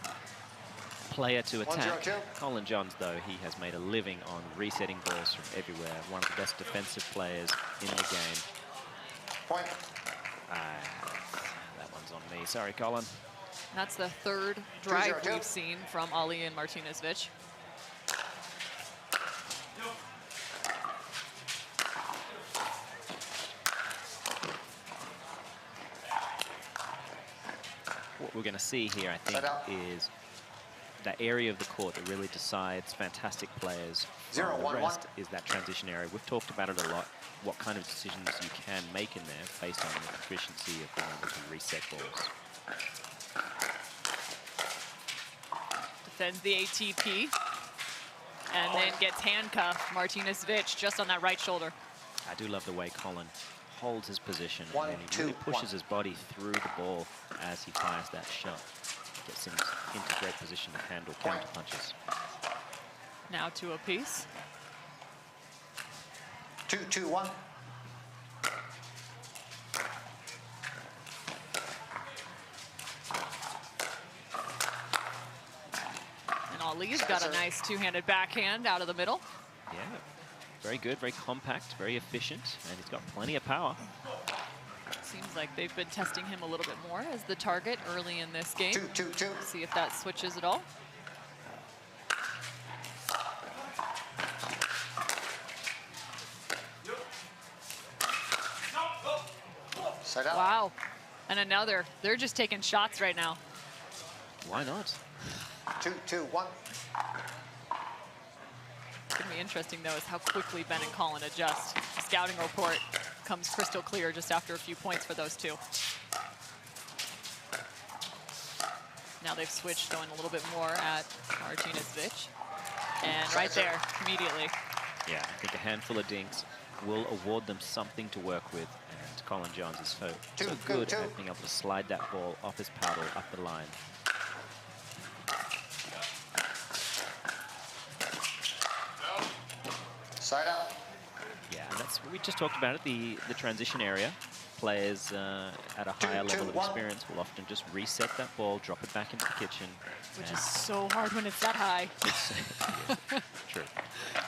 player to attack. Colin Johns, though, he has made a living on resetting balls from everywhere. One of the best defensive players in the game. Point. That one's on me. Sorry, Colin. That's the third drive we've seen from Ali and Martinez. What we're going to see here, I think, is that area of the court that really decides fantastic players. The rest is that transition area. We've talked about it a lot, what kind of decisions you can make in there based on the efficiency of being able to reset balls. Defends the ATP and then gets handcuffed. Martinez just on that right shoulder. I do love the way Colin holds his position and then he really pushes his body through the ball as he fires that shot. Gets him into great position to handle counter punches. Now 2 apiece. 2-2-1. And Ali's got a nice 2-handed backhand out of the middle. Yeah, very good, very compact, very efficient, and he's got plenty of power. Seems like they've been testing him a little bit more as the target early in this game. 2-2-2. See if that switches at all. Side out. Wow. And another. They're just taking shots right now. Why not? 2-2-1. It's going to be interesting, though, is how quickly Ben and Colin adjust. The scouting report comes crystal clear just after a few points for those two. Now they've switched, going a little bit more at Martinez. And right there, immediately. Yeah, I think a handful of dinks will award them something to work with. And Colin Johns is so good at being able to slide that ball off his paddle up the line. Side out. Yeah, and that's what we just talked about at the transition area. Players at a higher level of experience will often just reset that ball, drop it back into the kitchen. Which is so hard when it's that high. True.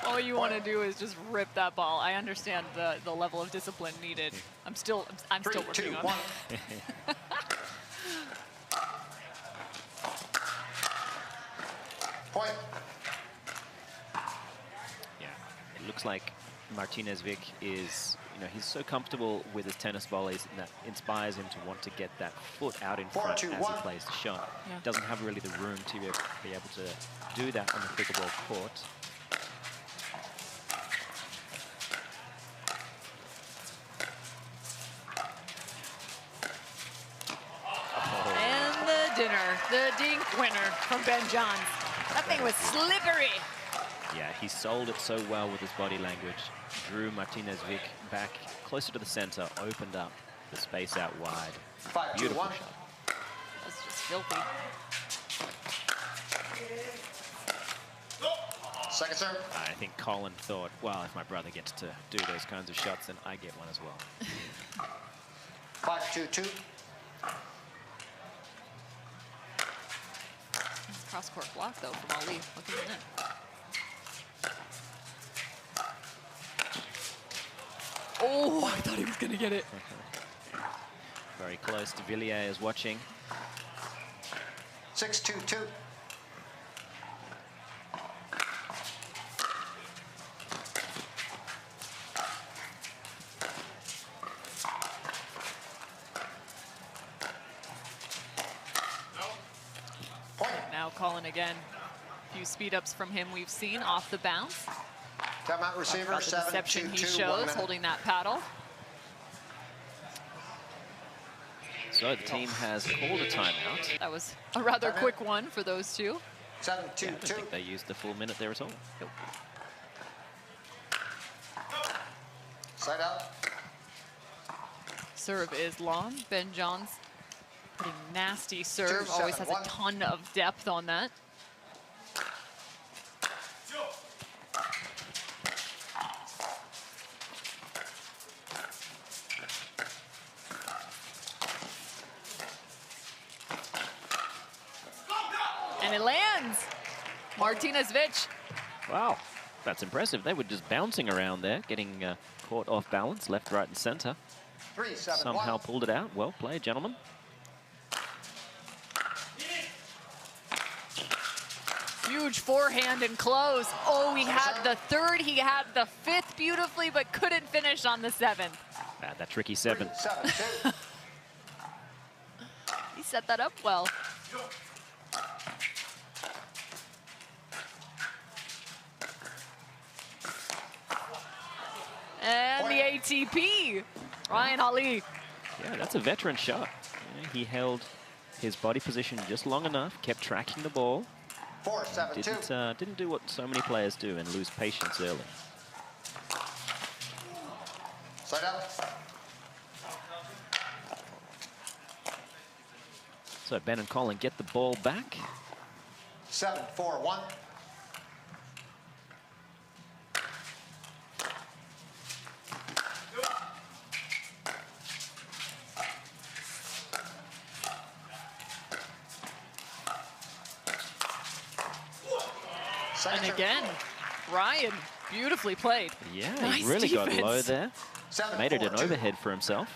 All you want to do is just rip that ball. I understand the level of discipline needed. I'm still working on it. Point. Yeah, it looks like Martinez is, he's so comfortable with his tennis volleys and that inspires him to want to get that foot out in front as he plays the shot. Yeah. Doesn't have really the room to be able to do that on the pickleball court. And the dinner, the dink winner from Ben Johns. That thing was slippery. Yeah, he sold it so well with his body language. Drew Martinez back closer to the center, opened up the space out wide. 5-2-1. Beautiful shot. That's just filthy. Second serve. I think Colin thought, well, if my brother gets to do those kinds of shots, then I get one as well. 5-2-2. Cross-court block, though, from Ali. Look at that. Oh, I thought he was going to get it. Very close. De Villiers is watching. 6-2-2. Now Colin again. A few speed ups from him we've seen off the bounce. Timeout receiver, About the deception he shows holding that paddle. So the team has called a timeout. That was a rather quick one for those two. 7-2-2. I don't think they used the full minute there at all. Nope. Side out. Serve is long. Ben Johns pretty nasty serve. 2-7-1. Always has a ton of depth on that. And it lands. Martinez. Wow, that's impressive. They were just bouncing around there, getting caught off balance, left, right, and center. 3-7-1. Somehow pulled it out. Well played, gentlemen. Huge forehand and close. Oh, he had the third, he had the fifth beautifully, but couldn't finish on the seventh. That tricky seven. 7-2. He set that up well. And the ATP, Ryan Ali. Yeah, that's a veteran shot. Yeah, he held his body position just long enough, kept tracking the ball. 4-7-2. Didn't do what so many players do and lose patience early. Side out. So Ben and Colin get the ball back. 7-4-1. And again, Ryan, beautifully played. Yeah, nice he really defense. got low there. 7-4-2. Made it an overhead for himself.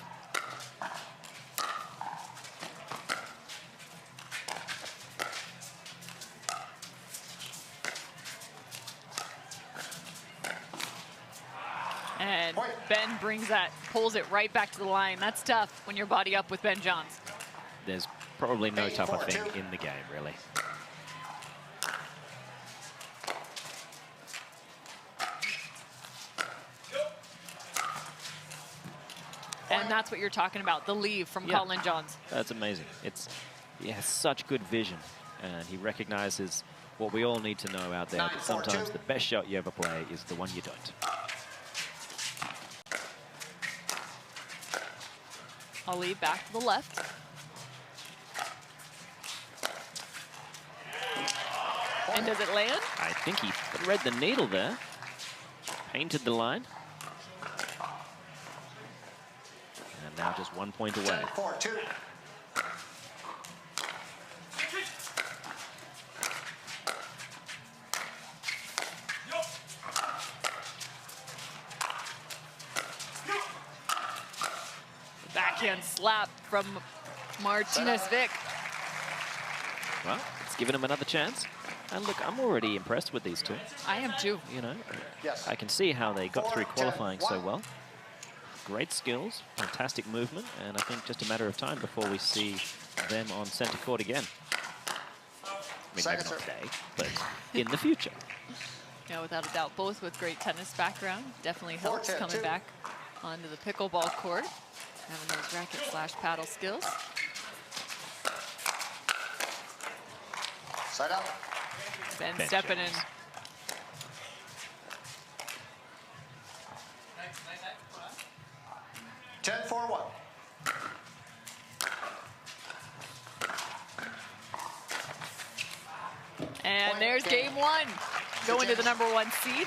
And Ben brings that, pulls it right back to the line. That's tough when you're body up with Ben Johns. There's probably no tougher thing in the game, really. And that's what you're talking about, the leave from Colin Johns. That's amazing. He has such good vision, and he recognizes what we all need to know out there, that sometimes the best shot you ever play is the one you don't. I'll lead back to the left. And does it land? I think he thread the needle there. Painted the line. And now just 1 point away. 4-2. Backhand slap from Martinez Vic. Well, it's given him another chance. And look, I'm already impressed with these two. I am too. You know, I can see how they got through qualifying so well. Great skills, fantastic movement, and I think just a matter of time before we see them on center court again. I mean, maybe not today, but in the future. Yeah, without a doubt, both with great tennis background. Definitely helps coming back onto the pickleball court, having those racket/paddle skills. Side up. Ben stepping in. Ten, 4-1. And there's game one. Going to the #1 seed.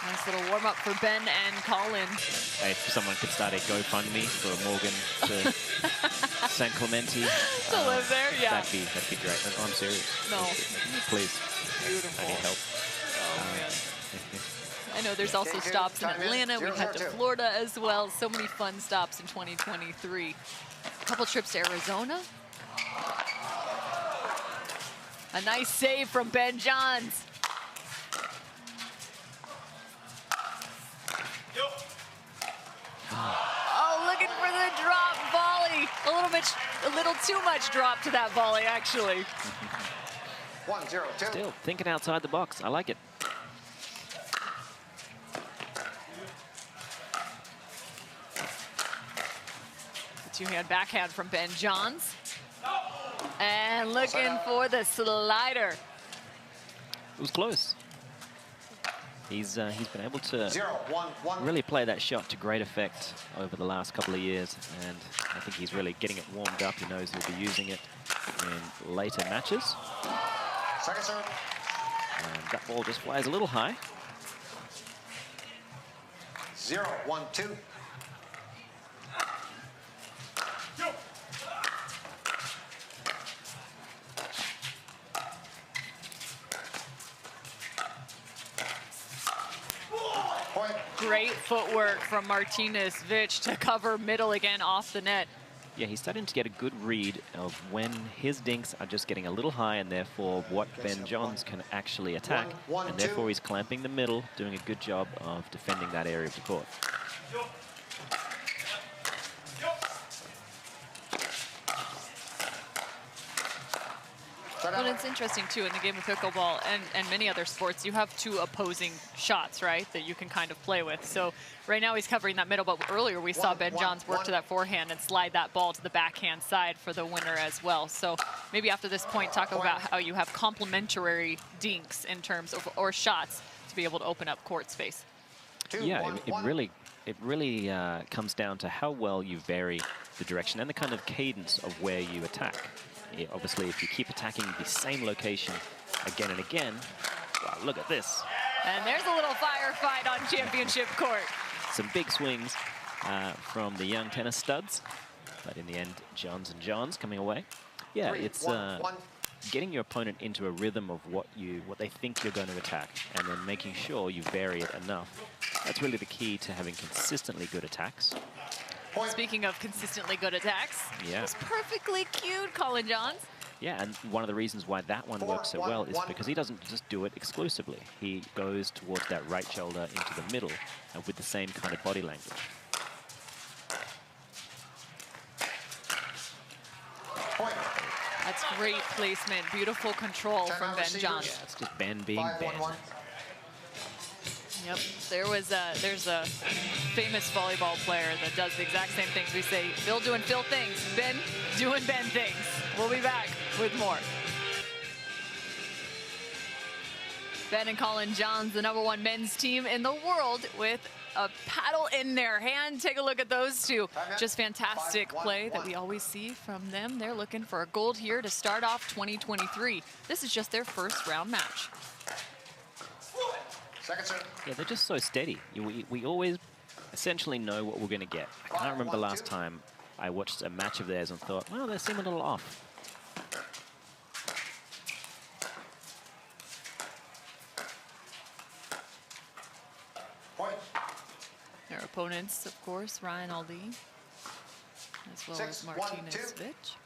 Nice little warm up for Ben and Colin. Hey, if someone could start a GoFundMe for Morgan to San Clemente. To live there, yeah. That'd be great. I'm serious. No. Please. Beautiful. I need help. Oh, man. I know there's also stops in Atlanta. We head to Florida as well. So many fun stops in 2023. A couple trips to Arizona. A nice save from Ben Johns. Oh, looking for the drop volley. A little too much drop to that volley, actually. 1-0-2. Still thinking outside the box. I like it. Two-hand backhand from Ben Johns. And looking for the slider. It was close. He's been able to really play that shot to great effect over the last couple of years, and I think he's really getting it warmed up. He knows he'll be using it in later matches. Second serve. And that ball just flies a little high. 0-1-2. Great footwork from Martinez Vic to cover middle again off the net. Yeah, he's starting to get a good read of when his dinks are just getting a little high, and therefore what Ben Johns can actually attack. And therefore he's clamping the middle, doing a good job of defending that area of the court. Well, it's interesting, too, in the game of pickleball and many other sports, you have two opposing shots, right, that you can kind of play with. So right now he's covering that middle, but earlier we saw Ben Johns work to that forehand and slide that ball to the backhand side for the winner as well. So maybe after this point, talk about how you have complementary dinks in terms of, or shots, to be able to open up court space. Yeah, it really comes down to how well you vary the direction and the kind of cadence of where you attack. Yeah, obviously, if you keep attacking the same location again and again, wow, look at this. And there's a little firefight on championship court. Some big swings from the young tennis studs, but in the end, Johns and Johns coming away. Yeah, it's getting your opponent into a rhythm of what they think you're going to attack, and then making sure you vary it enough. That's really the key to having consistently good attacks. Speaking of consistently good attacks, yeah. It's perfectly cued, Colin Johns. Yeah, and one of the reasons why that one works so well is because he doesn't just do it exclusively. He goes towards that right shoulder into the middle and with the same kind of body language. That's great placement. Beautiful control from Ben Johns. Yeah, it's just Ben being Ben. Yep, there's a famous volleyball player that does the exact same things. We say, Phil doing Phil things, Ben doing Ben things. We'll be back with more. Ben and Colin Johns, the #1 men's team in the world, with a paddle in their hand. Take a look at those two. Just fantastic play that we always see from them. They're looking for a gold here to start off 2023. This is just their first round match. Second serve. Yeah, they're just so steady. We always essentially know what we're going to get. I can't remember the last time I watched a match of theirs and thought, well, they seem a little off. Point. Their opponents, of course, Ryan Ali, as well as Martinez Vitch.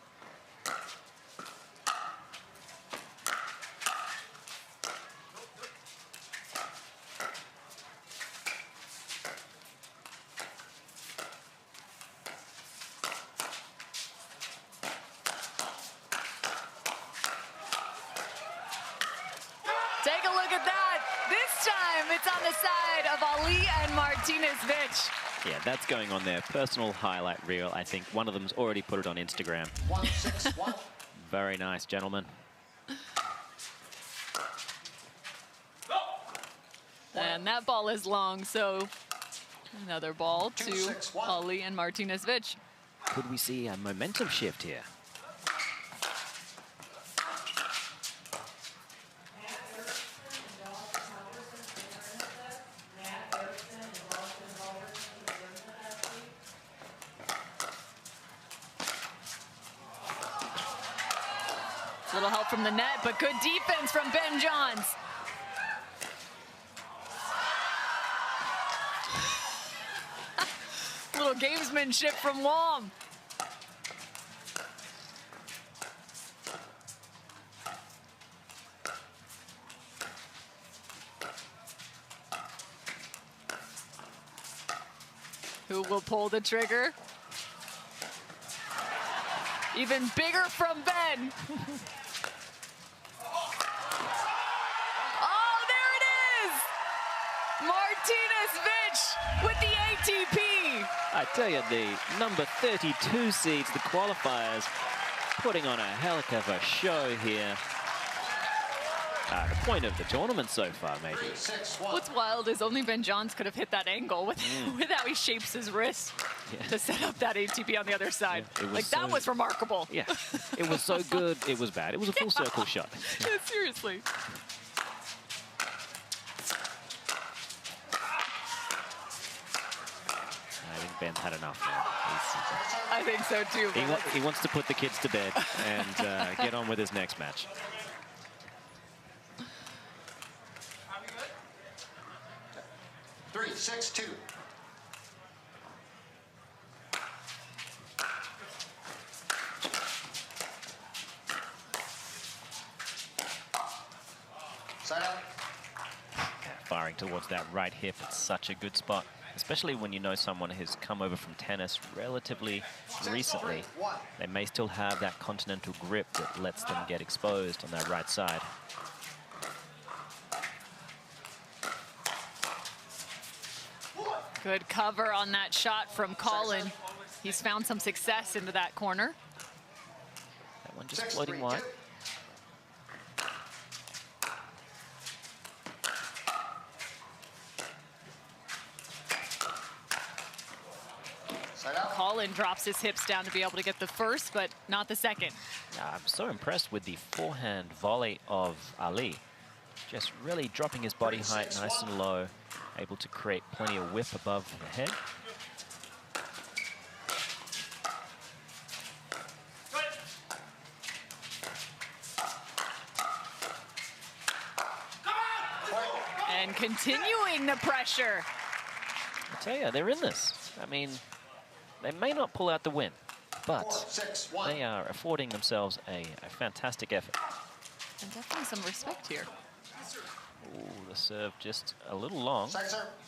Take a look at that. This time it's on the side of Ali and Martinez Vitch. Yeah, that's going on their personal highlight reel. I think one of them's already put it on Instagram. 1-6-1. Very nice, gentlemen. And that ball is long, so another ball to Ali and Martinez Vitch. Could we see a momentum shift here? Little help from the net, but good defense from Ben Johns. Little gamesmanship from Wom. Who will pull the trigger? Even bigger from Ben. Oh, there it is! Martinez Vitch with the ATP. I tell you, the number 32 seeds, the qualifiers, putting on a hell of a show here. The point of the tournament so far, maybe. What's wild is only Ben Johns could have hit that angle with how he shapes his wrist to set up that ATP on the other side. Yeah, like, that was remarkable. Yeah, it was so good, it was bad. It was a full circle shot. Yeah, seriously. I think Ben's had enough now. I think so, too. He wants to put the kids to bed and get on with his next match. Three, 6-2. Side out. Firing towards that right hip, it's such a good spot, especially when you know someone has come over from tennis relatively recently. They may still have that continental grip that lets them get exposed on that right side. Good cover on that shot from Colin. He's found some success into that corner. That one just floating wide. Colin drops his hips down to be able to get the first, but not the second. I'm so impressed with the forehand volley of Ali. Just really dropping his body height nice and low, able to create plenty of whip above the head. And continuing the pressure. I tell you, they're in this. I mean, they may not pull out the win, but they are affording themselves a fantastic effort. And definitely some respect here. Ooh, the serve just a little long,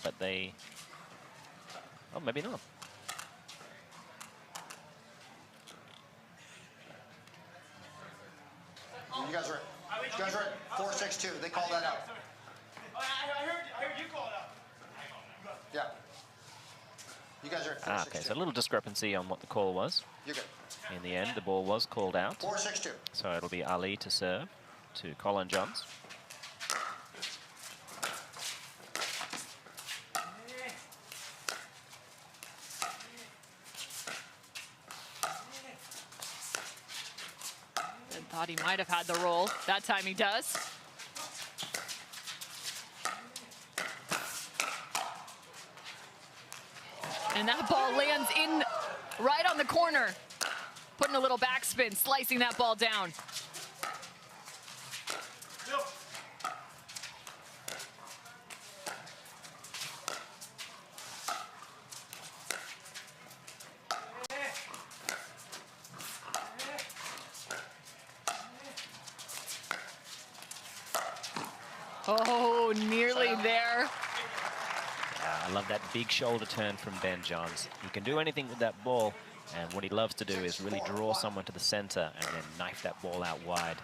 but they... Oh, maybe not. You guys are 4-6-2. They call that out. I heard you call it out. Yeah. You guys are at 4-6-2. Okay, so a little discrepancy on what the call was. You're good. In the end, the ball was called out. 4-6-2. So it'll be Ali to serve to Colin Johns. Thought he might have had the roll. That time he does. And that ball lands in right on the corner. Putting a little backspin, slicing that ball down. Oh, nearly there. Yeah, I love that big shoulder turn from Ben Johns. He can do anything with that ball, and what he loves to do is really draw someone to the center and then knife that ball out wide.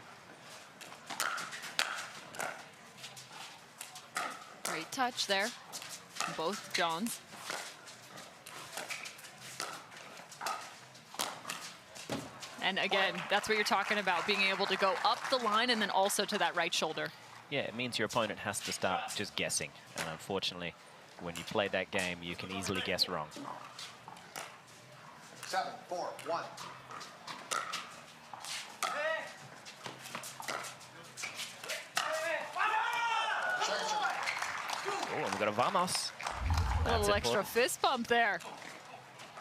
Great touch there, both Johns. And again, that's what you're talking about, being able to go up the line and then also to that right shoulder. Yeah, it means your opponent has to start just guessing. And unfortunately, when you play that game, you can easily guess wrong. 7-4-1. Oh, and we've got a vamos. A little extra important. fist bump there.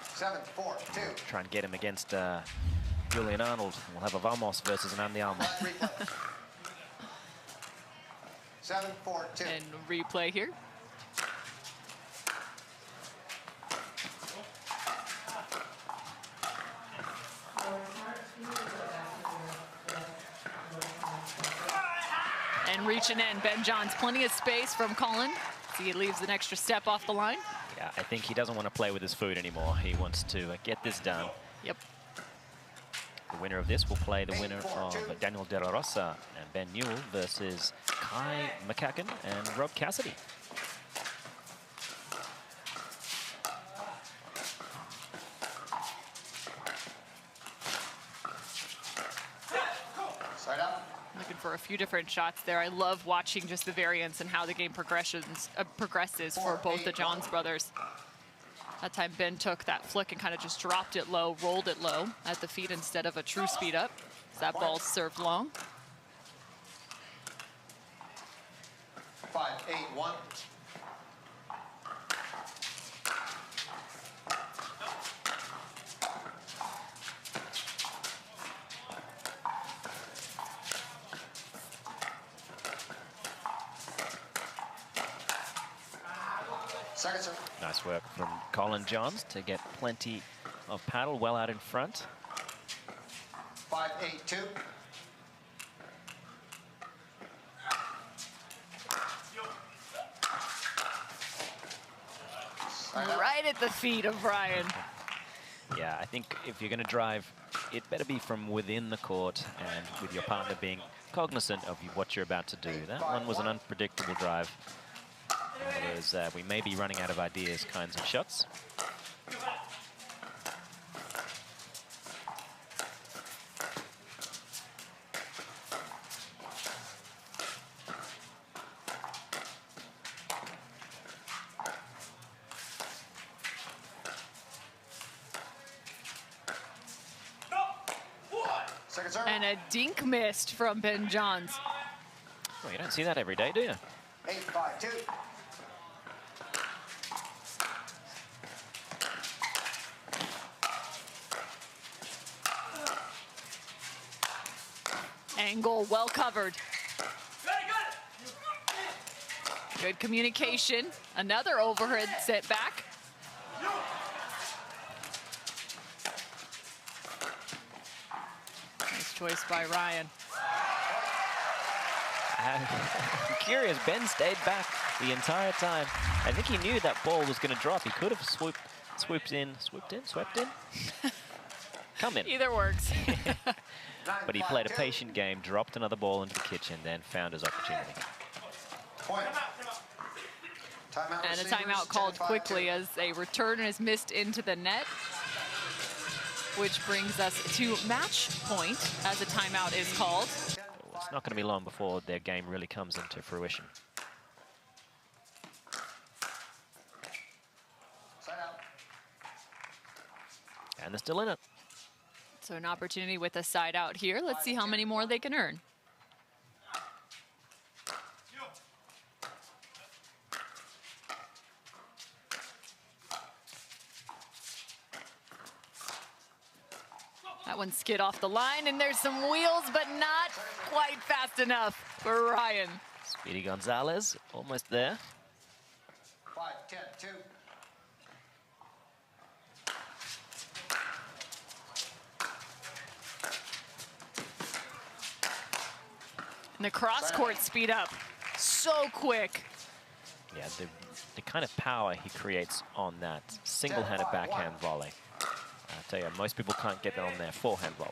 7-4-2. Try and get him against Julian Arnold. We'll have a vamos versus an Andiamo. 7-4-2. And replay here. And reaching in, Ben Johns, plenty of space from Colin. See, he leaves an extra step off the line. Yeah, I think he doesn't want to play with his food anymore. He wants to get this done. Yep. The winner of this will play the winner of Daniel De La Rosa and Ben Newell versus Kai McGuffin and Rob Cassidy. Side up. Looking for a few different shots there. I love watching just the variance and how the game progresses for both the Johns brothers. That time Ben took that flick and kind of just dropped it low, rolled it low at the feet instead of a true speed up. So that ball served long. 5-8-1. Second serve. Nice work from Colin Johns to get plenty of paddle well out in front. 5-8-2. Right at the feet of Brian. Yeah, I think if you're going to drive, it better be from within the court and with your partner being cognizant of what you're about to do. That one was an unpredictable drive. We may be running out of ideas kinds of shots. And a dink missed from Ben Johns. Well, you don't see that every day, do you? 8-5-2. Angle well covered. Good communication. Another overhead set back. choice by Ryan. I'm curious, Ben stayed back the entire time. I think he knew that ball was going to drop. He could have swept in? Come in. Either works. But he played a patient game, dropped another ball into the kitchen, then found his opportunity. And a timeout called quickly as a return is missed into the net, which brings us to match point as a timeout is called. It's not going to be long before their game really comes into fruition. And they're still in it. So an opportunity with a side out here. Let's see how many more they can earn. That one skid off the line, and there's some wheels, but not quite fast enough for Ryan. Speedy Gonzalez, almost there. 5, 10, 2. And the cross-court speed up so quick. Yeah, the kind of power he creates on that single-handed backhand volley. I tell you, most people can't get that on their forehand volley.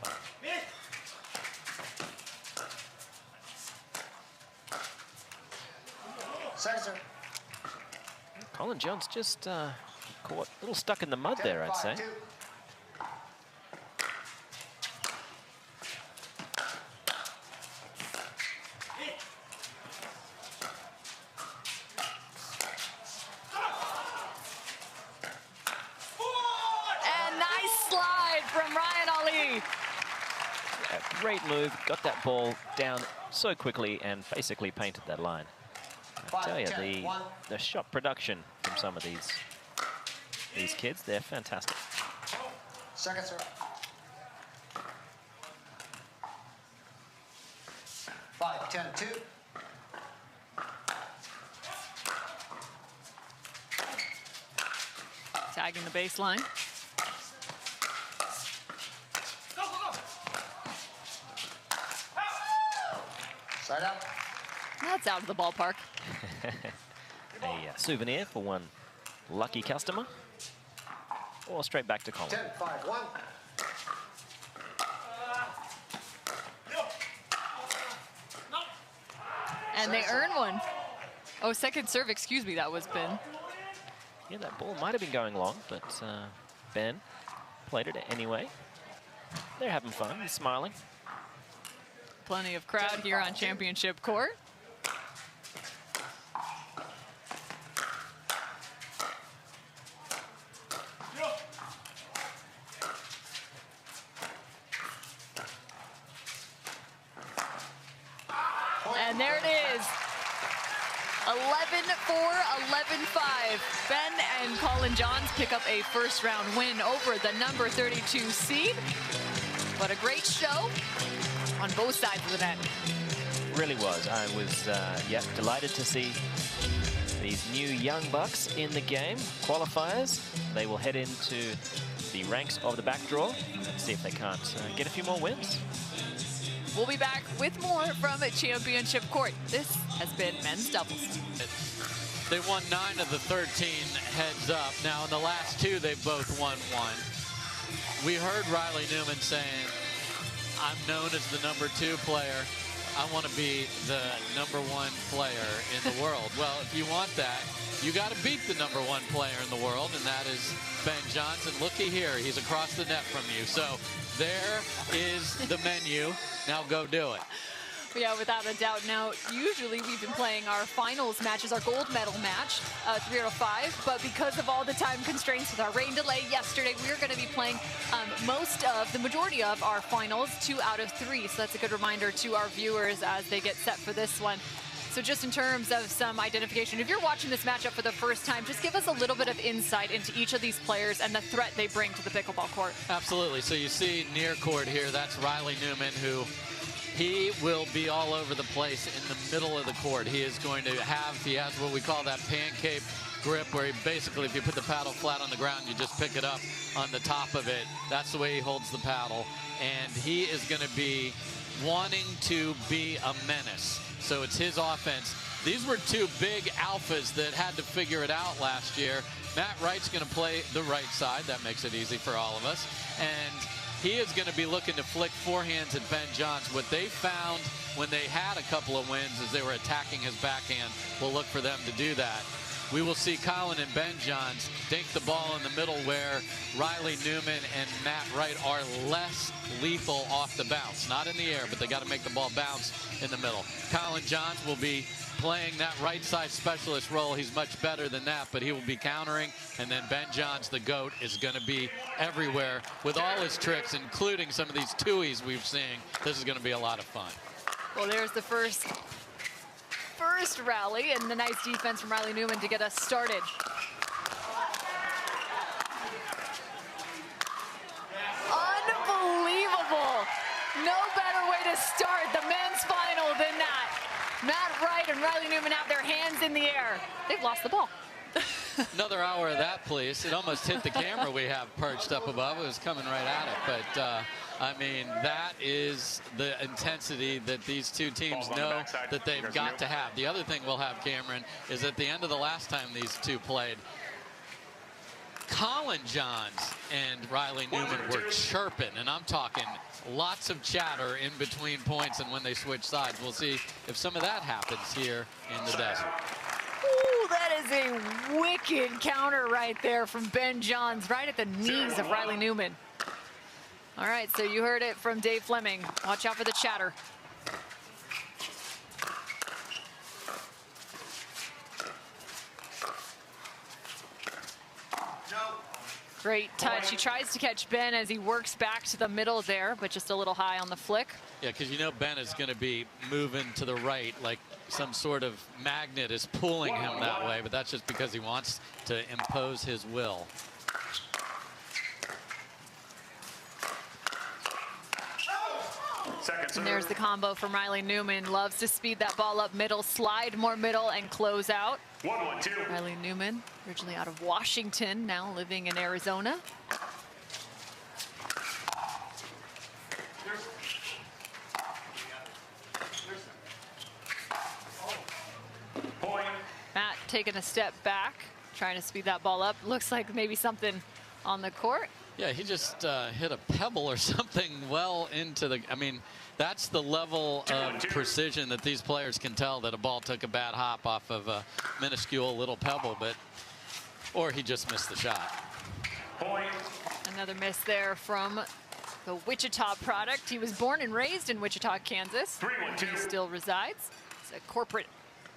Colin Jones just caught a little stuck in the mud there, I'd say. Great move, got that ball down so quickly and basically painted that line. I tell you, the shot production from some of these kids, they're fantastic. Second serve. 5, 10, 2. Tagging the baseline. Side out. That's out of the ballpark. A souvenir for one lucky customer. Or straight back to Colin. 10, 5, 1. And they earn one. Oh, second serve, excuse me, that was Ben. Yeah, that ball might have been going long, but Ben played it anyway. They're having fun, they're smiling. Plenty of crowd here on championship court. And there it is. 11-4, 11-5. Ben and Colin Johns pick up a first-round win over the number 32 seed. What a great show on both sides of the net. Really was. I was, delighted to see these new young bucks in the game. Qualifiers. They will head into the ranks of the back draw and see if they can't get a few more wins. We'll be back with more from championship court. This has been men's doubles. They won 9 of the 13 heads up. Now, in the last 2, they've both won 1. We heard Riley Newman saying, I'm known as the number 2 player. I want to be the number 1 player in the world. Well, if you want that, you got to beat the number 1 player in the world, and that is Ben Johnson. Looky here, he's across the net from you. So there is the menu. Now go do it. Yeah, without a doubt. Now, usually we've been playing our finals matches, our gold medal match, 3 out of 5. But because of all the time constraints with our rain delay yesterday, we're going to be playing the majority of our finals 2 out of 3. So that's a good reminder to our viewers as they get set for this one. So just in terms of some identification, if you're watching this matchup for the first time, just give us a little bit of insight into each of these players and the threat they bring to the pickleball court. Absolutely. So you see near court here, that's Riley Newman, who he will be all over the place in the middle of the court. He is going to have, he has what we call that pancake grip, where he basically, if you put the paddle flat on the ground, you just pick it up on the top of it. That's the way he holds the paddle. And he is going to be wanting to be a menace. So it's his offense. These were two big alphas that had to figure it out last year. Matt Wright's going to play the right side. That makes it easy for all of us. And he is going to be looking to flick forehands at Ben Johns. What they found when they had a couple of wins is they were attacking his backhand. We'll look for them to do that. We will see Colin and Ben Johns dink the ball in the middle, where Riley Newman and Matt Wright are less lethal off the bounce. Not in the air, but they got to make the ball bounce in the middle. Colin Johns will be playing that right side specialist role. He's much better than that, but he will be countering. And then Ben Johns, the GOAT, is going to be everywhere with all his tricks, including some of these twoies we've seen. This is going to be a lot of fun. Well, there's the first rally, and the nice defense from Riley Newman to get us started. Unbelievable. No better way to start the men's final than that. Matt Wright and Riley Newman have their hands in the air. They've lost the ball. Another hour of that, please. It almost hit the camera we have perched up above. It was coming right at it. But, I mean, that is the intensity that these two teams know that they've got to have. The other thing we'll have, Cameron, is at the end of the last time these two played, Colin Johns and Riley Newman were chirping, and I'm talking lots of chatter in between points and when they switch sides. We'll see if some of that happens here in the desert. Ooh, that is a wicked counter right there from Ben Johns, right at the knees of Riley Newman. All right, so you heard it from Dave Fleming. Watch out for the chatter. Great touch. He tries to catch Ben as he works back to the middle there, but just a little high on the flick. Yeah, because you know Ben is going to be moving to the right, like some sort of magnet is pulling him that way, but that's just because he wants to impose his will. And there's the combo from Riley Newman. Loves to speed that ball up middle, slide more middle, and close out. 1-1-2. Riley Newman, originally out of Washington, now living in Arizona. Point. Matt taking a step back, trying to speed that ball up. Looks like maybe something on the court. Yeah, he just hit a pebble or something well into the, I mean, that's the level of precision that these players can tell that a ball took a bad hop off of a minuscule little pebble, but, or he just missed the shot. Point. Another miss there from the Wichita product. He was born and raised in Wichita, Kansas. 3-1-2. He still resides. He's a corporate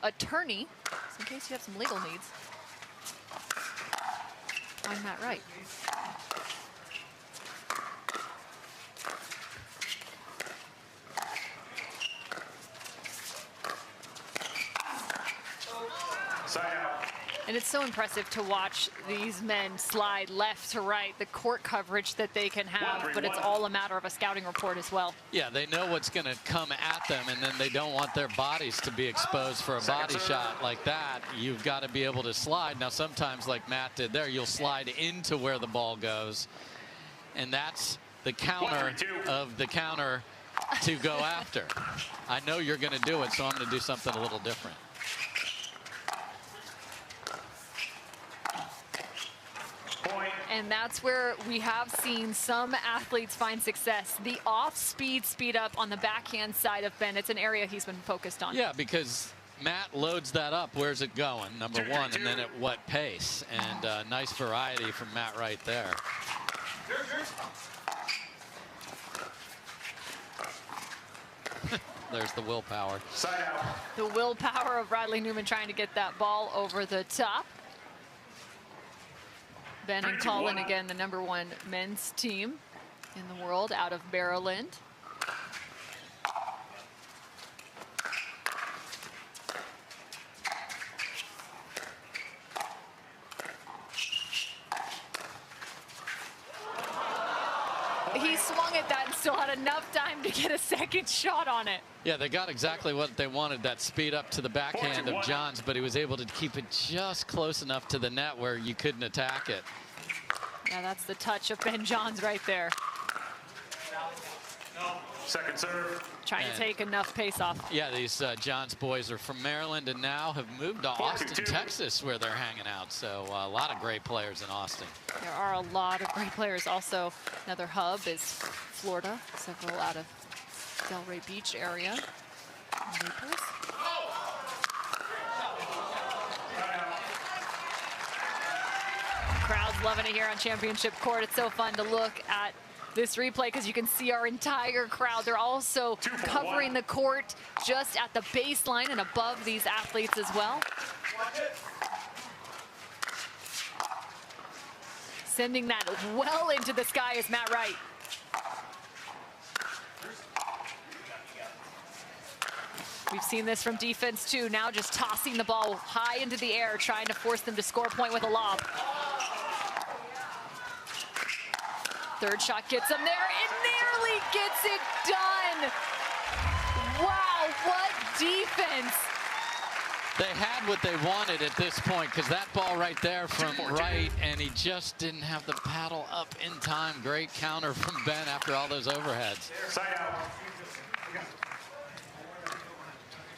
attorney, so in case you have some legal needs. I'm Matt Wright. And it's so impressive to watch these men slide left to right, the court coverage that they can have, but it's all a matter of a scouting report as well. Yeah, they know what's going to come at them, and then they don't want their bodies to be exposed for a body shot like that. You've got to be able to slide. Now, sometimes, like Matt did there, you'll slide into where the ball goes, and that's the counter of the counter to go after. I know you're going to do it, so I'm going to do something a little different. And that's where we have seen some athletes find success. The off-speed speed up on the backhand side of Ben. It's an area he's been focused on. Yeah, because Matt loads that up. Where's it going? Number one, and then at what pace? And nice variety from Matt right there. There's the willpower. The willpower of Riley Newman trying to get that ball over the top. Ben and Colin, again, the #1 men's team in the world out of Maryland. he swung at that and still had enough time to get a second shot on it. Yeah, they got exactly what they wanted, that speed up to the backhand of Johns, but he was able to keep it just close enough to the net where you couldn't attack it. Yeah, that's the touch of Ben Johns right there. Second serve. Trying to take enough pace off. Yeah, these Johns boys are from Maryland and now have moved to Austin, Texas, where they're hanging out. So a lot of great players in Austin. There are a lot of great players. Also, another hub is Florida, several out of Delray Beach area. Naples. Crowd's loving it here on Championship Court. It's so fun to look at this replay because you can see our entire crowd. They're also covering the court just at the baseline and above these athletes as well. Sending that well into the sky is Matt Wright. We've seen this from defense too. Now just tossing the ball high into the air, trying to force them to score a point with a lob. Third shot gets him there. It nearly gets it done. Wow, what defense. They had what they wanted at this point because that ball right there from Wright, and he just didn't have the paddle up in time. Great counter from Ben after all those overheads. Side out.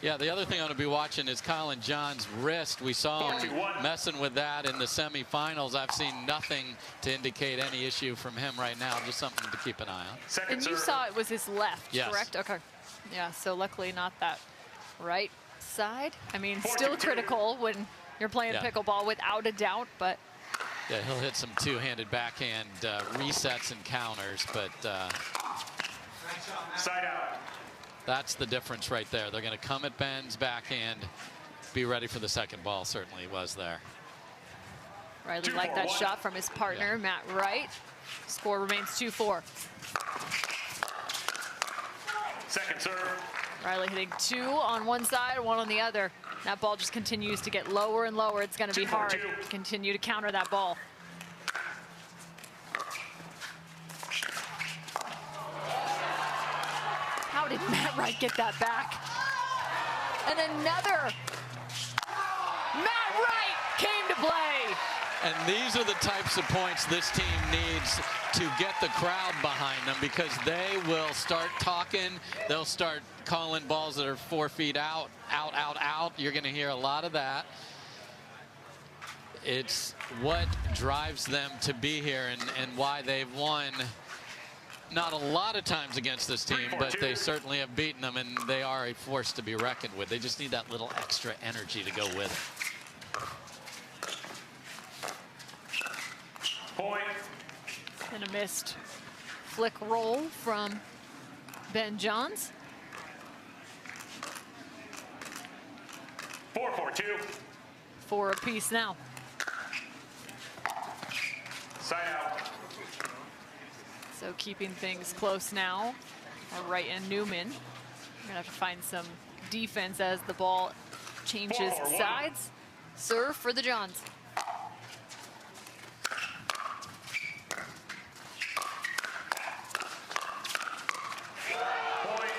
Yeah, the other thing I'm going to be watching is Colin John's wrist. We saw him messing with that in the semifinals. I've seen nothing to indicate any issue from him right now. Just something to keep an eye on. And you saw it was his left, yes. Correct? Okay. Yeah, so luckily not that right side. I mean, still critical when you're playing pickleball without a doubt, but. Yeah, he'll hit some two-handed backhand resets and counters, but. Side out. That's the difference right there. They're going to come at Ben's backhand, be ready for the second ball. Certainly was there. Riley liked that shot from his partner, Matt Wright. Score remains 2-4. Second serve. Riley hitting 2 on one side, 1 on the other. That ball just continues to get lower and lower. It's going to be hard to continue to counter that ball. How did Matt Wright get that back? And another. Matt Wright came to play. And these are the types of points this team needs to get the crowd behind them, because they will start talking. They'll start calling balls that are 4 feet out, out, out, out. You're going to hear a lot of that. It's what drives them to be here and why they've won. Not a lot of times against this team, but they certainly have beaten them, and they are a force to be reckoned with. They just need that little extra energy to go with it. Point. And a missed flick roll from Ben Johns. 4-4-2. 4 apiece now. Side out. So keeping things close now. Wright and Newman. We're gonna have to find some defense as the ball changes sides. Serve for the Johns.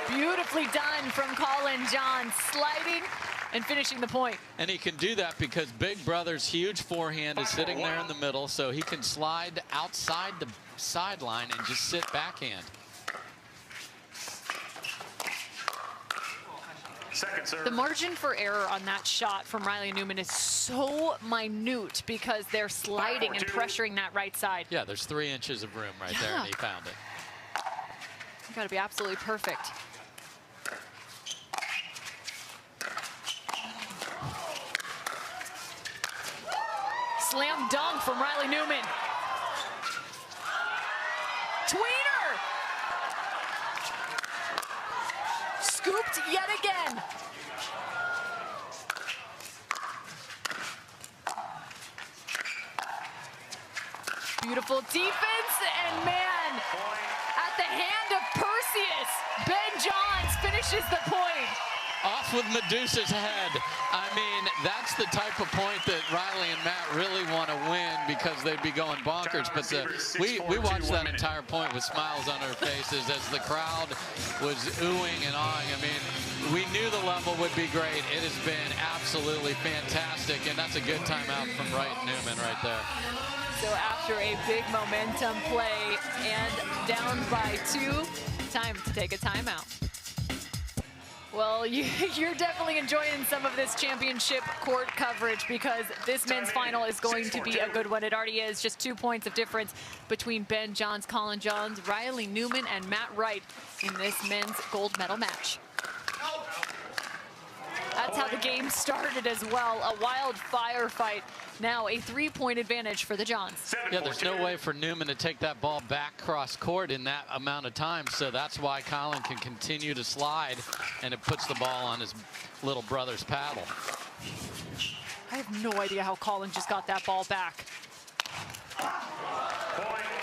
Beautifully done from Colin Johns, sliding and finishing the point. And he can do that because Big Brother's huge forehand is sitting there in the middle, so he can slide outside the sideline and just sit backhand. Second serve. The margin for error on that shot from Riley Newman is so minute because they're sliding and pressuring that right side. Yeah, there's 3 inches of room right there, and he found it. You got to be absolutely perfect. Slam dunk from Riley Newman. Tweener! Scooped yet again. Beautiful defense, and man, at the hand of Perseus, Ben Johns finishes the point. Off with Medusa's head. I mean, that's the type of point that Riley and Matt really want to win because they'd be going bonkers. But we watched that entire point with smiles on our faces as the crowd was oohing and awing. I mean, we knew the level would be great. It has been absolutely fantastic, and that's a good timeout from Wright and Newman right there. So after a big momentum play and down by 2, time to take a timeout. Well, you're definitely enjoying some of this championship court coverage because this men's final is going to be a good one. It already is. Just 2 points of difference between Ben Johns, Colin Johns, Riley Newman, and Matt Wright in this men's gold medal match. That's how the game started as well. A wild firefight. Now a 3-point advantage for the Johns. Yeah, there's no way for Newman to take that ball back cross court in that amount of time. So that's why Colin can continue to slide, and it puts the ball on his little brother's paddle. I have no idea how Colin just got that ball back.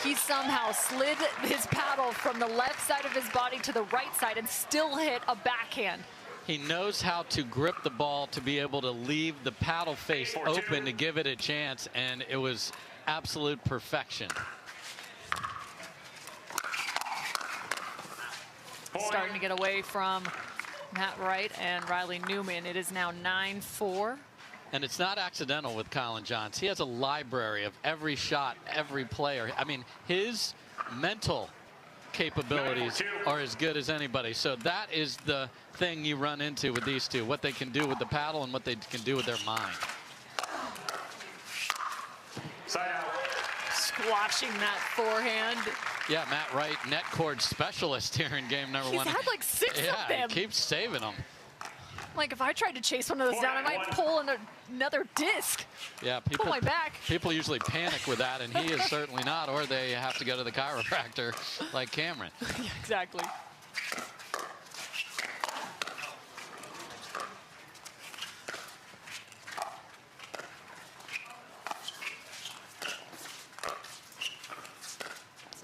He somehow slid his paddle from the left side of his body to the right side and still hit a backhand. He knows how to grip the ball to be able to leave the paddle face open to give it a chance, and it was absolute perfection. Starting to get away from Matt Wright and Riley Newman. It is now 9-4. And it's not accidental with Colin Johns. He has a library of every shot, every player. I mean, his mental capabilities are as good as anybody. So that is the thing you run into with these two, what they can do with the paddle and what they can do with their mind. Side out. Squashing that forehand. Yeah, Matt Wright, net cord specialist here in game number 1. He's had like 6 of them. Yeah, he keeps saving them. Like if I tried to chase one of those down, I might pull another disc. Yeah, pull my back. People usually panic with that, and he is certainly not, or they have to go to the chiropractor like Cameron. Yeah, exactly.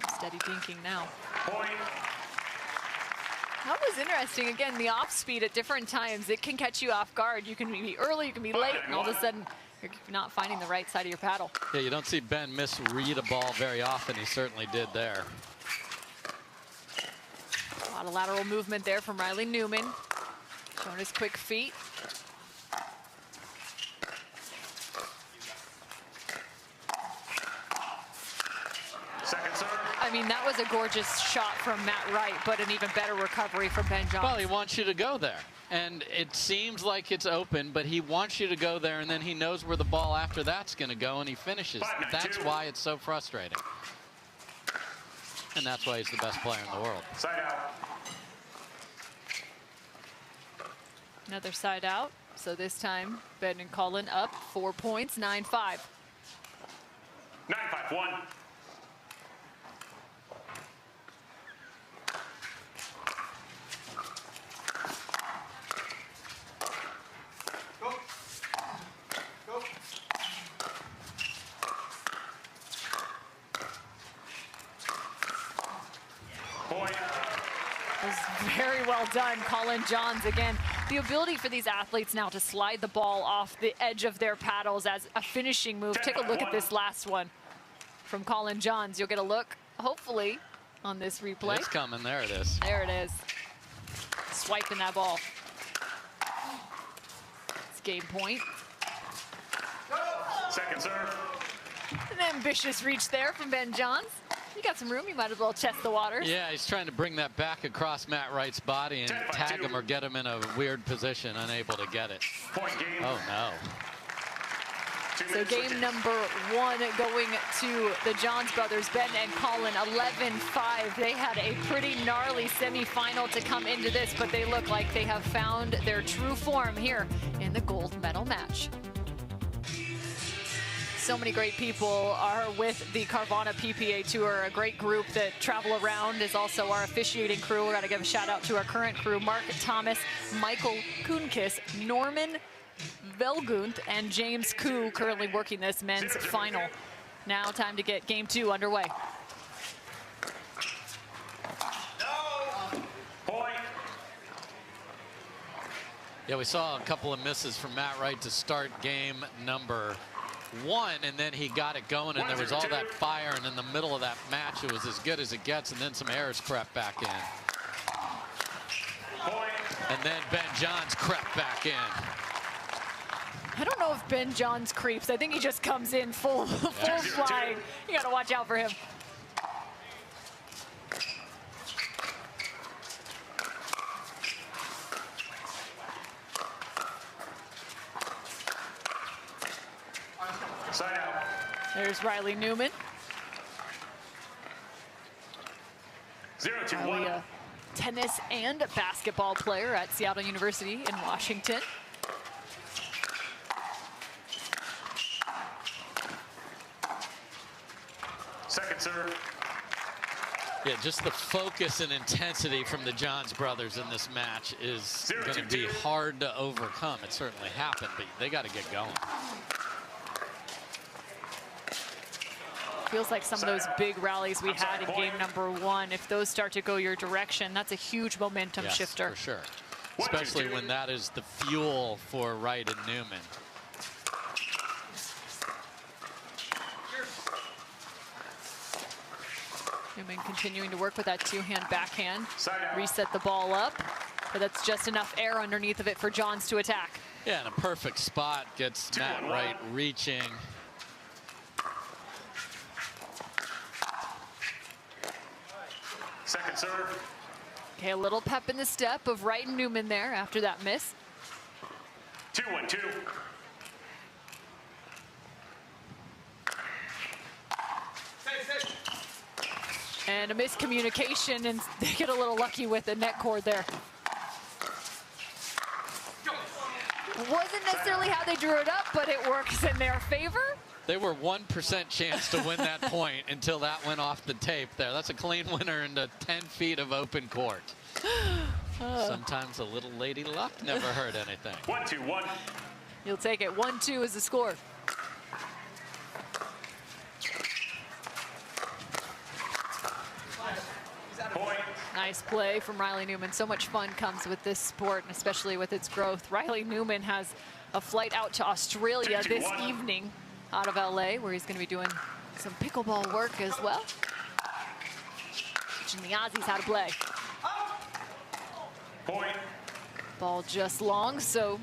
Some steady thinking now. Point. That was interesting. Again, the off speed at different times, it can catch you off guard. You can be early, you can be late, and all of a sudden you're not finding the right side of your paddle. Yeah, you don't see Ben misread a ball very often. He certainly did there. A lot of lateral movement there from Riley Newman. Showing his quick feet. Second serve. I mean, that was a gorgeous shot from Matt Wright, but an even better recovery from Ben Johns. Well, he wants you to go there. And it seems like it's open, but he wants you to go there, and then he knows where the ball after that's going to go, and he finishes. That's why it's so frustrating. And that's why he's the best player in the world. Side out. Another side out. So this time, Ben and Colin up 4 points, 9-5. 9-5-1. Very well done, Colin Johns again. The ability for these athletes now to slide the ball off the edge of their paddles as a finishing move. Take a look at this last one from Colin Johns. You'll get a look, hopefully, on this replay. It's coming. There it is. There it is. Swiping that ball. It's game point. Second serve. An ambitious reach there from Ben Johns. You got some room, you might as well test the waters. Yeah, he's trying to bring that back across Matt Wright's body and tag him or get him in a weird position, unable to get it. Point game. Oh, no. So game number 1 going to the Johns brothers, Ben and Colin, 11-5. They had a pretty gnarly semifinal to come into this, but they look like they have found their true form here in the gold medal match. So many great people are with the Carvana PPA Tour, a great group that travel around, is also our officiating crew. We're going to give a shout out to our current crew, Mark Thomas, Michael Kunkis, Norman Velgunt, and James Koo, currently working this men's final. Now time to get game 2 underway. Yeah, we saw a couple of misses from Matt Wright to start game number 1, and then he got it going, and there was all that fire, and in the middle of that match, it was as good as it gets, and then some errors crept back in. And then Ben Johns crept back in. I don't know if Ben Johns creeps. I think he just comes in full flying. You got to watch out for him. Side out. There's Riley Newman. 0-2-1. A tennis and basketball player at Seattle University in Washington. Second serve. Yeah, just the focus and intensity from the Johns brothers in this match is going to be hard to overcome. It certainly happened, but they got to get going. Feels like some of those big rallies we had in game number 1, if those start to go your direction, that's a huge momentum shifter. For sure. Especially when that is the fuel for Wright and Newman. Newman continuing to work with that two-hand backhand. Reset the ball up, but that's just enough air underneath of it for Johns to attack. Yeah, and a perfect spot gets Matt Wright reaching. Second serve. Okay, a little pep in the step of Wright and Newman there after that miss. 2-1-2. And a miscommunication, and they get a little lucky with the net cord there. Wasn't necessarily how they drew it up, but it works in their favor. They were 1% chance to win that point until that went off the tape there. That's a clean winner into 10 feet of open court. Sometimes a little lady luck never hurt anything. 1-2-1. You'll take it. 1-2 is the score. Point. Nice play from Riley Newman. So much fun comes with this sport, and especially with its growth. Riley Newman has a flight out to Australia this evening out of LA, where he's going to be doing some pickleball work as well. Teaching the Aussies how to play. Point. Ball just long, so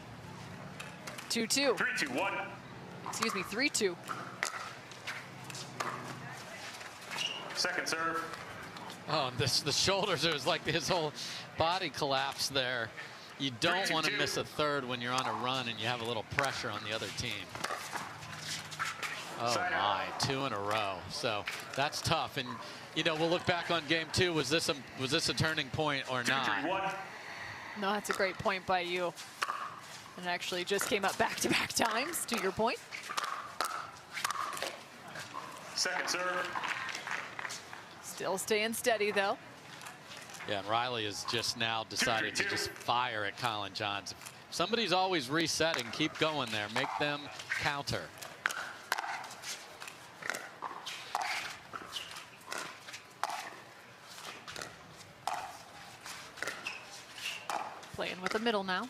2-2. 3-2-1. Excuse me, 3-2. Second serve. Oh, the shoulders, it was like his whole body collapsed there. You don't want to miss a third when you're on a run and you have a little pressure on the other team. Oh my, 2 in a row. So that's tough. And you know, we'll look back on game 2. Was this a turning point or not? No, that's a great point by you. And it actually just came up back-to-back times, to your point. Second serve. Still staying steady, though. Yeah, and Riley has just now decided to just fire at Colin Johns. If somebody's always resetting, keep going there. Make them counter. Playing with the middle now.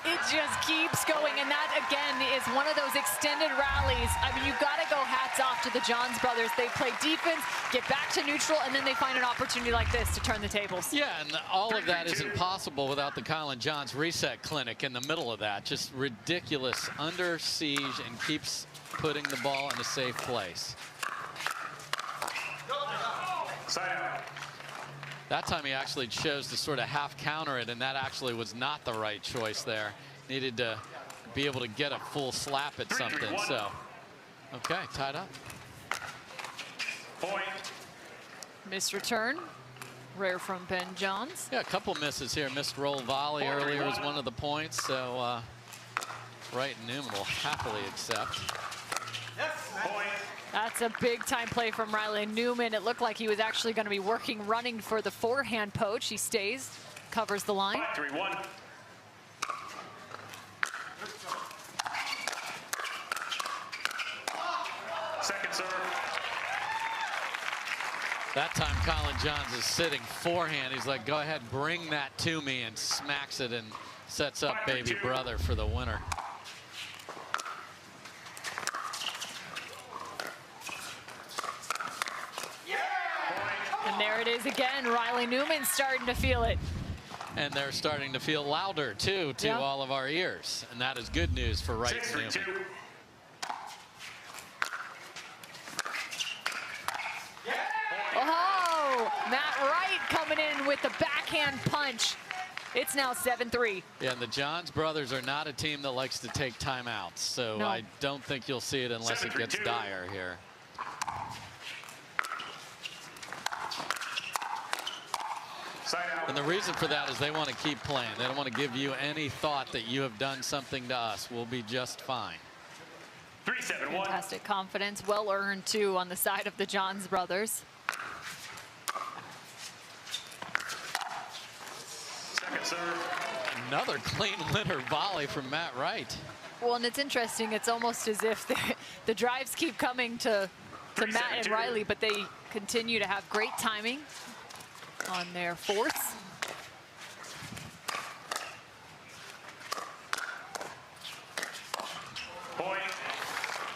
It just keeps going, and that again is one of those extended rallies. I mean, you gotta go hats off to the Johns brothers. They play defense, get back to neutral, and then they find an opportunity like this to turn the tables. Yeah, and all of that isn't possible without the Colin Johns reset clinic in the middle of that. Just ridiculous, under siege, and keeps putting the ball in a safe place. That time he actually chose to sort of half counter it, and that actually was not the right choice there. Needed to be able to get a full slap at something. So, okay, tied up. Point. Missed return. Rare from Ben Johns. Yeah, a couple misses here. Missed roll volley earlier was one of the points. So, Wright and Newman will happily accept. Point. That's a big-time play from Riley Newman. It looked like he was actually going to be running for the forehand poach. He stays, covers the line. 3-1. Second serve. That time Colin Johns is sitting forehand. He's like, go ahead, bring that to me, and smacks it and sets up baby brother for the winner. And there it is again. Riley Newman starting to feel it. And they're starting to feel louder, too, to all of our ears. And that is good news for Wright and Newman. Oh, Matt Wright coming in with the backhand punch. It's now 7-3. Yeah, and the Johns brothers are not a team that likes to take timeouts. So No. I don't think you'll see it unless it gets dire here. And the reason for that is they want to keep playing. They don't want to give you any thought that you have done something to us. We'll be just fine. 3-7-1. Fantastic confidence, well earned too on the side of the Johns brothers. Second serve. Another clean winner volley from Matt Wright. Well, and it's interesting. It's almost as if the drives keep coming to Matt and Riley, but they continue to have great timing on their fourths. Point.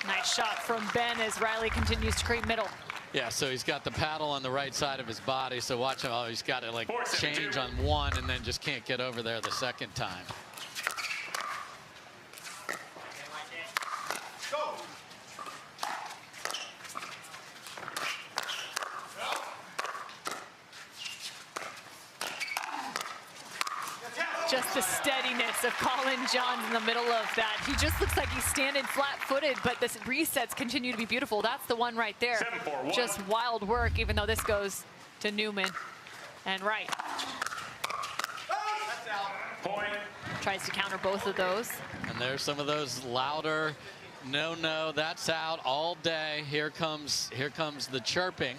Nice shot from Ben as Riley continues to create middle. Yeah, so he's got the paddle on the right side of his body. So watch him. Oh, he's got to like change on one and then just can't get over there the second time. Just the steadiness of Colin Johns in the middle of that. He just looks like he's standing flat-footed, but the resets continue to be beautiful. That's the one right there. 7-4-1. Just wild work, even though this goes to Newman and Wright. Point. Tries to counter both of those. And there's some of those louder, no, that's out all day. Here comes the chirping.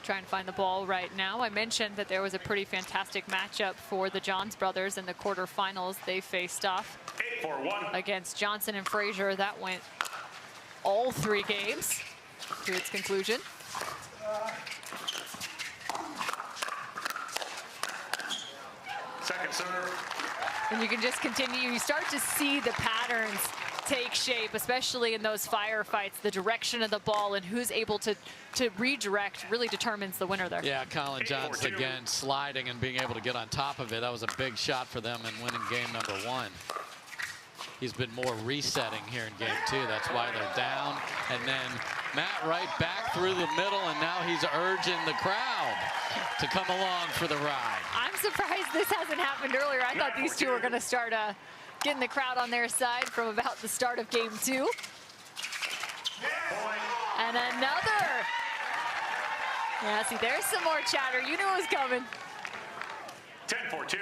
Trying to find the ball right now. I mentioned that there was a pretty fantastic matchup for the Johns brothers in the quarterfinals. They faced off 8-4-1. against Johnson and Frazier. That went all 3 games to its conclusion. Second serve. And you can just continue. You start to see the patterns take shape, especially in those firefights. The direction of the ball and who's able to redirect really determines the winner there. Yeah, Colin Johns again sliding and being able to get on top of it. That was a big shot for them in winning game number 1. He's been more resetting here in game 2. That's why they're down. And then Matt Wright back through the middle, and now he's urging the crowd to come along for the ride. I'm surprised this hasn't happened earlier. I thought these two were going to start getting the crowd on their side from about the start of game 2. And another. Yeah, see, there's some more chatter. You knew it was coming. 10-4-2.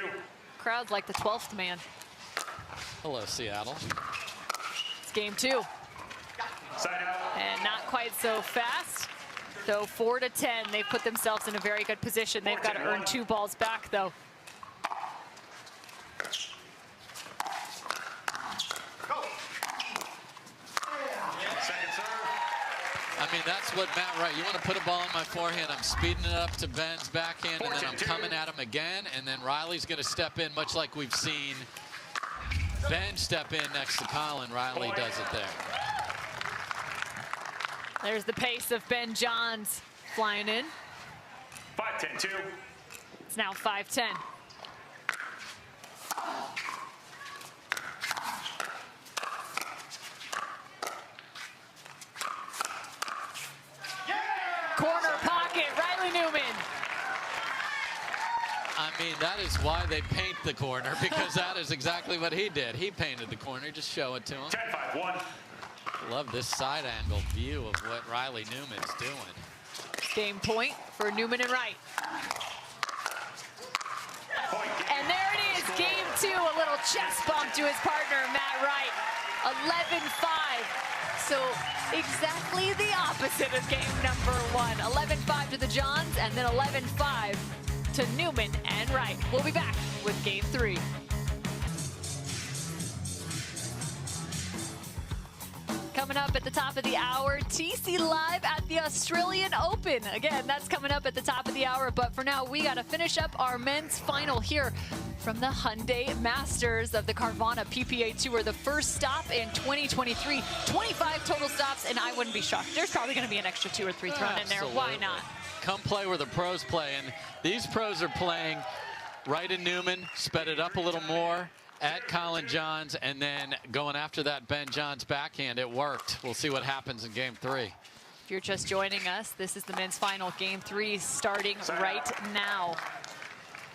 Crowd's like the 12th man. Hello, Seattle. It's game 2. Side out. And not quite so fast. So 4-10, they've put themselves in a very good position. They've got to earn 2 balls back, though. I mean, that's what Matt Wright, you want to put a ball in my forehand, I'm speeding it up to Ben's backhand, and then I'm coming at him again, and then Riley's going to step in, much like we've seen Ben step in next to Colin. Riley does it there. There's the pace of Ben Johns flying in. 5-10-2. It's now 5-10. Corner pocket, Riley Newman. I mean, that is why they paint the corner, because that is exactly what he did. He painted the corner. Just show it to him. 10-5-1. Love this side angle view of what Riley Newman's doing. Game point for Newman and Wright. And there it is, game 2, a little chest bump to his partner, Matt Wright. 11-5. So exactly the opposite of game number 1. 11-5 to the Johns, and then 11-5 to Newman and Wright. We'll be back with game 3. coming up at the top of the hour. TC live at the Australian Open. Again, that's coming up at the top of the hour. But for now, we got to finish up our men's final here from the Hyundai Masters of the Carvana PPA Tour. The first stop in 2023. 25 total stops, and I wouldn't be shocked. There's probably going to be an extra 2 or 3 thrown in there. Why not? Come play where the pros play. And these pros are playing Wright and Newman, sped it up a little more at Colin Johns, and then going after that Ben Johns backhand. It worked. We'll see what happens in game 3. If you're just joining us, this is the men's final. Game 3 starting right now.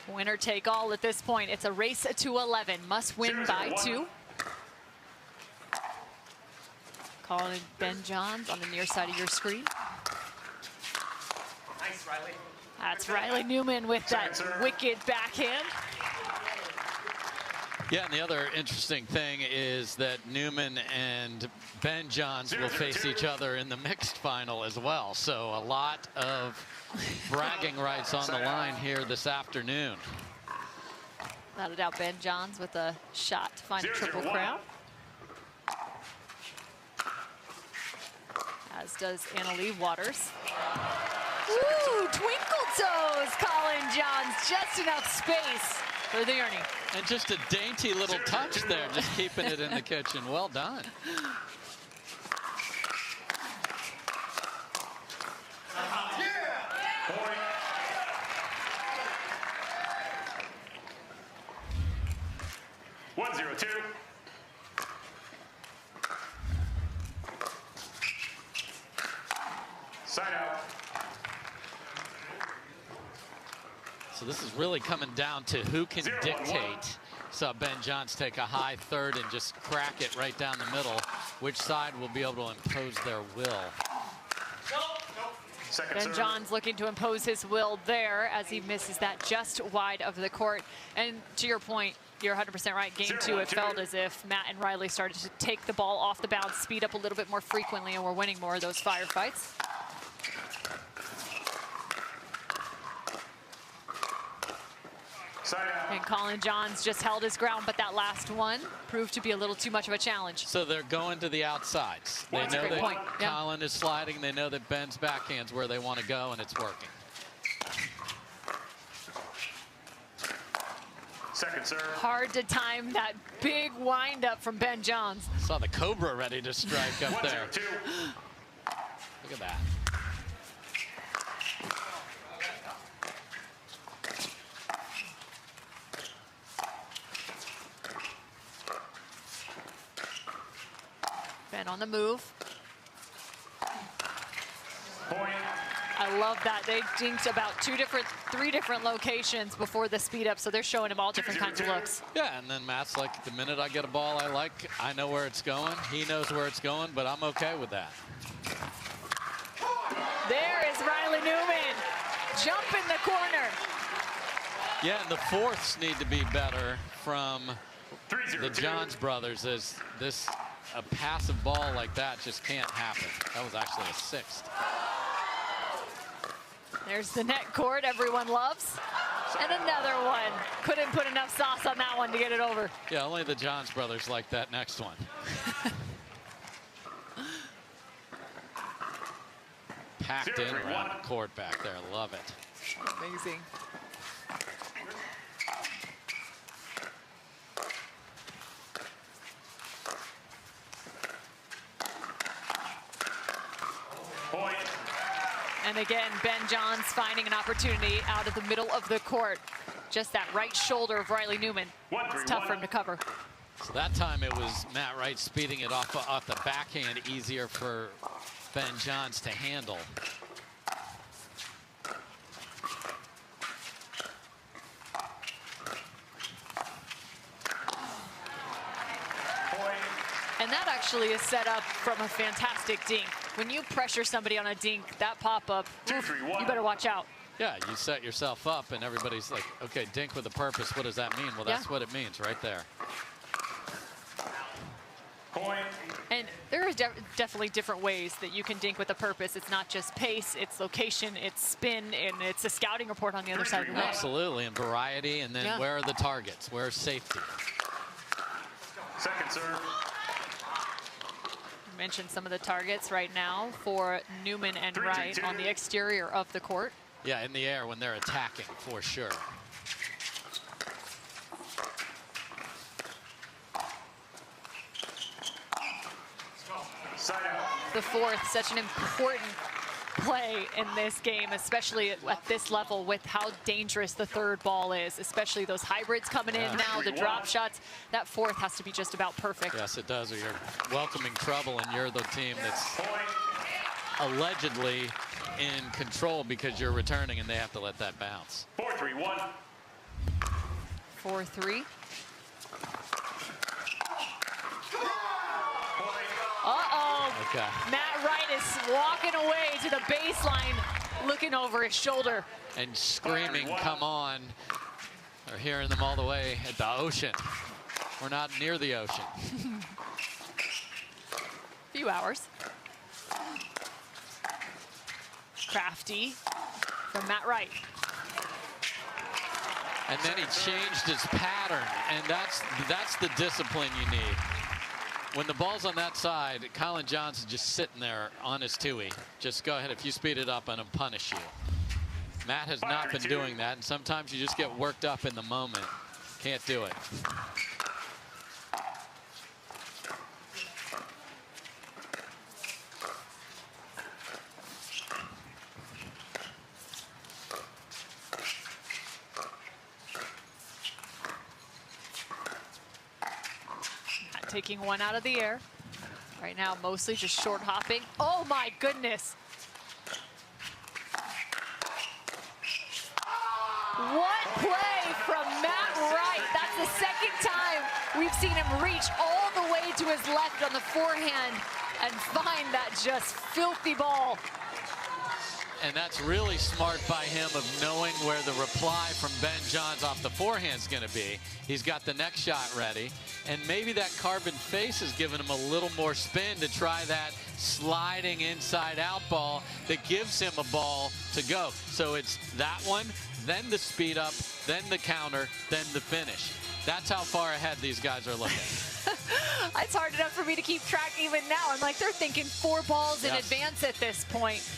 Winner take all at this point. It's a race to 11. Must win by 2. Calling Ben Johns on the near side of your screen. Nice, Riley. That's Riley Newman with that wicked backhand. Yeah, and the other interesting thing is that Newman and Ben Johns will face each other in the mixed final as well. So a lot of bragging rights on the line here this afternoon. Without a doubt, Ben Johns with a shot to find a triple crown. As does Annalie Waters. Ooh, twinkle toes, Colin Johns. Just enough space for the earning. And just a dainty little touch there, just keeping it in the kitchen. Well done. Yeah. 1-0-2. Side out. So this is really coming down to who can dictate. Saw Ben Johns take a high third and just crack it right down the middle. Which side will be able to impose their will? Ben Johns looking to impose his will there as he misses that just wide of the court. And to your point, you're 100% right. Game 2, it felt as if Matt and Riley started to take the ball off the bounce, speed up a little bit more frequently, and we're winning more of those firefights. And Colin Johns just held his ground, but that last one proved to be a little too much of a challenge. So they're going to the outsides. They know that Colin is sliding. They know that Ben's backhand's where they want to go, and it's working. Second serve. Hard to time that big wind-up from Ben Johns. Saw the Cobra ready to strike up there. Look at that. Ben on the move. Point. I love that. They dinked about 3 different locations before the speed up, so they're showing him all different kinds of looks. Yeah, and then Matt's like, the minute I get a ball I like, I know where it's going. He knows where it's going, but I'm okay with that. There is Riley Newman. Jump in the corner. Yeah, and the fourths need to be better from the Johns brothers, as a passive ball like that just can't happen. That was actually a 6th. There's the net court everyone loves. And another one. Couldn't put enough sauce on that one to get it over. Yeah, only the Johns brothers like that next one. Packed in around the court back there. Love it. Amazing. Point. And again, Ben Johns finding an opportunity out of the middle of the court. Just that right shoulder of Riley Newman. It's tough for him to cover. So that time it was Matt Wright speeding it off the backhand, easier for Ben Johns to handle. And that actually is set up from a fantastic dink. When you pressure somebody on a dink, that pop-up, you better watch out. Yeah, you set yourself up, and everybody's like, okay, dink with a purpose, what does that mean? Well, that's what it means right there. Point. And there are definitely different ways that you can dink with a purpose. It's not just pace, it's location, it's spin, and it's a scouting report on the other side of the net. Absolutely, and variety, and then where are the targets? Where's safety? Second serve. mentioned some of the targets right now for Newman and Wright on the exterior of the court. Yeah, in the air when they're attacking, for sure. The fourth, such an important play in this game, especially at this level with how dangerous the third ball is, especially those hybrids coming in now, the drop shots. That fourth has to be just about perfect. Yes, it does. Or you're welcoming trouble, and you're the team that's allegedly in control because you're returning, and they have to let that bounce. 4-3-1. 4-3. Uh-oh. Okay. Matt Wright is walking away to the baseline, looking over his shoulder. And screaming, come on. They're hearing them all the way at the ocean. We're not near the ocean. Few hours. Crafty from Matt Wright. And then he changed his pattern, and that's the discipline you need. When the ball's on that side, Colin Johnson's just sitting there on his tui. Just go ahead. If you speed it up, I'm going to punish you. Matt has not been doing that, and sometimes you just get worked up in the moment. Can't do it. Taking one out of the air. Right now, mostly just short hopping. Oh my goodness. What play from Matt Wright. That's the second time we've seen him reach all the way to his left on the forehand and find that just filthy ball. And that's really smart by him of knowing where the reply from Ben Johns off the forehand is going to be. He's got the next shot ready. And maybe that carbon face has given him a little more spin to try that sliding inside out ball that gives him a ball to go. So it's that one, then the speed up, then the counter, then the finish. That's how far ahead these guys are looking. It's hard enough for me to keep track even now. I'm like, they're thinking 4 balls in advance at this point.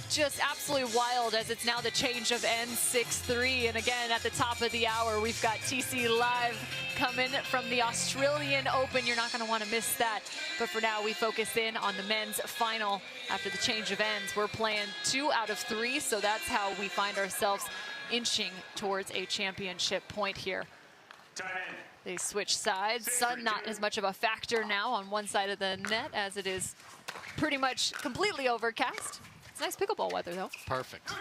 Just absolutely wild as it's now the change of ends, 6-3. And again, at the top of the hour, we've got TC Live coming from the Australian Open. You're not going to want to miss that. But for now, we focus in on the men's final after the change of ends. We're playing 2 out of 3, so that's how we find ourselves inching towards a championship point here. They switch sides. Sun not as much of a factor now on one side of the net as it is pretty much completely overcast. Nice pickleball weather, though. Perfect.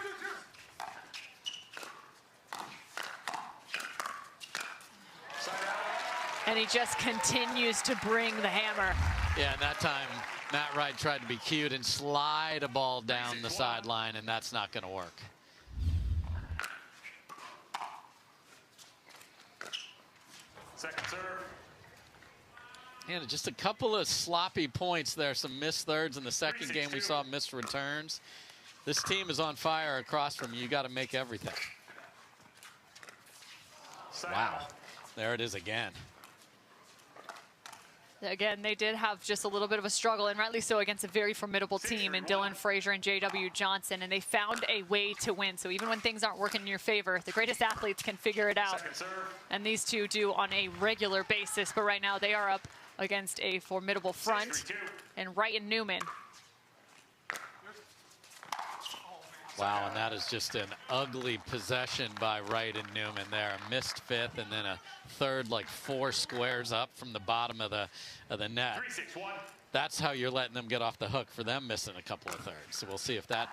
And he just continues to bring the hammer. Yeah, and that time, Matt Wright tried to be cute and slide a ball down the sideline, and that's not going to work. Second serve. And just a couple of sloppy points there, some missed thirds in the second game. We saw missed returns. This team is on fire across from you. You got to make everything. Wow, there it is again. Again, they did have just a little bit of a struggle, and rightly so, against a very formidable team in Dylan Frazier and J.W. Johnson, and they found a way to win. So even when things aren't working in your favor, the greatest athletes can figure it out. And these two do on a regular basis, but right now they are up against a formidable front, and Wright and Newman. Wow, and that is just an ugly possession by Wright and Newman there. A missed fifth and then a third, like 4 squares up from the bottom of the net. That's how you're letting them get off the hook for them missing a couple of thirds. So we'll see if that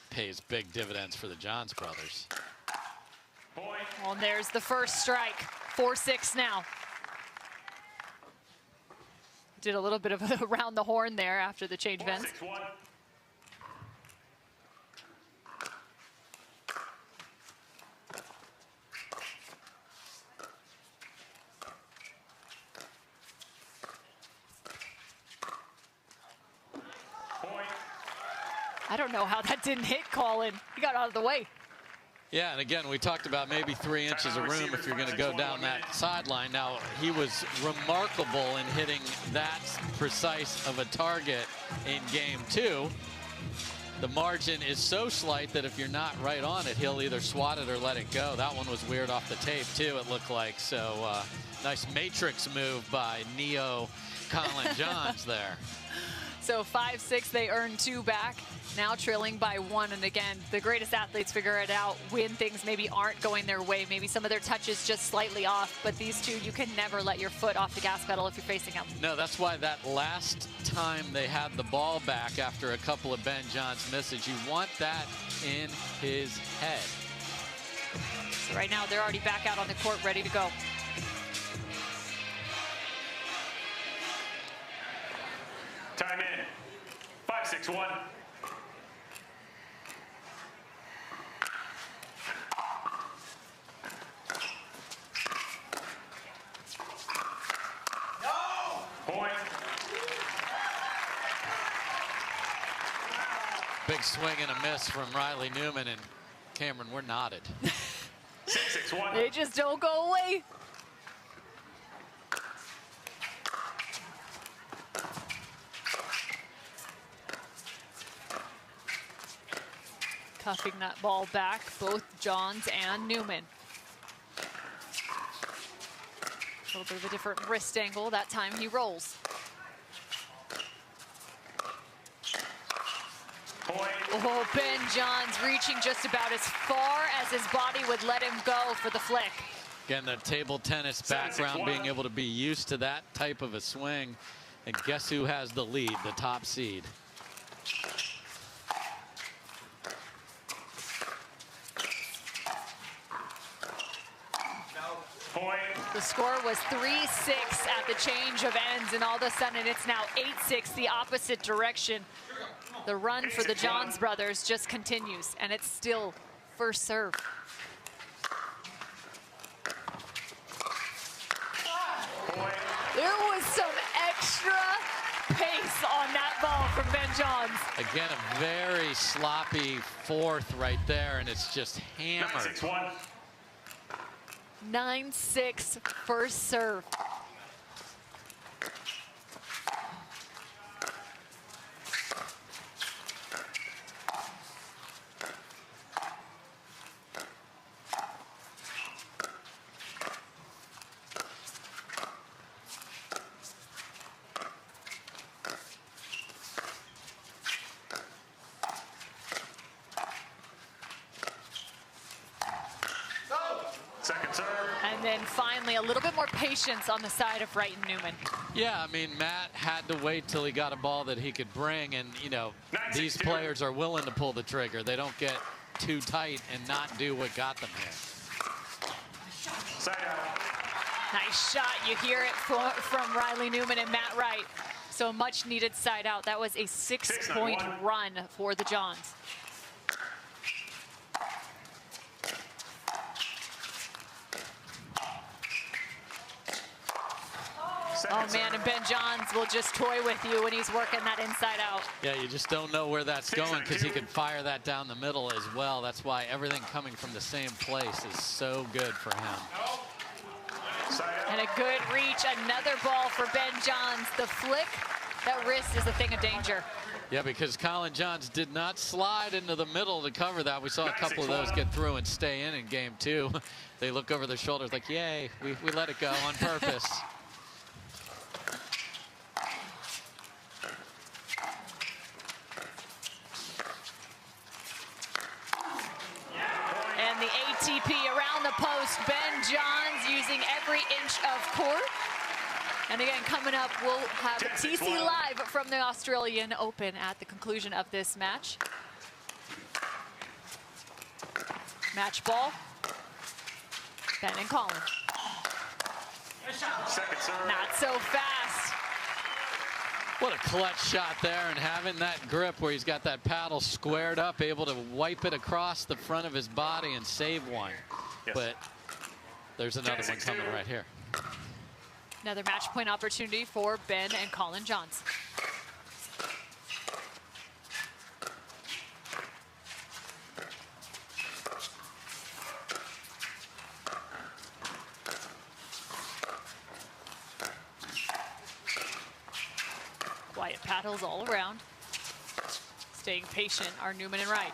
pays big dividends for the Johns brothers. Well, and there's the first strike. 4-6 now. Did a little bit of a around the horn there after the change of ends. I don't know how that didn't hit Colin. He got out of the way. Yeah, and again, we talked about maybe 3 inches of room if you're going to go down that sideline. Now, he was remarkable in hitting that precise of a target in game 2. The margin is so slight that if you're not right on it, he'll either swat it or let it go. That one was weird off the tape, too, it looked like. So, nice matrix move by Neo Colin Johns there. So 5-6, they earn 2 back. Now trailing by 1, and again, the greatest athletes figure it out when things maybe aren't going their way. Maybe some of their touches just slightly off, but these two, you can never let your foot off the gas pedal if you're facing them. No, that's why that last time they had the ball back after a couple of Ben Johns misses, you want that in his head. So right now, they're already back out on the court, ready to go. Time in. 5-6-1. Point. Big swing and a miss from Riley Newman, and Cameron, we're knotted. 6-6-1. They just don't go away. Cuffing that ball back, both Johns and Newman. A little bit of a different wrist angle. That time he rolls. Oh, Ben Johns reaching just about as far as his body would let him go for the flick. Again, the table tennis background, being able to be used to that type of a swing. And guess who has the lead, the top seed? Point. The score was 3-6 at the change of ends, and all of a sudden it's now 8-6, the opposite direction. The run for the Johns brothers just continues, and it's still first serve. There was some extra pace on that ball from Ben Johns. Again, a very sloppy fourth right there, and it's just hammered. 9-6-1. 9-6 first serve. Second serve. And then finally, a little bit more patience on the side of Wright and Newman. Yeah, I mean, Matt had to wait till he got a ball that he could bring, and, you know, these players are willing to pull the trigger. They don't get too tight and not do what got them here. Side out. Nice shot. You hear it from Riley Newman and Matt Wright. So much needed side out. That was a 6-point run for the Johns. Oh man, and Ben Johns will just toy with you when he's working that inside out. Yeah, you just don't know where that's going because he can fire that down the middle as well. That's why everything coming from the same place is so good for him. And a good reach, another ball for Ben Johns. The flick, that wrist is a thing of danger. Yeah, because Colin Johns did not slide into the middle to cover that. We saw a couple of those get through and stay in game 2. They look over their shoulders like, yay, we let it go on purpose. And the ATP around the post, Ben Johns using every inch of court. And again, coming up, we'll have TC Live from the Australian Open at the conclusion of this match. Match ball. Ben and Colin. Second serve. Not so fast. What a clutch shot there, and having that grip where he's got that paddle squared up, able to wipe it across the front of his body and save one. Yes. But there's another one coming right here. Another match point opportunity for Ben and Colin Johns. paddles all around. Staying patient are Newman and Wright.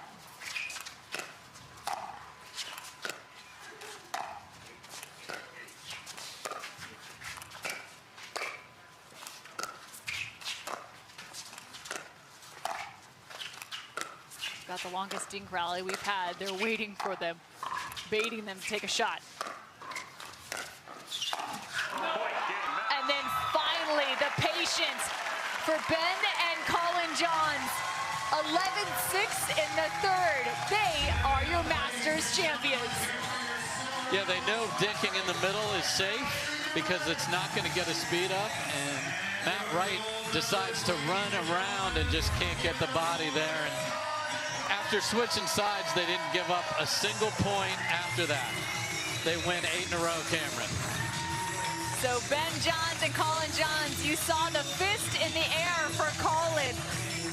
Got the longest dink rally we've had. They're waiting for them, baiting them to take a shot. And then finally, the patience for Ben and Colin Johns. 11-6 in the third. They are your Masters champions. Yeah, they know dinking in the middle is safe because it's not going to get a speed up. And Matt Wright decides to run around and just can't get the body there. And after switching sides, they didn't give up a single point after that. They win 8 in a row, Cameron. So Ben Johns and Colin Johns, you saw the fist in the air for Colin.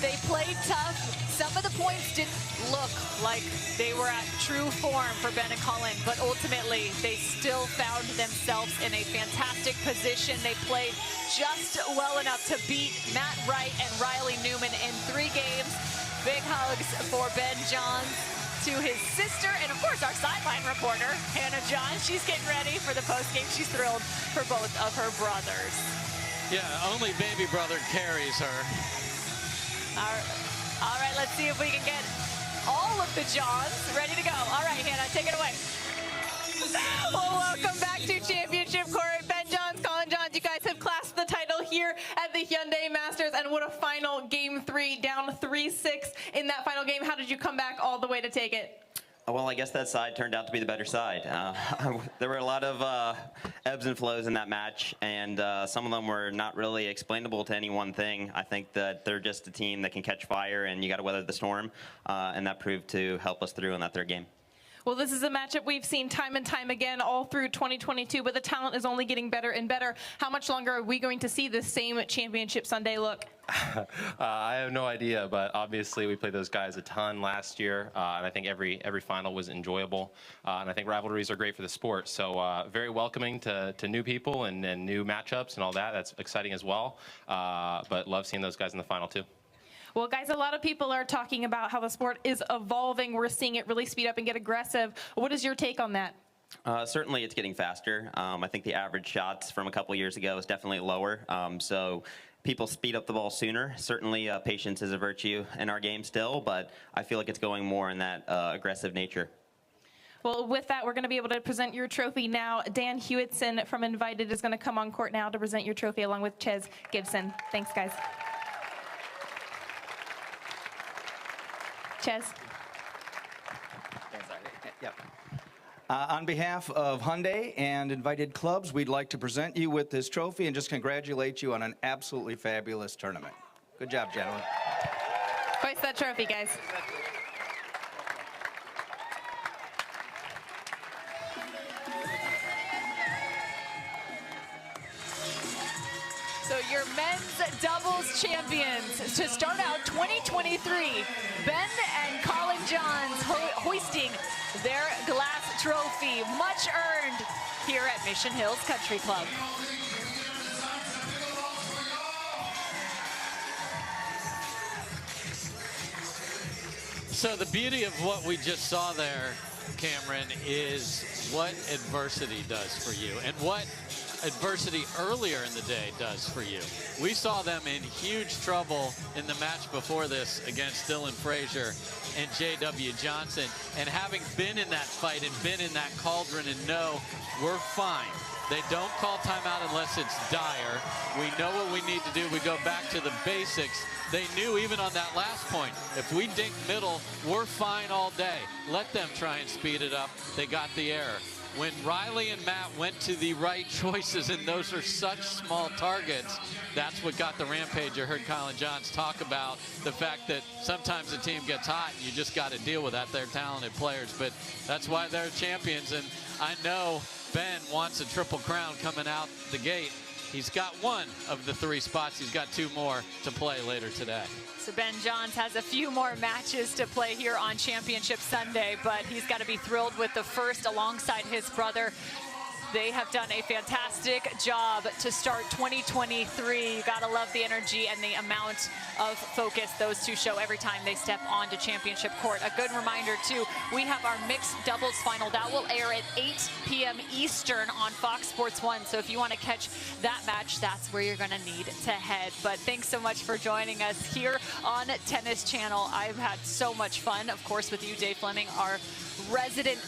They played tough. Some of the points didn't look like they were at true form for Ben and Colin, but ultimately they still found themselves in a fantastic position. They played just well enough to beat Matt Wright and Riley Newman in 3 games. Big hugs for Ben Johns to his sister, and of course our sideline reporter, Hannah John. She's getting ready for the postgame. She's thrilled for both of her brothers. Yeah, only baby brother carries her. All right, let's see if we can get all of the Johns ready to go. All right, Hannah, take it away. Well, welcome back to Championship Court. Ben Johns, Colin Johns, you guys have clasped the title here at the Hyundai Masters, and what a final game 3, down 3-6 in that final game. How did you come back all the way to take it? Well, I guess that side turned out to be the better side. There were a lot of ebbs and flows in that match, and some of them were not really explainable to any one thing. I think that they're just a team that can catch fire, and you got to weather the storm, and that proved to help us through in that third game. Well, this is a matchup we've seen time and time again all through 2022, but the talent is only getting better and better. How much longer are we going to see this same Championship Sunday look? I have no idea, but obviously we played those guys a ton last year, and I think every final was enjoyable. And I think rivalries are great for the sport, so very welcoming to new people and new matchups and all that. That's exciting as well, but love seeing those guys in the final too. Well, guys, a lot of people are talking about how the sport is evolving. We're seeing it really speed up and get aggressive. What is your take on that? Certainly it's getting faster. I think the average shots from a couple years ago is definitely lower. So people speed up the ball sooner. Certainly patience is a virtue in our game still, but I feel like it's going more in that aggressive nature. Well, with that, we're going to be able to present your trophy now. Dan Hewitson from Invited is going to come on court now to present your trophy along with Ches Gibson. Thanks, guys. Ches. Yep. On behalf of Hyundai and Invited Clubs, we'd like to present you with this trophy and just congratulate you on an absolutely fabulous tournament. Good job, gentlemen. Hoist that trophy, guys. So your men's doubles champions to start out 2023, Ben and Colin Johns hoisting their glass trophy, much earned here at Mission Hills Country Club. So the beauty of what we just saw there, Cameron, is what adversity does for you and what adversity earlier in the day does for you. We saw them in huge trouble in the match before this against Dylan Frazier and J.W. Johnson, and having been in that fight and been in that cauldron and know we're fine. They don't call timeout unless it's dire. We know what we need to do. We go back to the basics. They knew even on that last point, if we dink middle, we're fine all day. Let them try and speed it up. They got the error. When Riley and Matt went to the right choices, and those are such small targets, that's what got the rampage. You heard Colin Johns talk about the fact that sometimes the team gets hot and you just got to deal with that. They're talented players, but that's why they're champions. And I know Ben wants a triple crown coming out the gate. He's got one of the 3 spots. He's got 2 more to play later today. So Ben Johns has a few more matches to play here on Championship Sunday, but he's got to be thrilled with the first alongside his brother. They have done a fantastic job to start 2023. You gotta love the energy and the amount of focus those two show every time they step onto championship court. A good reminder too, we have our mixed doubles final. That will air at 8 p.m. Eastern on Fox Sports 1. So if you want to catch that match, that's where you're gonna need to head. But thanks so much for joining us here on Tennis Channel. I've had so much fun, of course, with you, Dave Fleming, our resident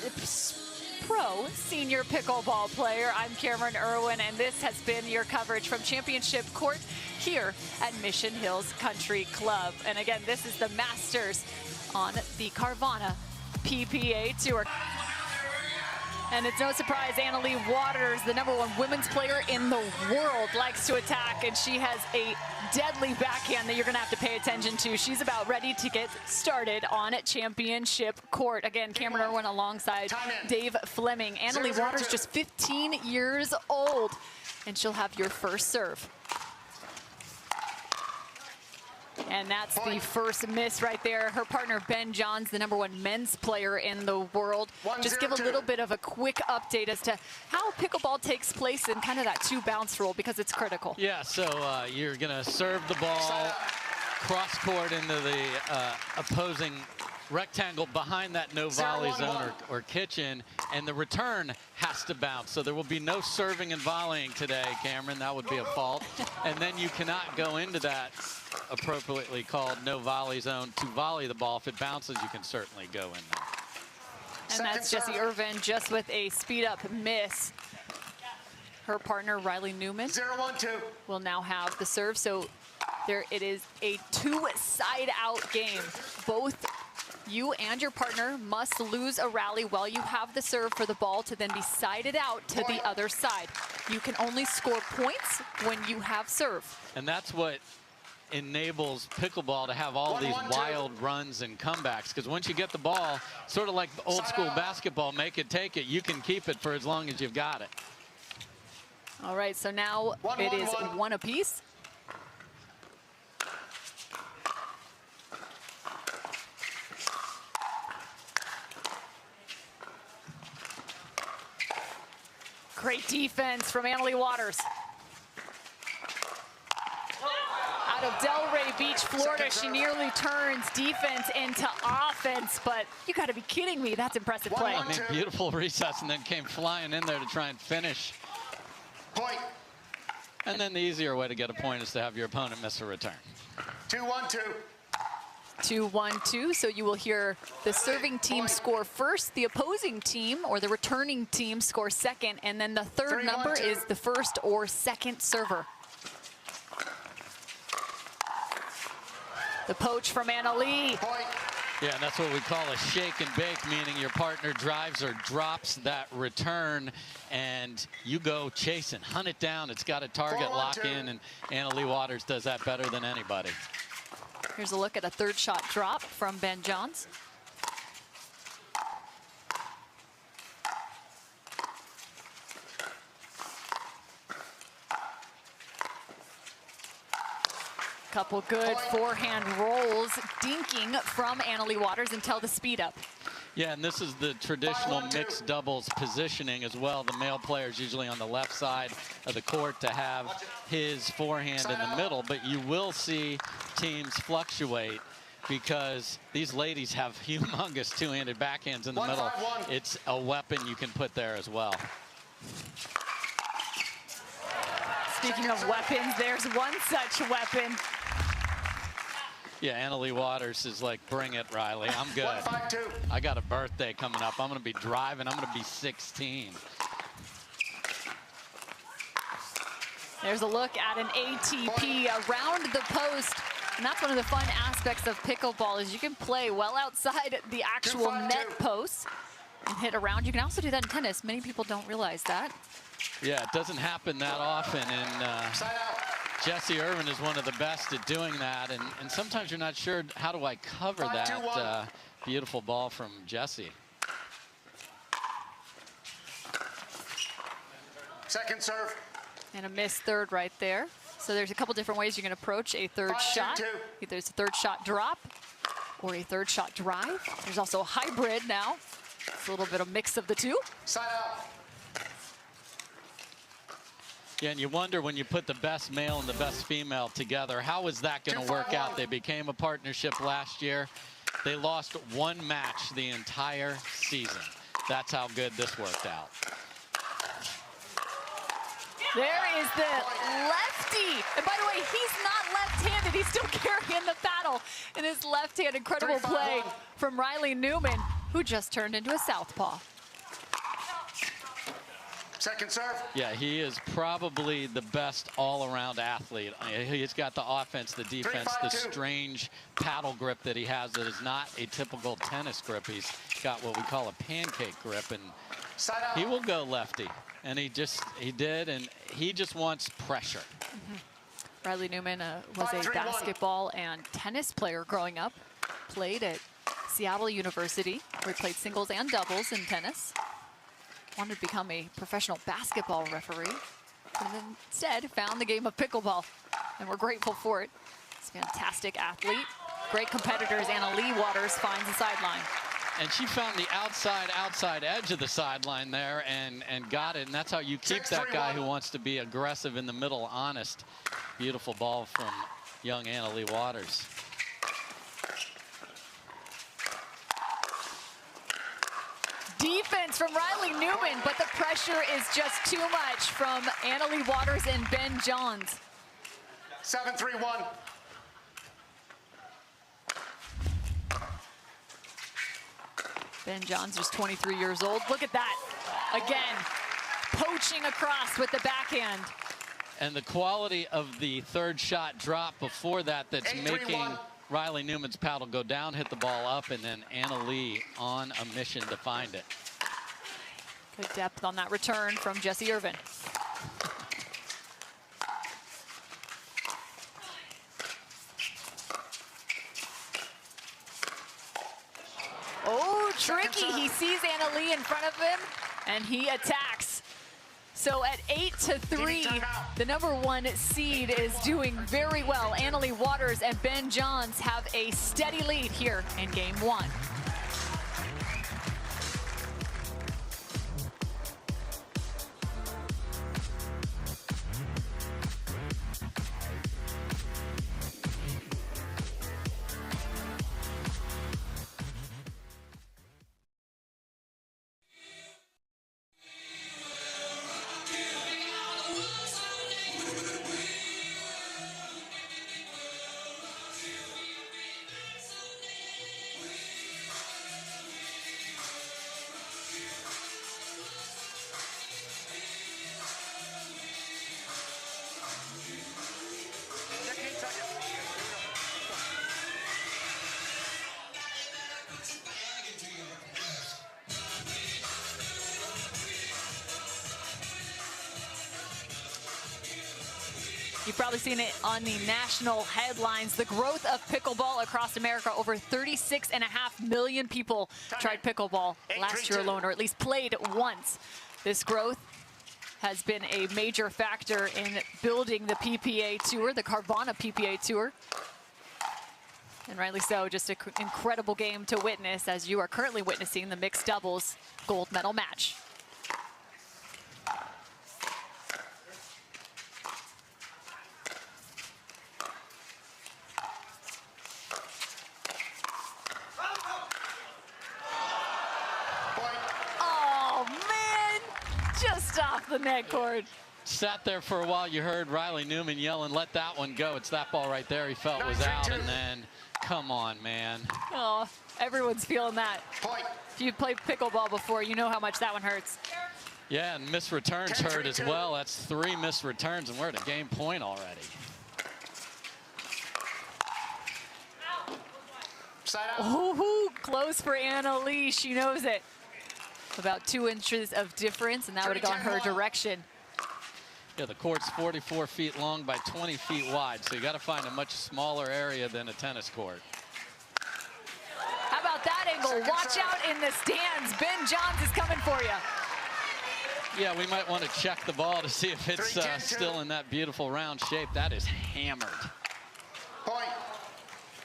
pro senior pickleball player. I'm Cameron Irwin, and this has been your coverage from Championship Court here at Mission Hills Country Club. And again, this is the Masters on the Carvana PPA Tour. And it's no surprise, Annalie Waters, the #1 women's player in the world, likes to attack, and she has a deadly backhand that you're going to have to pay attention to. She's about ready to get started on championship court. Again, Cameron Irwin alongside Dave Fleming. Annalie Waters, just 15 years old, and she'll have your first serve. And that's the first miss right there. Her partner, Ben Johns, the #1 men's player in the world. Just give a little bit of a quick update as to how pickleball takes place in kind of that 2-bounce rule, because it's critical. Yeah, so you're going to serve the ball cross-court into the opposing rectangle behind that no volley zone or kitchen, and the return has to bounce. So there will be no serving and volleying today, Cameron. That would be a fault. And then you cannot go into that appropriately called no volley zone to volley the ball. If it bounces, you can certainly go in there. And that's Jessie Irvin just with a speed-up miss. Her partner, Riley Newman, will now have the serve. So there it is, a 2-side-out game. Both you and your partner must lose a rally while you have the serve for the ball to then be sided out to the other side. You can only score points when you have serve. And that's what enables pickleball to have all these wild runs and comebacks, because once you get the ball, sort of like old school basketball, make it, take it, you can keep it for as long as you've got it. All right, so now it is 1 apiece. Great defense from Annalie Waters. Out of Delray Beach, Florida, she nearly turns defense into offense, but you got to be kidding me. That's impressive play. I mean, beautiful recess, and then came flying in there to try and finish. Point. And then the easier way to get a point is to have your opponent miss a return. 2-1-2. 2-1-2, so you will hear the serving team score first, the opposing team or the returning team score second, and then the third number is the first or second server. The poach from Annalie. Yeah, and that's what we call a shake and bake, meaning your partner drives or drops that return, and you go chasing, hunt it down. It's got a target, lock in, and Annalie Waters does that better than anybody. Here's a look at a third shot drop from Ben Johns. Couple good forehand rolls, dinking from Annalie Waters until the speed up. Yeah, and this is the traditional mixed doubles positioning as well. The male player is usually on the left side of the court to have his forehand in the middle, but you will see teams fluctuate because these ladies have humongous two-handed backhands in the middle. It's a weapon you can put there as well. Speaking of weapons, there's one such weapon. Yeah, Annalie Waters is like, bring it, Riley. I'm good. I got a birthday coming up. I'm going to be driving. I'm going to be 16. There's a look at an ATP around the post. And that's one of the fun aspects of pickleball is you can play well outside the actual net post and hit around. You can also do that in tennis. Many people don't realize that. Yeah, it doesn't happen that often. And Jessie Irvin is one of the best at doing that. And sometimes you're not sure, how do I cover that beautiful ball from Jessie? Second serve. And a missed third right there. So there's a couple different ways you can approach a third shot. Either there's a third shot drop or a third shot drive. There's also a hybrid now. It's a little bit of mix of the two. Side out. Yeah, and you wonder when you put the best male and the best female together, how is that going to work out? They became a partnership last year. They lost one match the entire season. That's how good this worked out. There is the lefty. And by the way, he's not left-handed. He's still carrying the paddle in his left hand. Incredible play from Riley Newman, who just turned into a southpaw. Second serve. Yeah, he is probably the best all-around athlete. He's got the offense, the defense, the strange paddle grip that he has that is not a typical tennis grip. He's got what we call a pancake grip, and he will go lefty. And he did, and he just wants pressure. Riley Newman was a basketball and tennis player growing up. Played at Seattle University, where he played singles and doubles in tennis. Wanted to become a professional basketball referee, and instead found the game of pickleball, and we're grateful for it. He's a fantastic athlete. Great competitors. Anna Lee Waters finds the sideline. And she found the outside edge of the sideline there and got it. And that's how you keep that guy who wants to be aggressive in the middle, honest. Beautiful ball from young Anna Lee Waters. Defense from Riley Newman, but the pressure is just too much from Anna Lee Waters and Ben Johns. 7-3-1. Ben Johns just 23 years old. Look at that. Again, poaching across with the backhand. And the quality of the third shot drop before that that's making Riley Newman's paddle go down, hit the ball up, and then Anna Lee on a mission to find it. Good depth on that return from Jesse Irvin. Oh, tricky. He sees Anna Lee in front of him, and he attacks. So at 8-3, the #1 seed is doing very well. Anna Lee Waters and Ben Johns have a steady lead here in game 1. You've probably seen it on the national headlines. The growth of pickleball across America. Over 36.5 million people tried pickleball last year alone, or at least played once. This growth has been a major factor in building the PPA Tour, the Carvana PPA Tour. And rightly so, just an incredible game to witness as you are currently witnessing the mixed doubles gold medal match. Off the net cord. Sat there for a while. You heard Riley Newman yelling, "Let that one go." It's that ball right there he felt was out, and then, come on, man. Oh, everyone's feeling that. If you've played pickleball before, you know how much that one hurts. Yeah, and missed returns hurt as well. That's 3 missed returns, and we're at a game point already. Oh, close for Anna Lee. She knows it. About 2 inches of difference, and that would have gone her direction. Yeah, the court's 44 feet long by 20 feet wide, so you got to find a much smaller area than a tennis court. How about that angle? Watch out in the stands. Ben Johns is coming for you. Yeah, we might want to check the ball to see if it's still in that beautiful round shape. That is hammered.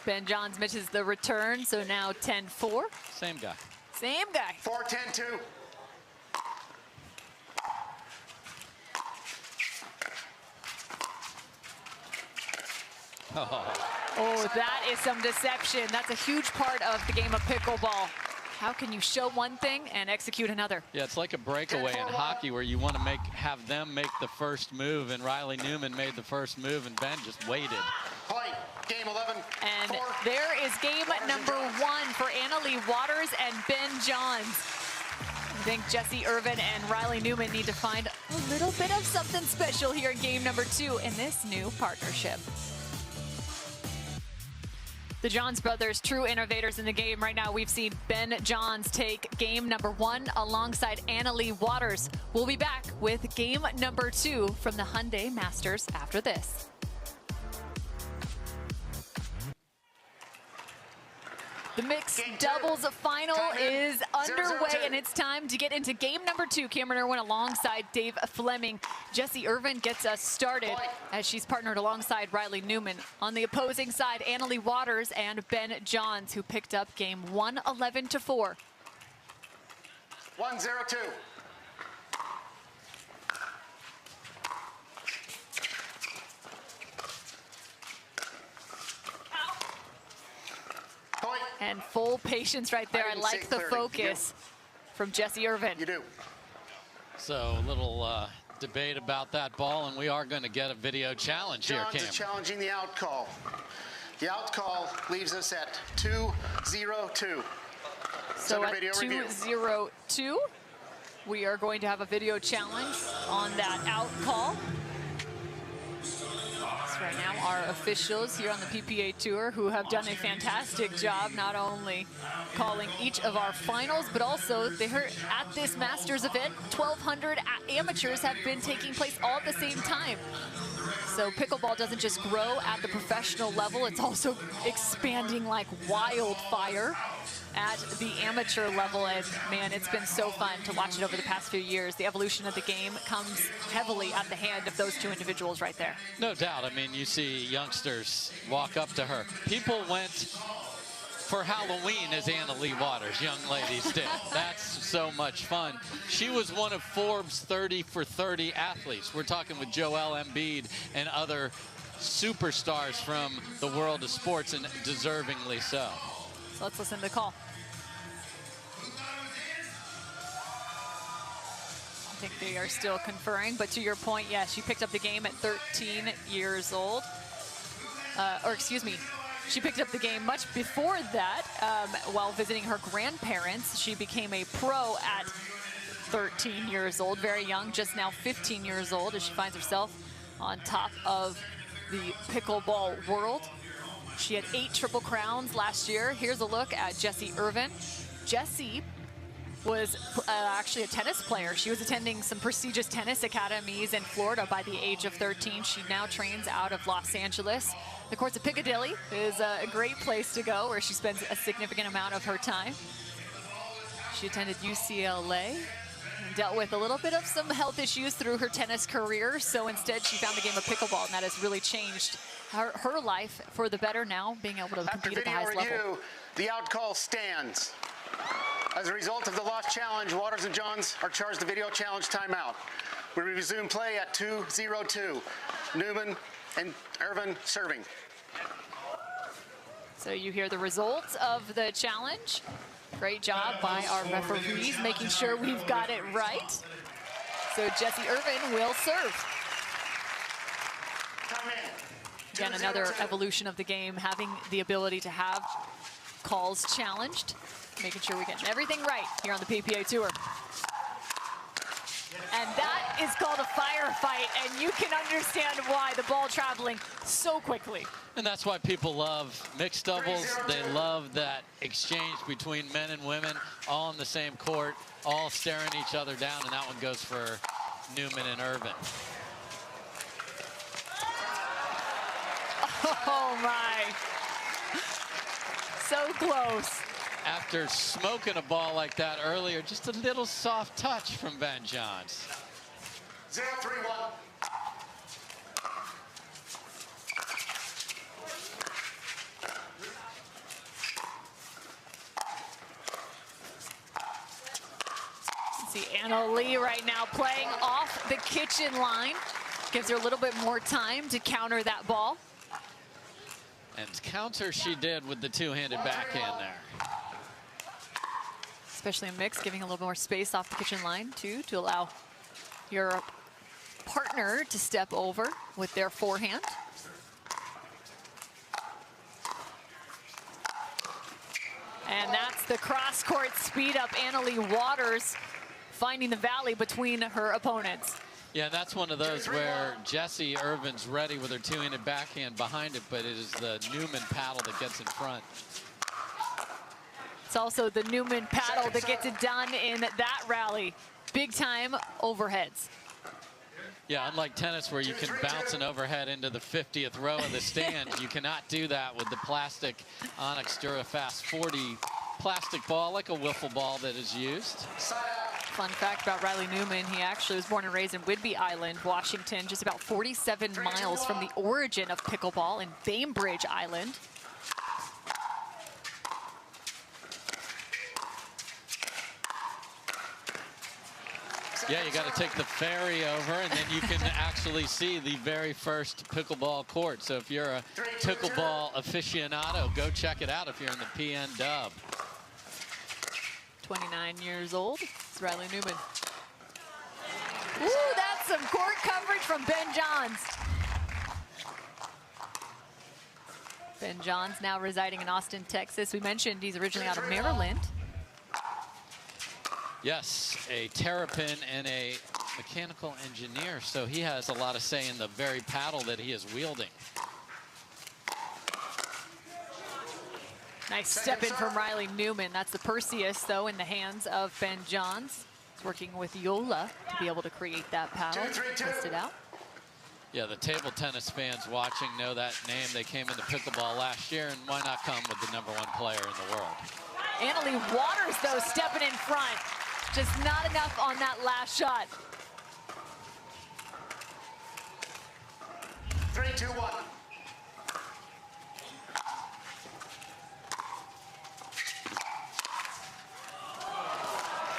Ben Johns misses the return, so now 10-4. Same guy. Same guy. 4-10-2. Oh, that is some deception. That's a huge part of the game of pickleball. How can you show one thing and execute another? Yeah, it's like a breakaway in hockey where you want to have them make the first move, and Riley Newman made the first move, and Ben just waited. Point. Game 11. And there is game number 1 for Annalie Waters and Ben Johns. I think Jesse Irvin and Riley Newman need to find a little bit of something special here in game number 2 in this new partnership. The Johns brothers, true innovators in the game. Right now, we've seen Ben Johns take game number 1 alongside Annalie Waters. We'll be back with game number 2 from the Hyundai Masters after this. The mixed doubles final is underway, and it's time to get into game number 2. Cameron Irwin alongside Dave Fleming. Jesse Irvin gets us started as she's partnered alongside Riley Newman. On the opposing side, Annalie Waters and Ben Johns, who picked up game 1, 11-4. 1-0-2. And full patience right there. I like the focus from Jesse Irvin. You do. So a little debate about that ball, and we are going to get a video challenge here, Johns Cam. is challenging the out call. The out call leaves us at 2-0-2. So at 2-0-2, we are going to have a video challenge on that out call. Right now, our officials here on the PPA Tour, who have done a fantastic job not only calling each of our finals, but also they heard at this Masters event, 1,200 amateurs have been taking place all at the same time. So pickleball doesn't just grow at the professional level, it's also expanding like wildfire at the amateur level. And man, it's been so fun to watch it over the past few years. The evolution of the game comes heavily at the hand of those two individuals right there. No doubt. I mean, you see youngsters walk up to her. People went for Halloween as Annalie Waters, young ladies did. That's so much fun. She was one of Forbes 30 for 30 athletes. We're talking with Joel Embiid and other superstars from the world of sports, and deservingly so. So let's listen to the call. I think they are still conferring, but to your point, yes, she picked up the game at 13 years old. Or excuse me, she picked up the game much before that while visiting her grandparents. She became a pro at 13 years old, very young, just now 15 years old, as she finds herself on top of the pickleball world. She had 8 Triple Crowns last year. Here's a look at Jesse Irvin. Jesse was actually a tennis player. She was attending some prestigious tennis academies in Florida by the age of 13. She now trains out of Los Angeles. The courts of Piccadilly is a great place to go, where she spends a significant amount of her time. She attended UCLA and dealt with a little bit of some health issues through her tennis career. So instead, she found the game of pickleball, and that has really changed her life for the better now, being able to compete at the highest level. The out call stands. As a result of the lost challenge, Waters and Johns are charged the video challenge timeout. We resume play at 2-0-2. Newman and Irvin serving. So you hear the results of the challenge. Great job by our referees, making sure we've got it right. So Jesse Irvin will serve. Again, another evolution of the game, having the ability to have calls challenged, making sure we're getting everything right here on the PPA Tour. And that is called a firefight, and you can understand why, the ball traveling so quickly. And that's why people love mixed doubles. They love that exchange between men and women, all on the same court, all staring each other down, and that one goes for Newman and Irvin. Oh my, so close. After smoking a ball like that earlier, just a little soft touch from Ben Johns. 0-3-1. See Annalie right now playing off the kitchen line. Gives her a little bit more time to counter that ball. And counter she did with the two-handed backhand there. Especially in mix, giving a little more space off the kitchen line, too, to allow your partner to step over with their forehand. And that's the cross-court speed-up. Annalie Waters finding the valley between her opponents. Yeah, that's one of those where Jessie Irvin's ready with her two-handed backhand behind it, but it is the Newman paddle that gets in front. It's also the Newman paddle that gets it done in that rally. Big-time overheads. Yeah, unlike tennis where you can bounce an overhead into the 50th row of the stand, you cannot do that with the plastic Onyx Durafast 40 plastic ball, like a wiffle ball that is used. Fun fact about Riley Newman, he actually was born and raised in Whidbey Island, Washington, just about 47 miles from the origin of pickleball in Bainbridge Island. Yeah, you got to take the ferry over, and then you can actually see the very first pickleball court. So if you're a pickleball aficionado, go check it out if you're in the PN Dub. 29 years old, it's Riley Newman. Ooh, that's some court coverage from Ben Johns. Ben Johns now residing in Austin, Texas. We mentioned he's originally out of Maryland. Yes, a terrapin and a mechanical engineer, so he has a lot of say in the very paddle that he is wielding. Nice step in from Riley Newman. That's the Perseus, though, in the hands of Ben Johns. He's working with Yola to be able to create that paddle, test it out. Yeah, the table tennis fans watching know that name. They came into pickleball last year, and why not come with the #1 player in the world? Annalie Waters, though, stepping in front. Just not enough on that last shot. 3, 2, 1.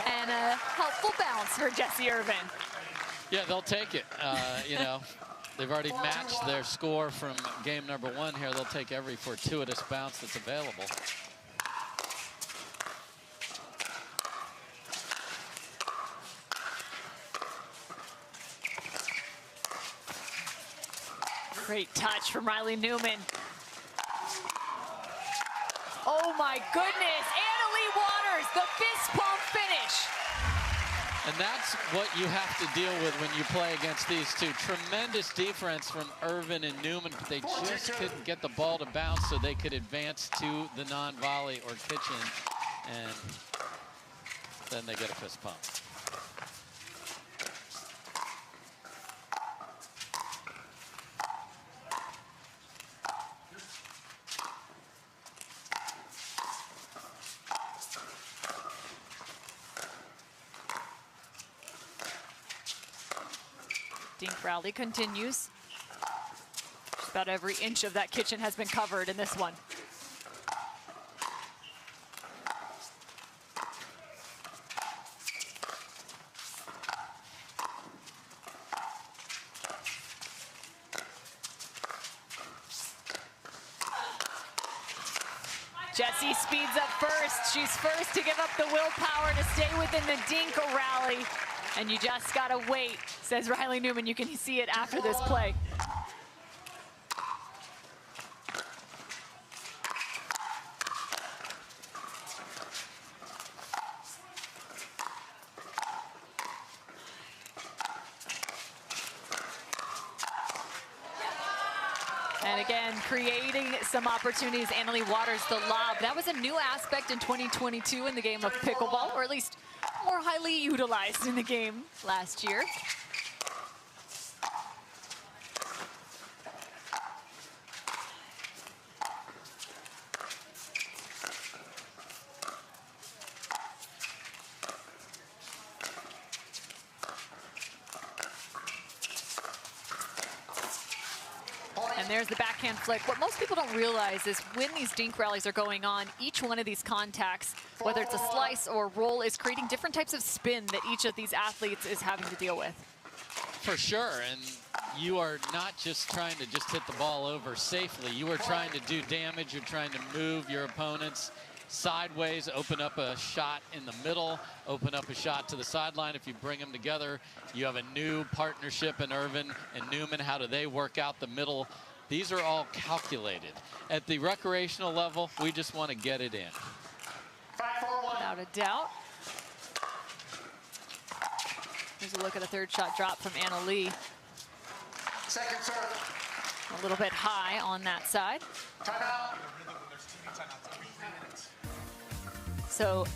And a helpful bounce for Jessie Irvin. Yeah, they'll take it. You know, they've already matched their score from game #1 here. They'll take every fortuitous bounce that's available. Great touch from Riley Newman. Oh my goodness, Annalie Waters, the fist pump finish. And that's what you have to deal with when you play against these two. Tremendous defense from Irvin and Newman. They just couldn't get the ball to bounce so they could advance to the non-volley or kitchen. And then they get a fist pump. Dink rally continues. Just about every inch of that kitchen has been covered in this one. Jessie speeds up first. She's first to give up the willpower to stay within the dink rally. And you just gotta wait, says Riley Newman. You can see it after this play. And again, creating some opportunities. Annalie Waters, the lob. That was a new aspect in 2022 in the game of pickleball, or at least more highly utilized in the game last year. And there's the backhand flick. What most people don't realize is when these dink rallies are going on, each one of these contacts, whether it's a slice or a roll, is creating different types of spin that each of these athletes is having to deal with. For sure, and you are not just trying to just hit the ball over safely. You are trying to do damage. You're trying to move your opponents sideways, open up a shot in the middle, open up a shot to the sideline. If you bring them together, you have a new partnership in Irvin and Newman. How do they work out the middle? These are all calculated. At the recreational level, we just want to get it in. Without a doubt. Here's a look at a third shot drop from Anna Lee. Second serve. A little bit high on that side. Timeout. So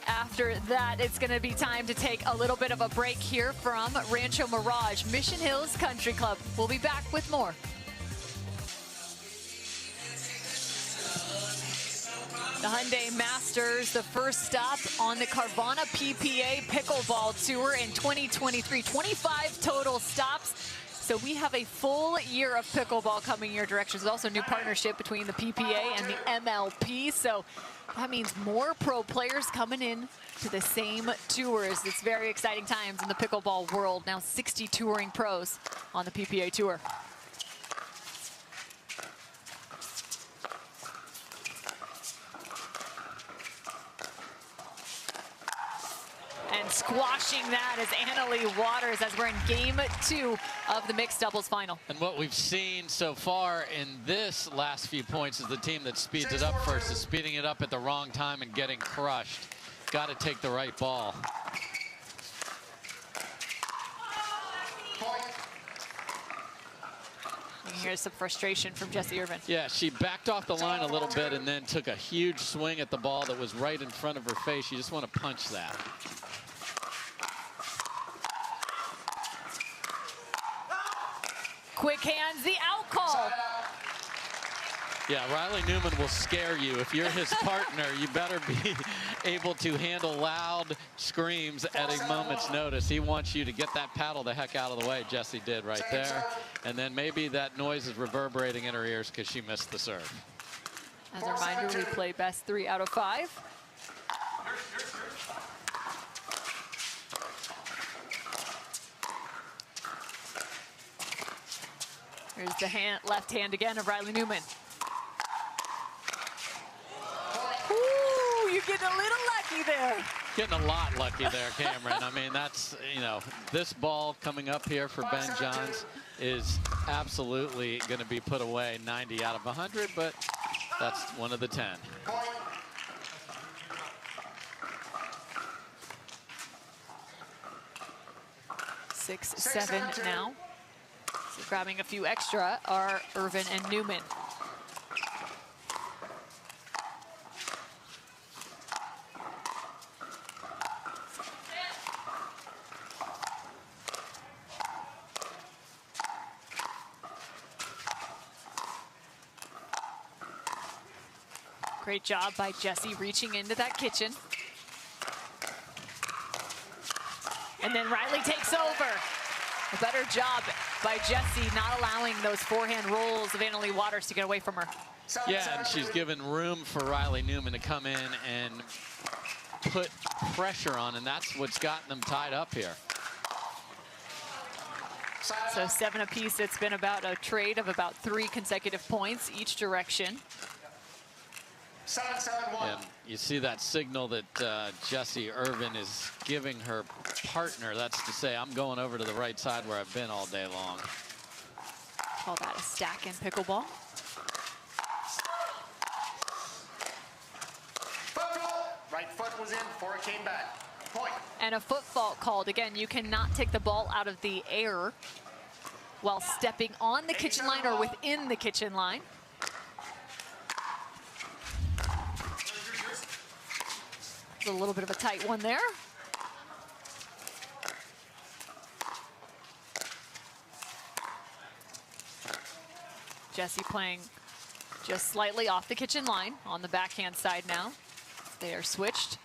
after that, it's going to be time to take a little bit of a break here from Rancho Mirage, Mission Hills Country Club. We'll be back with more. The Hyundai Masters, the first stop on the Carvana PPA Pickleball Tour in 2023. 25 total stops. So we have a full year of pickleball coming your direction. There's also a new partnership between the PPA and the MLP. So that means more pro players coming in to the same tours. It's very exciting times in the pickleball world. Now 60 touring pros on the PPA Tour. And squashing that is Annalie Waters as we're in game 2 of the mixed doubles final. And what we've seen so far in this last few points is the team that speeds it up first is speeding it up at the wrong time and getting crushed. Got to take the right ball. Here's some frustration from Jessie Irvin. Yeah, she backed off the line a little bit and then took a huge swing at the ball that was right in front of her face. You just want to punch that. Quick hands, the out call. Yeah, Riley Newman will scare you. If you're his partner, you better be able to handle loud screams at a moment's notice. He wants you to get that paddle the heck out of the way. Jessie did right there. And then maybe that noise is reverberating in her ears because she missed the serve. As a reminder, we play best 3 out of 5. Here's the left hand again of Riley Newman. Ooh, you get a little lucky there. Getting a lot lucky there, Cameron. I mean, that's, you know, this ball coming up here for Ben Johns is absolutely going to be put away 90 out of 100, but that's one of the 10. 6-7 now. So grabbing a few extra are Irvin and Newman. Great job by Jessie reaching into that kitchen. And then Riley takes over. A better job by Jessie not allowing those forehand rolls of Annalie Waters to get away from her. Yeah, and she's given room for Riley Newman to come in and put pressure on, and that's what's gotten them tied up here. So 7 apiece. It's been about a trade of about 3 consecutive points each direction. 7-7-1. And you see that signal that Jessie Irvin is giving her partner. That's to say, I'm going over to the right side where I've been all day long. Call that a stack in pickleball. Right foot was in before it came back. Point. And a foot fault called. Again, you cannot take the ball out of the air while stepping on the kitchen line or within the kitchen line. A little bit of a tight one there. Jessie playing just slightly off the kitchen line on the backhand side now. They are switched.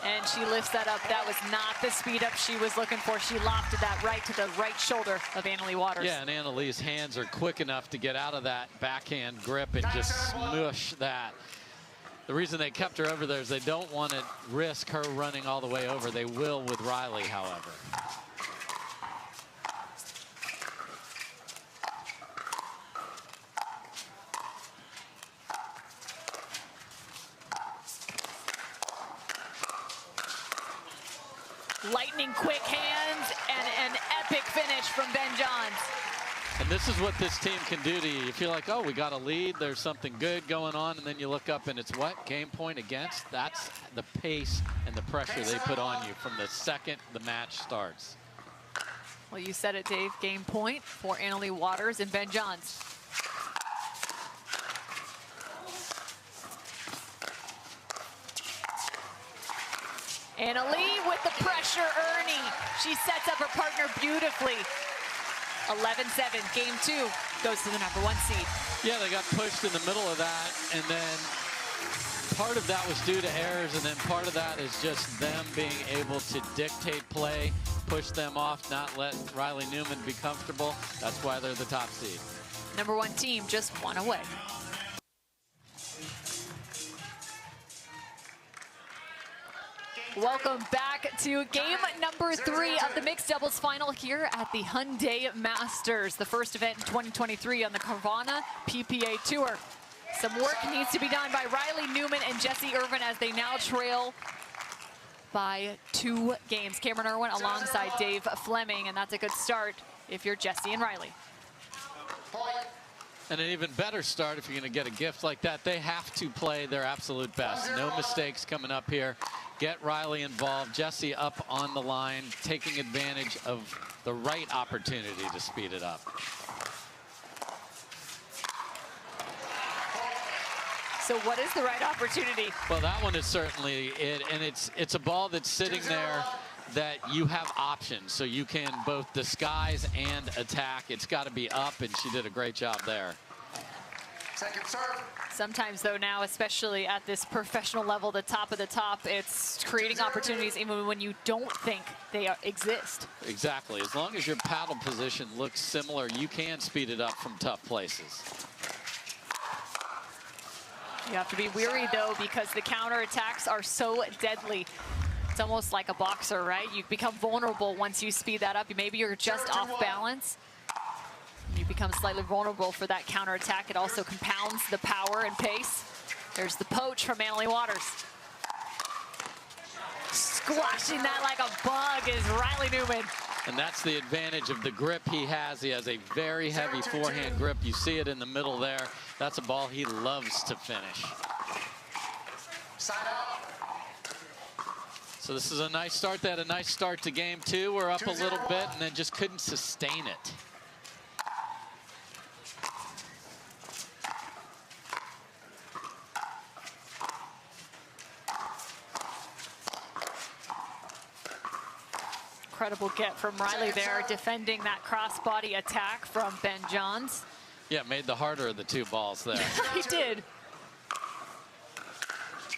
And she lifts that up. That was not the speed up she was looking for. She lofted that right to the right shoulder of Annalie Waters. Yeah, and Annalie's hands are quick enough to get out of that backhand grip and just smush that. The reason they kept her over there is they don't want to risk her running all the way over. They will with Riley, however. Lightning quick hands and an epic finish from Ben Johns. And this is what this team can do to you. You feel like, oh, we got a lead, there's something good going on, and then you look up and it's what? Game point against? That's the pace and the pressure they put on you from the second the match starts. Well, you said it, Dave. Game point for Annalie Waters and Ben Johns. Annalie with the pressure, Ernie. She sets up her partner beautifully. 11-7, game 2 goes to the #1 seed. Yeah, they got pushed in the middle of that, and then part of that was due to errors, and then part of that is just them being able to dictate play, push them off, not let Riley Newman be comfortable. That's why they're the top seed. #1 team just 1 away. Welcome back to game number 3 of the mixed doubles final here at the Hyundai Masters, the first event in 2023 on the Carvana PPA Tour. Some work needs to be done by Riley Newman and Jesse Irvin as they now trail by 2 games. Cameron Irwin alongside Dave Fleming, and that's a good start if you're Jesse and Riley. And an even better start if you're going to get a gift like that. They have to play their absolute best. No mistakes coming up here. Get Riley involved. Jesse up on the line, taking advantage of the right opportunity to speed it up. So what is the right opportunity? Well, that one is certainly it, and it's a ball that's sitting there that you have options, so you can both disguise and attack. It's got to be up, and she did a great job there. Second serve. Sometimes, though, now, especially at this professional level, the top of the top, it's creating opportunities even when you don't think they exist. Exactly. As long as your paddle position looks similar, you can speed it up from tough places. You have to be weary, though, because the counterattacks are so deadly. It's almost like a boxer, right? You become vulnerable once you speed that up. Maybe you're just off balance. You become slightly vulnerable for that counterattack. It also compounds the power and pace. There's the poach from Annalie Waters. Squashing that like a bug is Riley Newman. And that's the advantage of the grip he has. He has a very heavy forehand grip. You see it in the middle there. That's a ball he loves to finish. Side out. So this is a nice start. They had a nice start to game 2. We're up a little bit and then just couldn't sustain it. Incredible get from Riley there, defending that crossbody attack from Ben Johns. Yeah, made the harder of the 2 balls there. He did.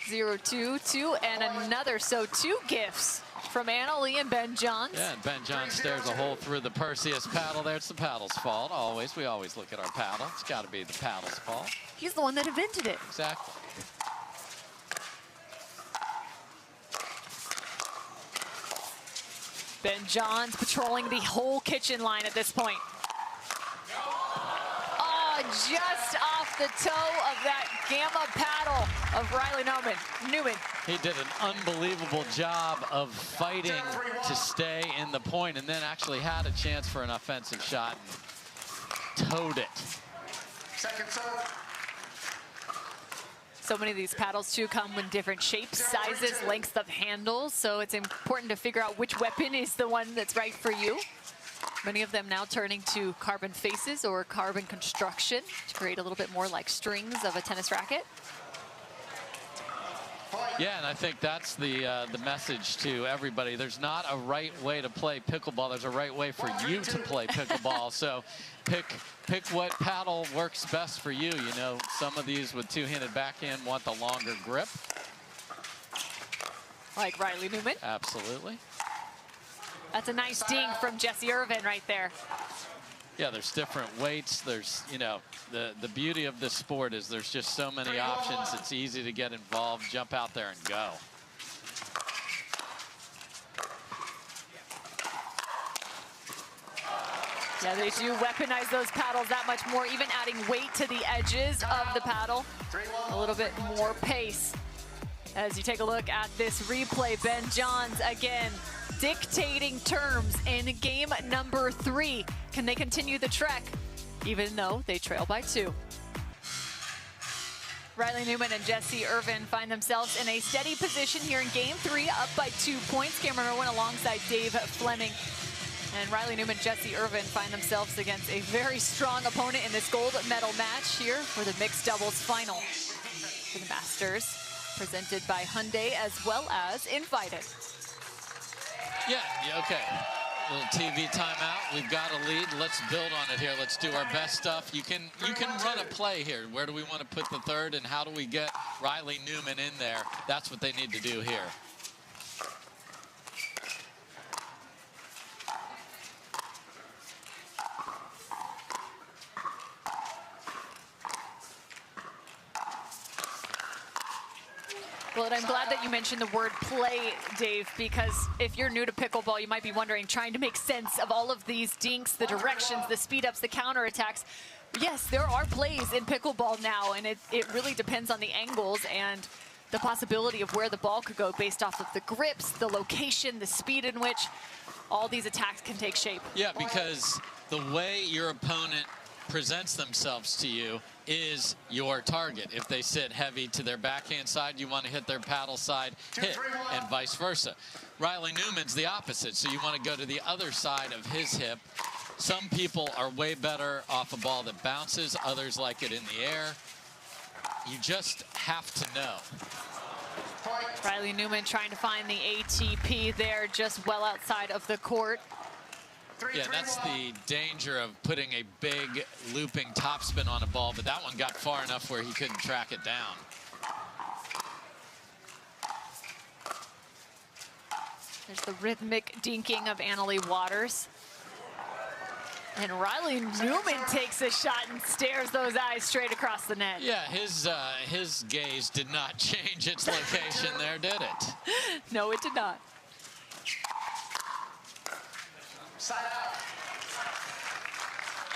0-2, and another. So 2 gifts from Annalie and Ben Johns. Yeah, and Ben Johns stares a hole through the Perseus paddle there. It's the paddle's fault, always. We always look at our paddle. It's got to be the paddle's fault. He's the one that invented it. Exactly. Ben Johns patrolling the whole kitchen line at this point. Oh, just off the toe of that gamma paddle of Riley Newman. He did an unbelievable job of fighting to stay in the point, and then actually had a chance for an offensive shot and towed it. Second serve. So many of these paddles, too, come in different shapes, sizes, lengths of handles. So it's important to figure out which weapon is the one that's right for you. Many of them now turning to carbon faces or carbon construction to create a little bit more like strings of a tennis racket. Yeah, and I think that's the message to everybody. There's not a right way to play pickleball. There's a right way for you to play pickleball. So pick what paddle works best for you. You know, some of these with 2-handed backhand want the longer grip. Like Riley Newman. Absolutely. That's a nice ding from Jesse Irvin right there. Yeah, there's different weights. There's, you know, the beauty of this sport is there's just so many options. It's easy to get involved, jump out there and go. Yeah, they do weaponize those paddles that much more, even adding weight to the edges of the paddle. A little bit more pace. As you take a look at this replay, Ben Johns again dictating terms in game number 3. Can they continue the trek, even though they trail by 2? Riley Newman and Jesse Irvin find themselves in a steady position here in game 3, up by 2 points. Cameron Irwin alongside Dave Fleming. And Riley Newman, Jesse Irvin find themselves against a very strong opponent in this gold medal match here for the mixed doubles final for the Masters, presented by Hyundai as well as Invited. Yeah, okay. A little TV timeout. We've got a lead. Let's build on it here. Let's do our best stuff. You can run a play here. Where do we want to put the third, and how do we get Riley Newman in there? That's what they need to do here. Well, and I'm glad that you mentioned the word play, Dave, because if you're new to pickleball, you might be wondering, trying to make sense of all of these dinks, the directions, the speed-ups, the counterattacks. Yes, there are plays in pickleball now, and it really depends on the angles and the possibility of where the ball could go based off of the grips, the location, the speed in which all these attacks can take shape. Yeah, because the way your opponent presents themselves to you is your target. If they sit heavy to their backhand side, you want to hit their paddle side hit, and vice versa. Riley Newman's the opposite, so you want to go to the other side of his hip. Some people are way better off a ball that bounces, others like it in the air. You just have to know. Riley Newman trying to find the ATP there, just well outside of the court. Yeah, that's the danger of putting a big looping topspin on a ball, but that one got far enough where he couldn't track it down. There's the rhythmic dinking of Annalie Waters. And Riley Newman takes a shot and stares those eyes straight across the net. Yeah, his gaze did not change its location there, did it? No, it did not.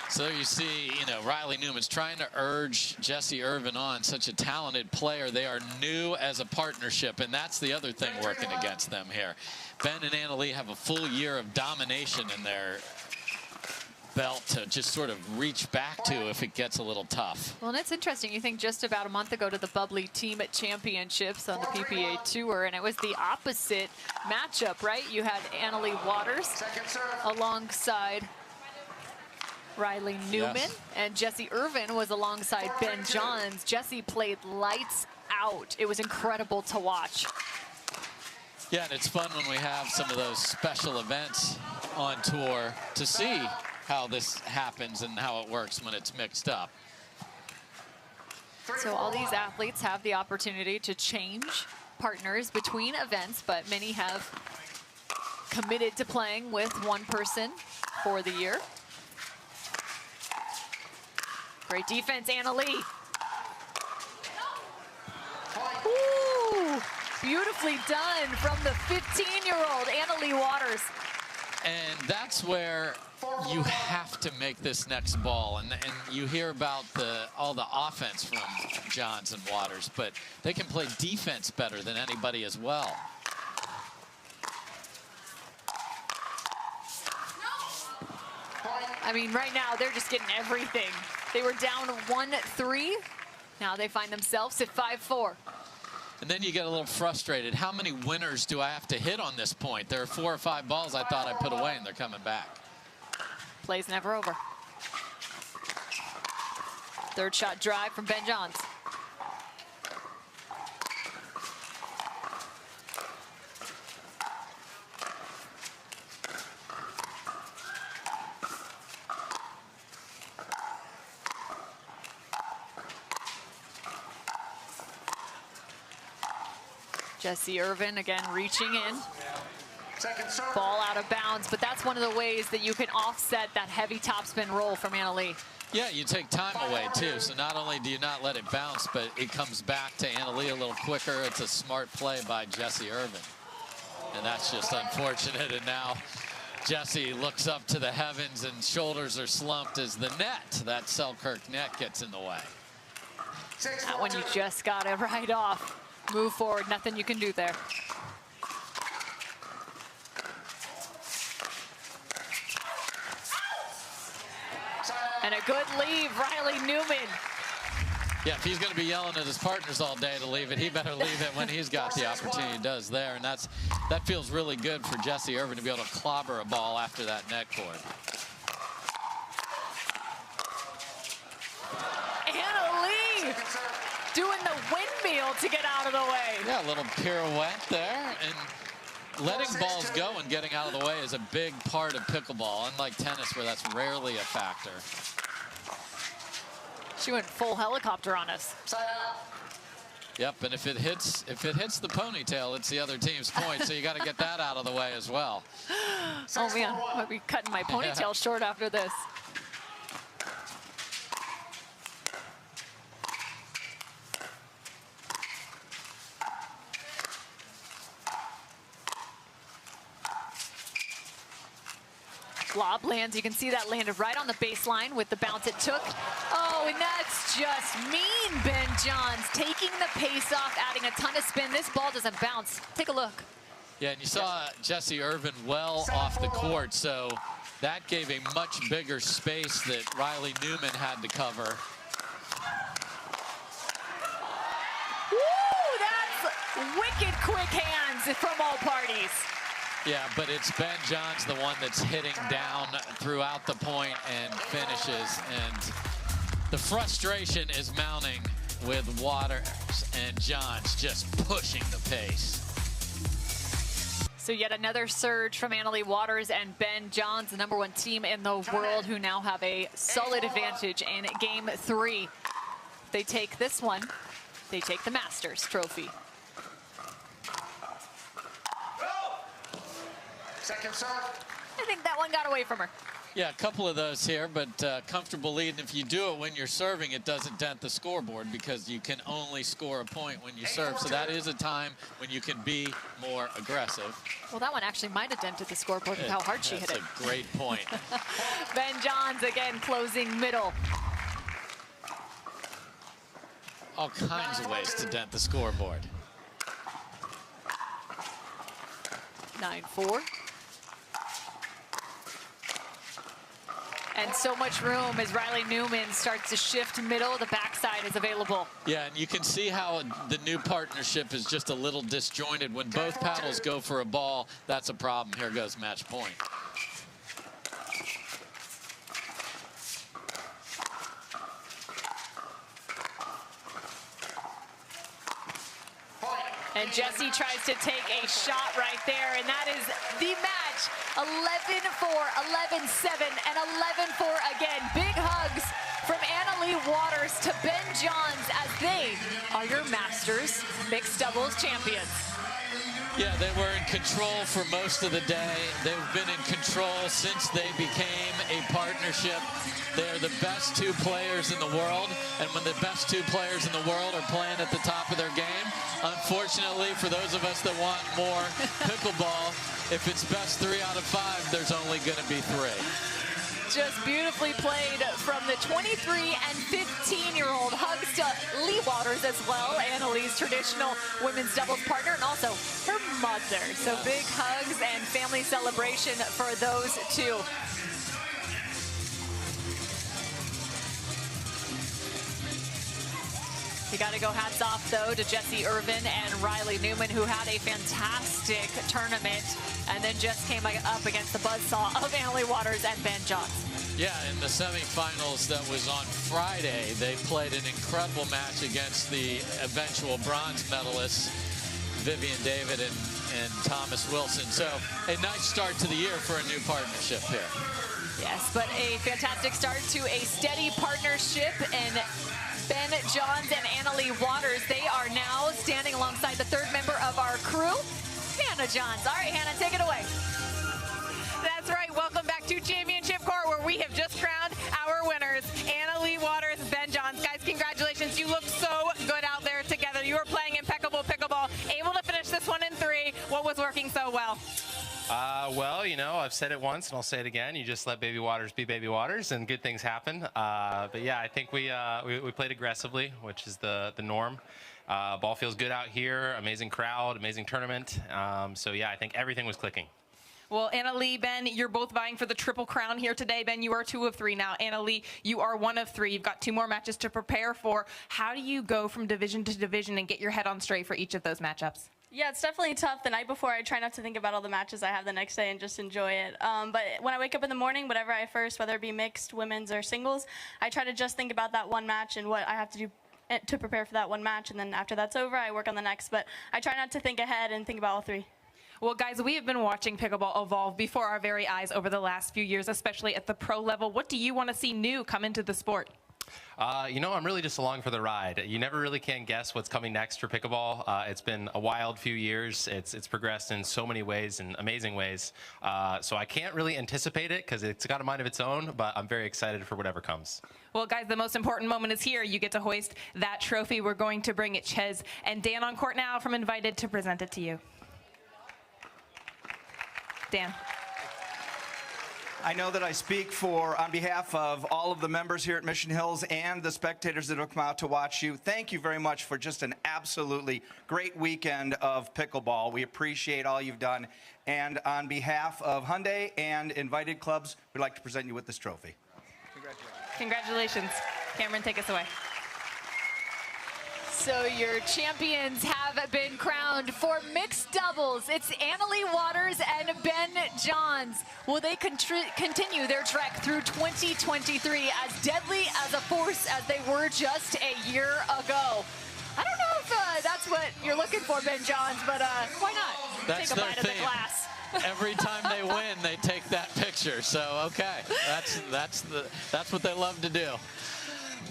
So you see, you know, Riley Newman's trying to urge Jesse Irvin on, such a talented player. They are new as a partnership, and that's the other thing working against them here. Ben and Annalie have a full year of domination in their belt to just sort of reach back to if it gets a little tough. Well, and it's interesting. You think just about a month ago to the Bubbly Team Championships on the PPA Tour, and it was the opposite matchup, right? You had Annalie Waters alongside Riley Newman, yes, and Jesse Irvin was alongside Ben Johns. Jesse played lights out. It was incredible to watch. Yeah, and it's fun when we have some of those special events on tour to see how this happens and how it works when it's mixed up. So all these athletes have the opportunity to change partners between events, but many have committed to playing with one person for the year. Great defense, Annalie. Ooh, beautifully done from the 15-year-old Annalie Waters. And that's where you have to make this next ball. And you hear about all the offense from Johns and Waters, but they can play defense better than anybody as well. I mean, right now, they're just getting everything. They were down 1-3. Now they find themselves at 5-4. And then you get a little frustrated. How many winners do I have to hit on this point? There are 4 or 5 balls I thought I put away, and they're coming back. Play's never over. Third shot drive from Ben Johns. Jesse Irvin again reaching in. Ball out of bounds, but that's one of the ways that you can offset that heavy topspin roll from Annalee. Yeah, you take time away, too. So not only do you not let it bounce, but it comes back to Annalee a little quicker. It's a smart play by Jessie Irvin. And that's just unfortunate. And now Jessie looks up to the heavens and shoulders are slumped as the net, that Selkirk net, gets in the way. That one you just got it right off. Move forward, nothing you can do there. And a good leave, Riley Newman. Yeah, if he's going to be yelling at his partners all day to leave it, he better leave it when he's got the opportunity. He does there, and that feels really good for Jessie Irvin to be able to clobber a ball after that net cord. Annalee doing the windmill to get out of the way. Yeah, a little pirouette there, and letting balls go and getting out of the way is a big part of pickleball, unlike tennis where that's rarely a factor. She went full helicopter on us. Yep, and if it hits the ponytail, it's the other team's point, so you got to get that out of the way as well. Oh man, I'll be cutting my ponytail short after this. Lob lands. You can see that landed right on the baseline with the bounce it took. Oh, and that's just mean, Ben Johns, taking the pace off, adding a ton of spin. This ball doesn't bounce. Take a look. Yeah, and you saw Jessie Irvin well off the court, so that gave a much bigger space that Riley Newman had to cover. Woo, that's wicked quick hands from all parties. Yeah, but it's Ben Johns, the one that's hitting down throughout the point and finishes. And the frustration is mounting with Waters and Johns just pushing the pace. So yet another surge from Annalee Waters and Ben Johns, the #1 team in the world, who now have a solid advantage in game 3. They take this one, they take the Masters trophy. Second serve. I think that one got away from her. Yeah, a couple of those here, but comfortable lead. And if you do it when you're serving, it doesn't dent the scoreboard because you can only score a point when you serve. So that is a time when you can be more aggressive. Well, that one actually might have dented the scoreboard with how hard she hit it. That's a great point. Ben Johns again closing middle. All kinds of ways to dent the scoreboard. 9-4. And so much room as Riley Newman starts to shift middle. The backside is available. Yeah, and you can see how the new partnership is just a little disjointed. When both paddles go for a ball, that's a problem. Here goes match point. And Jessie tries to take a shot right there, and that is the match. 11-4, 11-7, and 11-4 again. Big hugs from Annalee Waters to Ben Johns as they are your Masters mixed doubles champions. Yeah, they were in control for most of the day. They've been in control since they became a partnership. They're the best two players in the world, and when the best two players in the world are playing at the top of their game, unfortunately, for those of us that want more pickleball, if it's best 3 out of 5, there's only going to be 3. Just beautifully played from the 23 and 15-year-old. Hugs to Lee Waters as well, Annalee's traditional women's doubles partner, and also her mother. So big hugs and family celebration for those two. You got to go hats off, though, to Jessie Irvin and Riley Newman, who had a fantastic tournament and then just came up against the buzzsaw of Annalee Waters and Ben Johns. Yeah, in the semifinals that was on Friday, they played an incredible match against the eventual bronze medalists, Vivian David and Thomas Wilson. So a nice start to the year for a new partnership here. Yes, but a fantastic start to a steady partnership, and Ben Johns and Annalee Waters, they are now standing alongside the third member of our crew, Hannah Johns. All right, Hannah, take it away. That's right. Welcome back to Championship Court, where we have just crowned our winners, Anna-Leigh Waters, Ben Johns. Guys, congratulations. You look so good out there together. You were playing impeccable pickleball, able to finish this one in 3. What was working so well? Well, you know, I've said it once and I'll say it again. You just let baby waters be baby waters and good things happen. But yeah, I think we played aggressively, which is the norm. Ball feels good out here. Amazing crowd, amazing tournament. So yeah, I think everything was clicking. Well, Anna-Leigh, Ben, you're both vying for the triple crown here today. Ben, you are 2 of 3 now. Anna-Leigh, you are 1 of 3. You've got 2 more matches to prepare for. How do you go from division to division and get your head on straight for each of those matchups? Yeah, it's definitely tough. The night before, I try not to think about all the matches I have the next day and just enjoy it. But when I wake up in the morning, whatever I first, whether it be mixed, women's, or singles, I try to just think about that one match and what I have to do to prepare for that one match. And then after that's over, I work on the next. But I try not to think ahead and think about all 3. Well, guys, we have been watching pickleball evolve before our very eyes over the last few years, especially at the pro level. What do you want to see new come into the sport? You know, I'm really just along for the ride. You never really can guess what's coming next for pickleball. It's been a wild few years. It's progressed in so many ways, in amazing ways. So I can't really anticipate it because it's got a mind of its own, but I'm very excited for whatever comes. Well, guys, the most important moment is here. You get to hoist that trophy. We're going to bring it Ches and Dan on court now from Invited to present it to you. Dan. I know that I speak on behalf of all of the members here at Mission Hills and the spectators that have come out to watch you. Thank you very much for just an absolutely great weekend of pickleball. We appreciate all you've done. And on behalf of Hyundai and Invited Clubs, we'd like to present you with this trophy. Congratulations. Cameron, take us away. So your champions have been crowned for mixed doubles. It's Anna-Leigh Waters and Ben Johns. Will they continue their trek through 2023 as deadly as a force as they were just a year ago? I don't know if that's what you're looking for, Ben Johns, but why not? That's take a their bite theme. of the glass. Every time they win, they take that picture. So okay, that's what they love to do.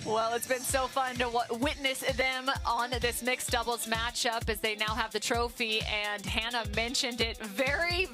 Well, it's been so fun to witness them on this mixed doubles matchup as they now have the trophy. And Hannah mentioned it, very,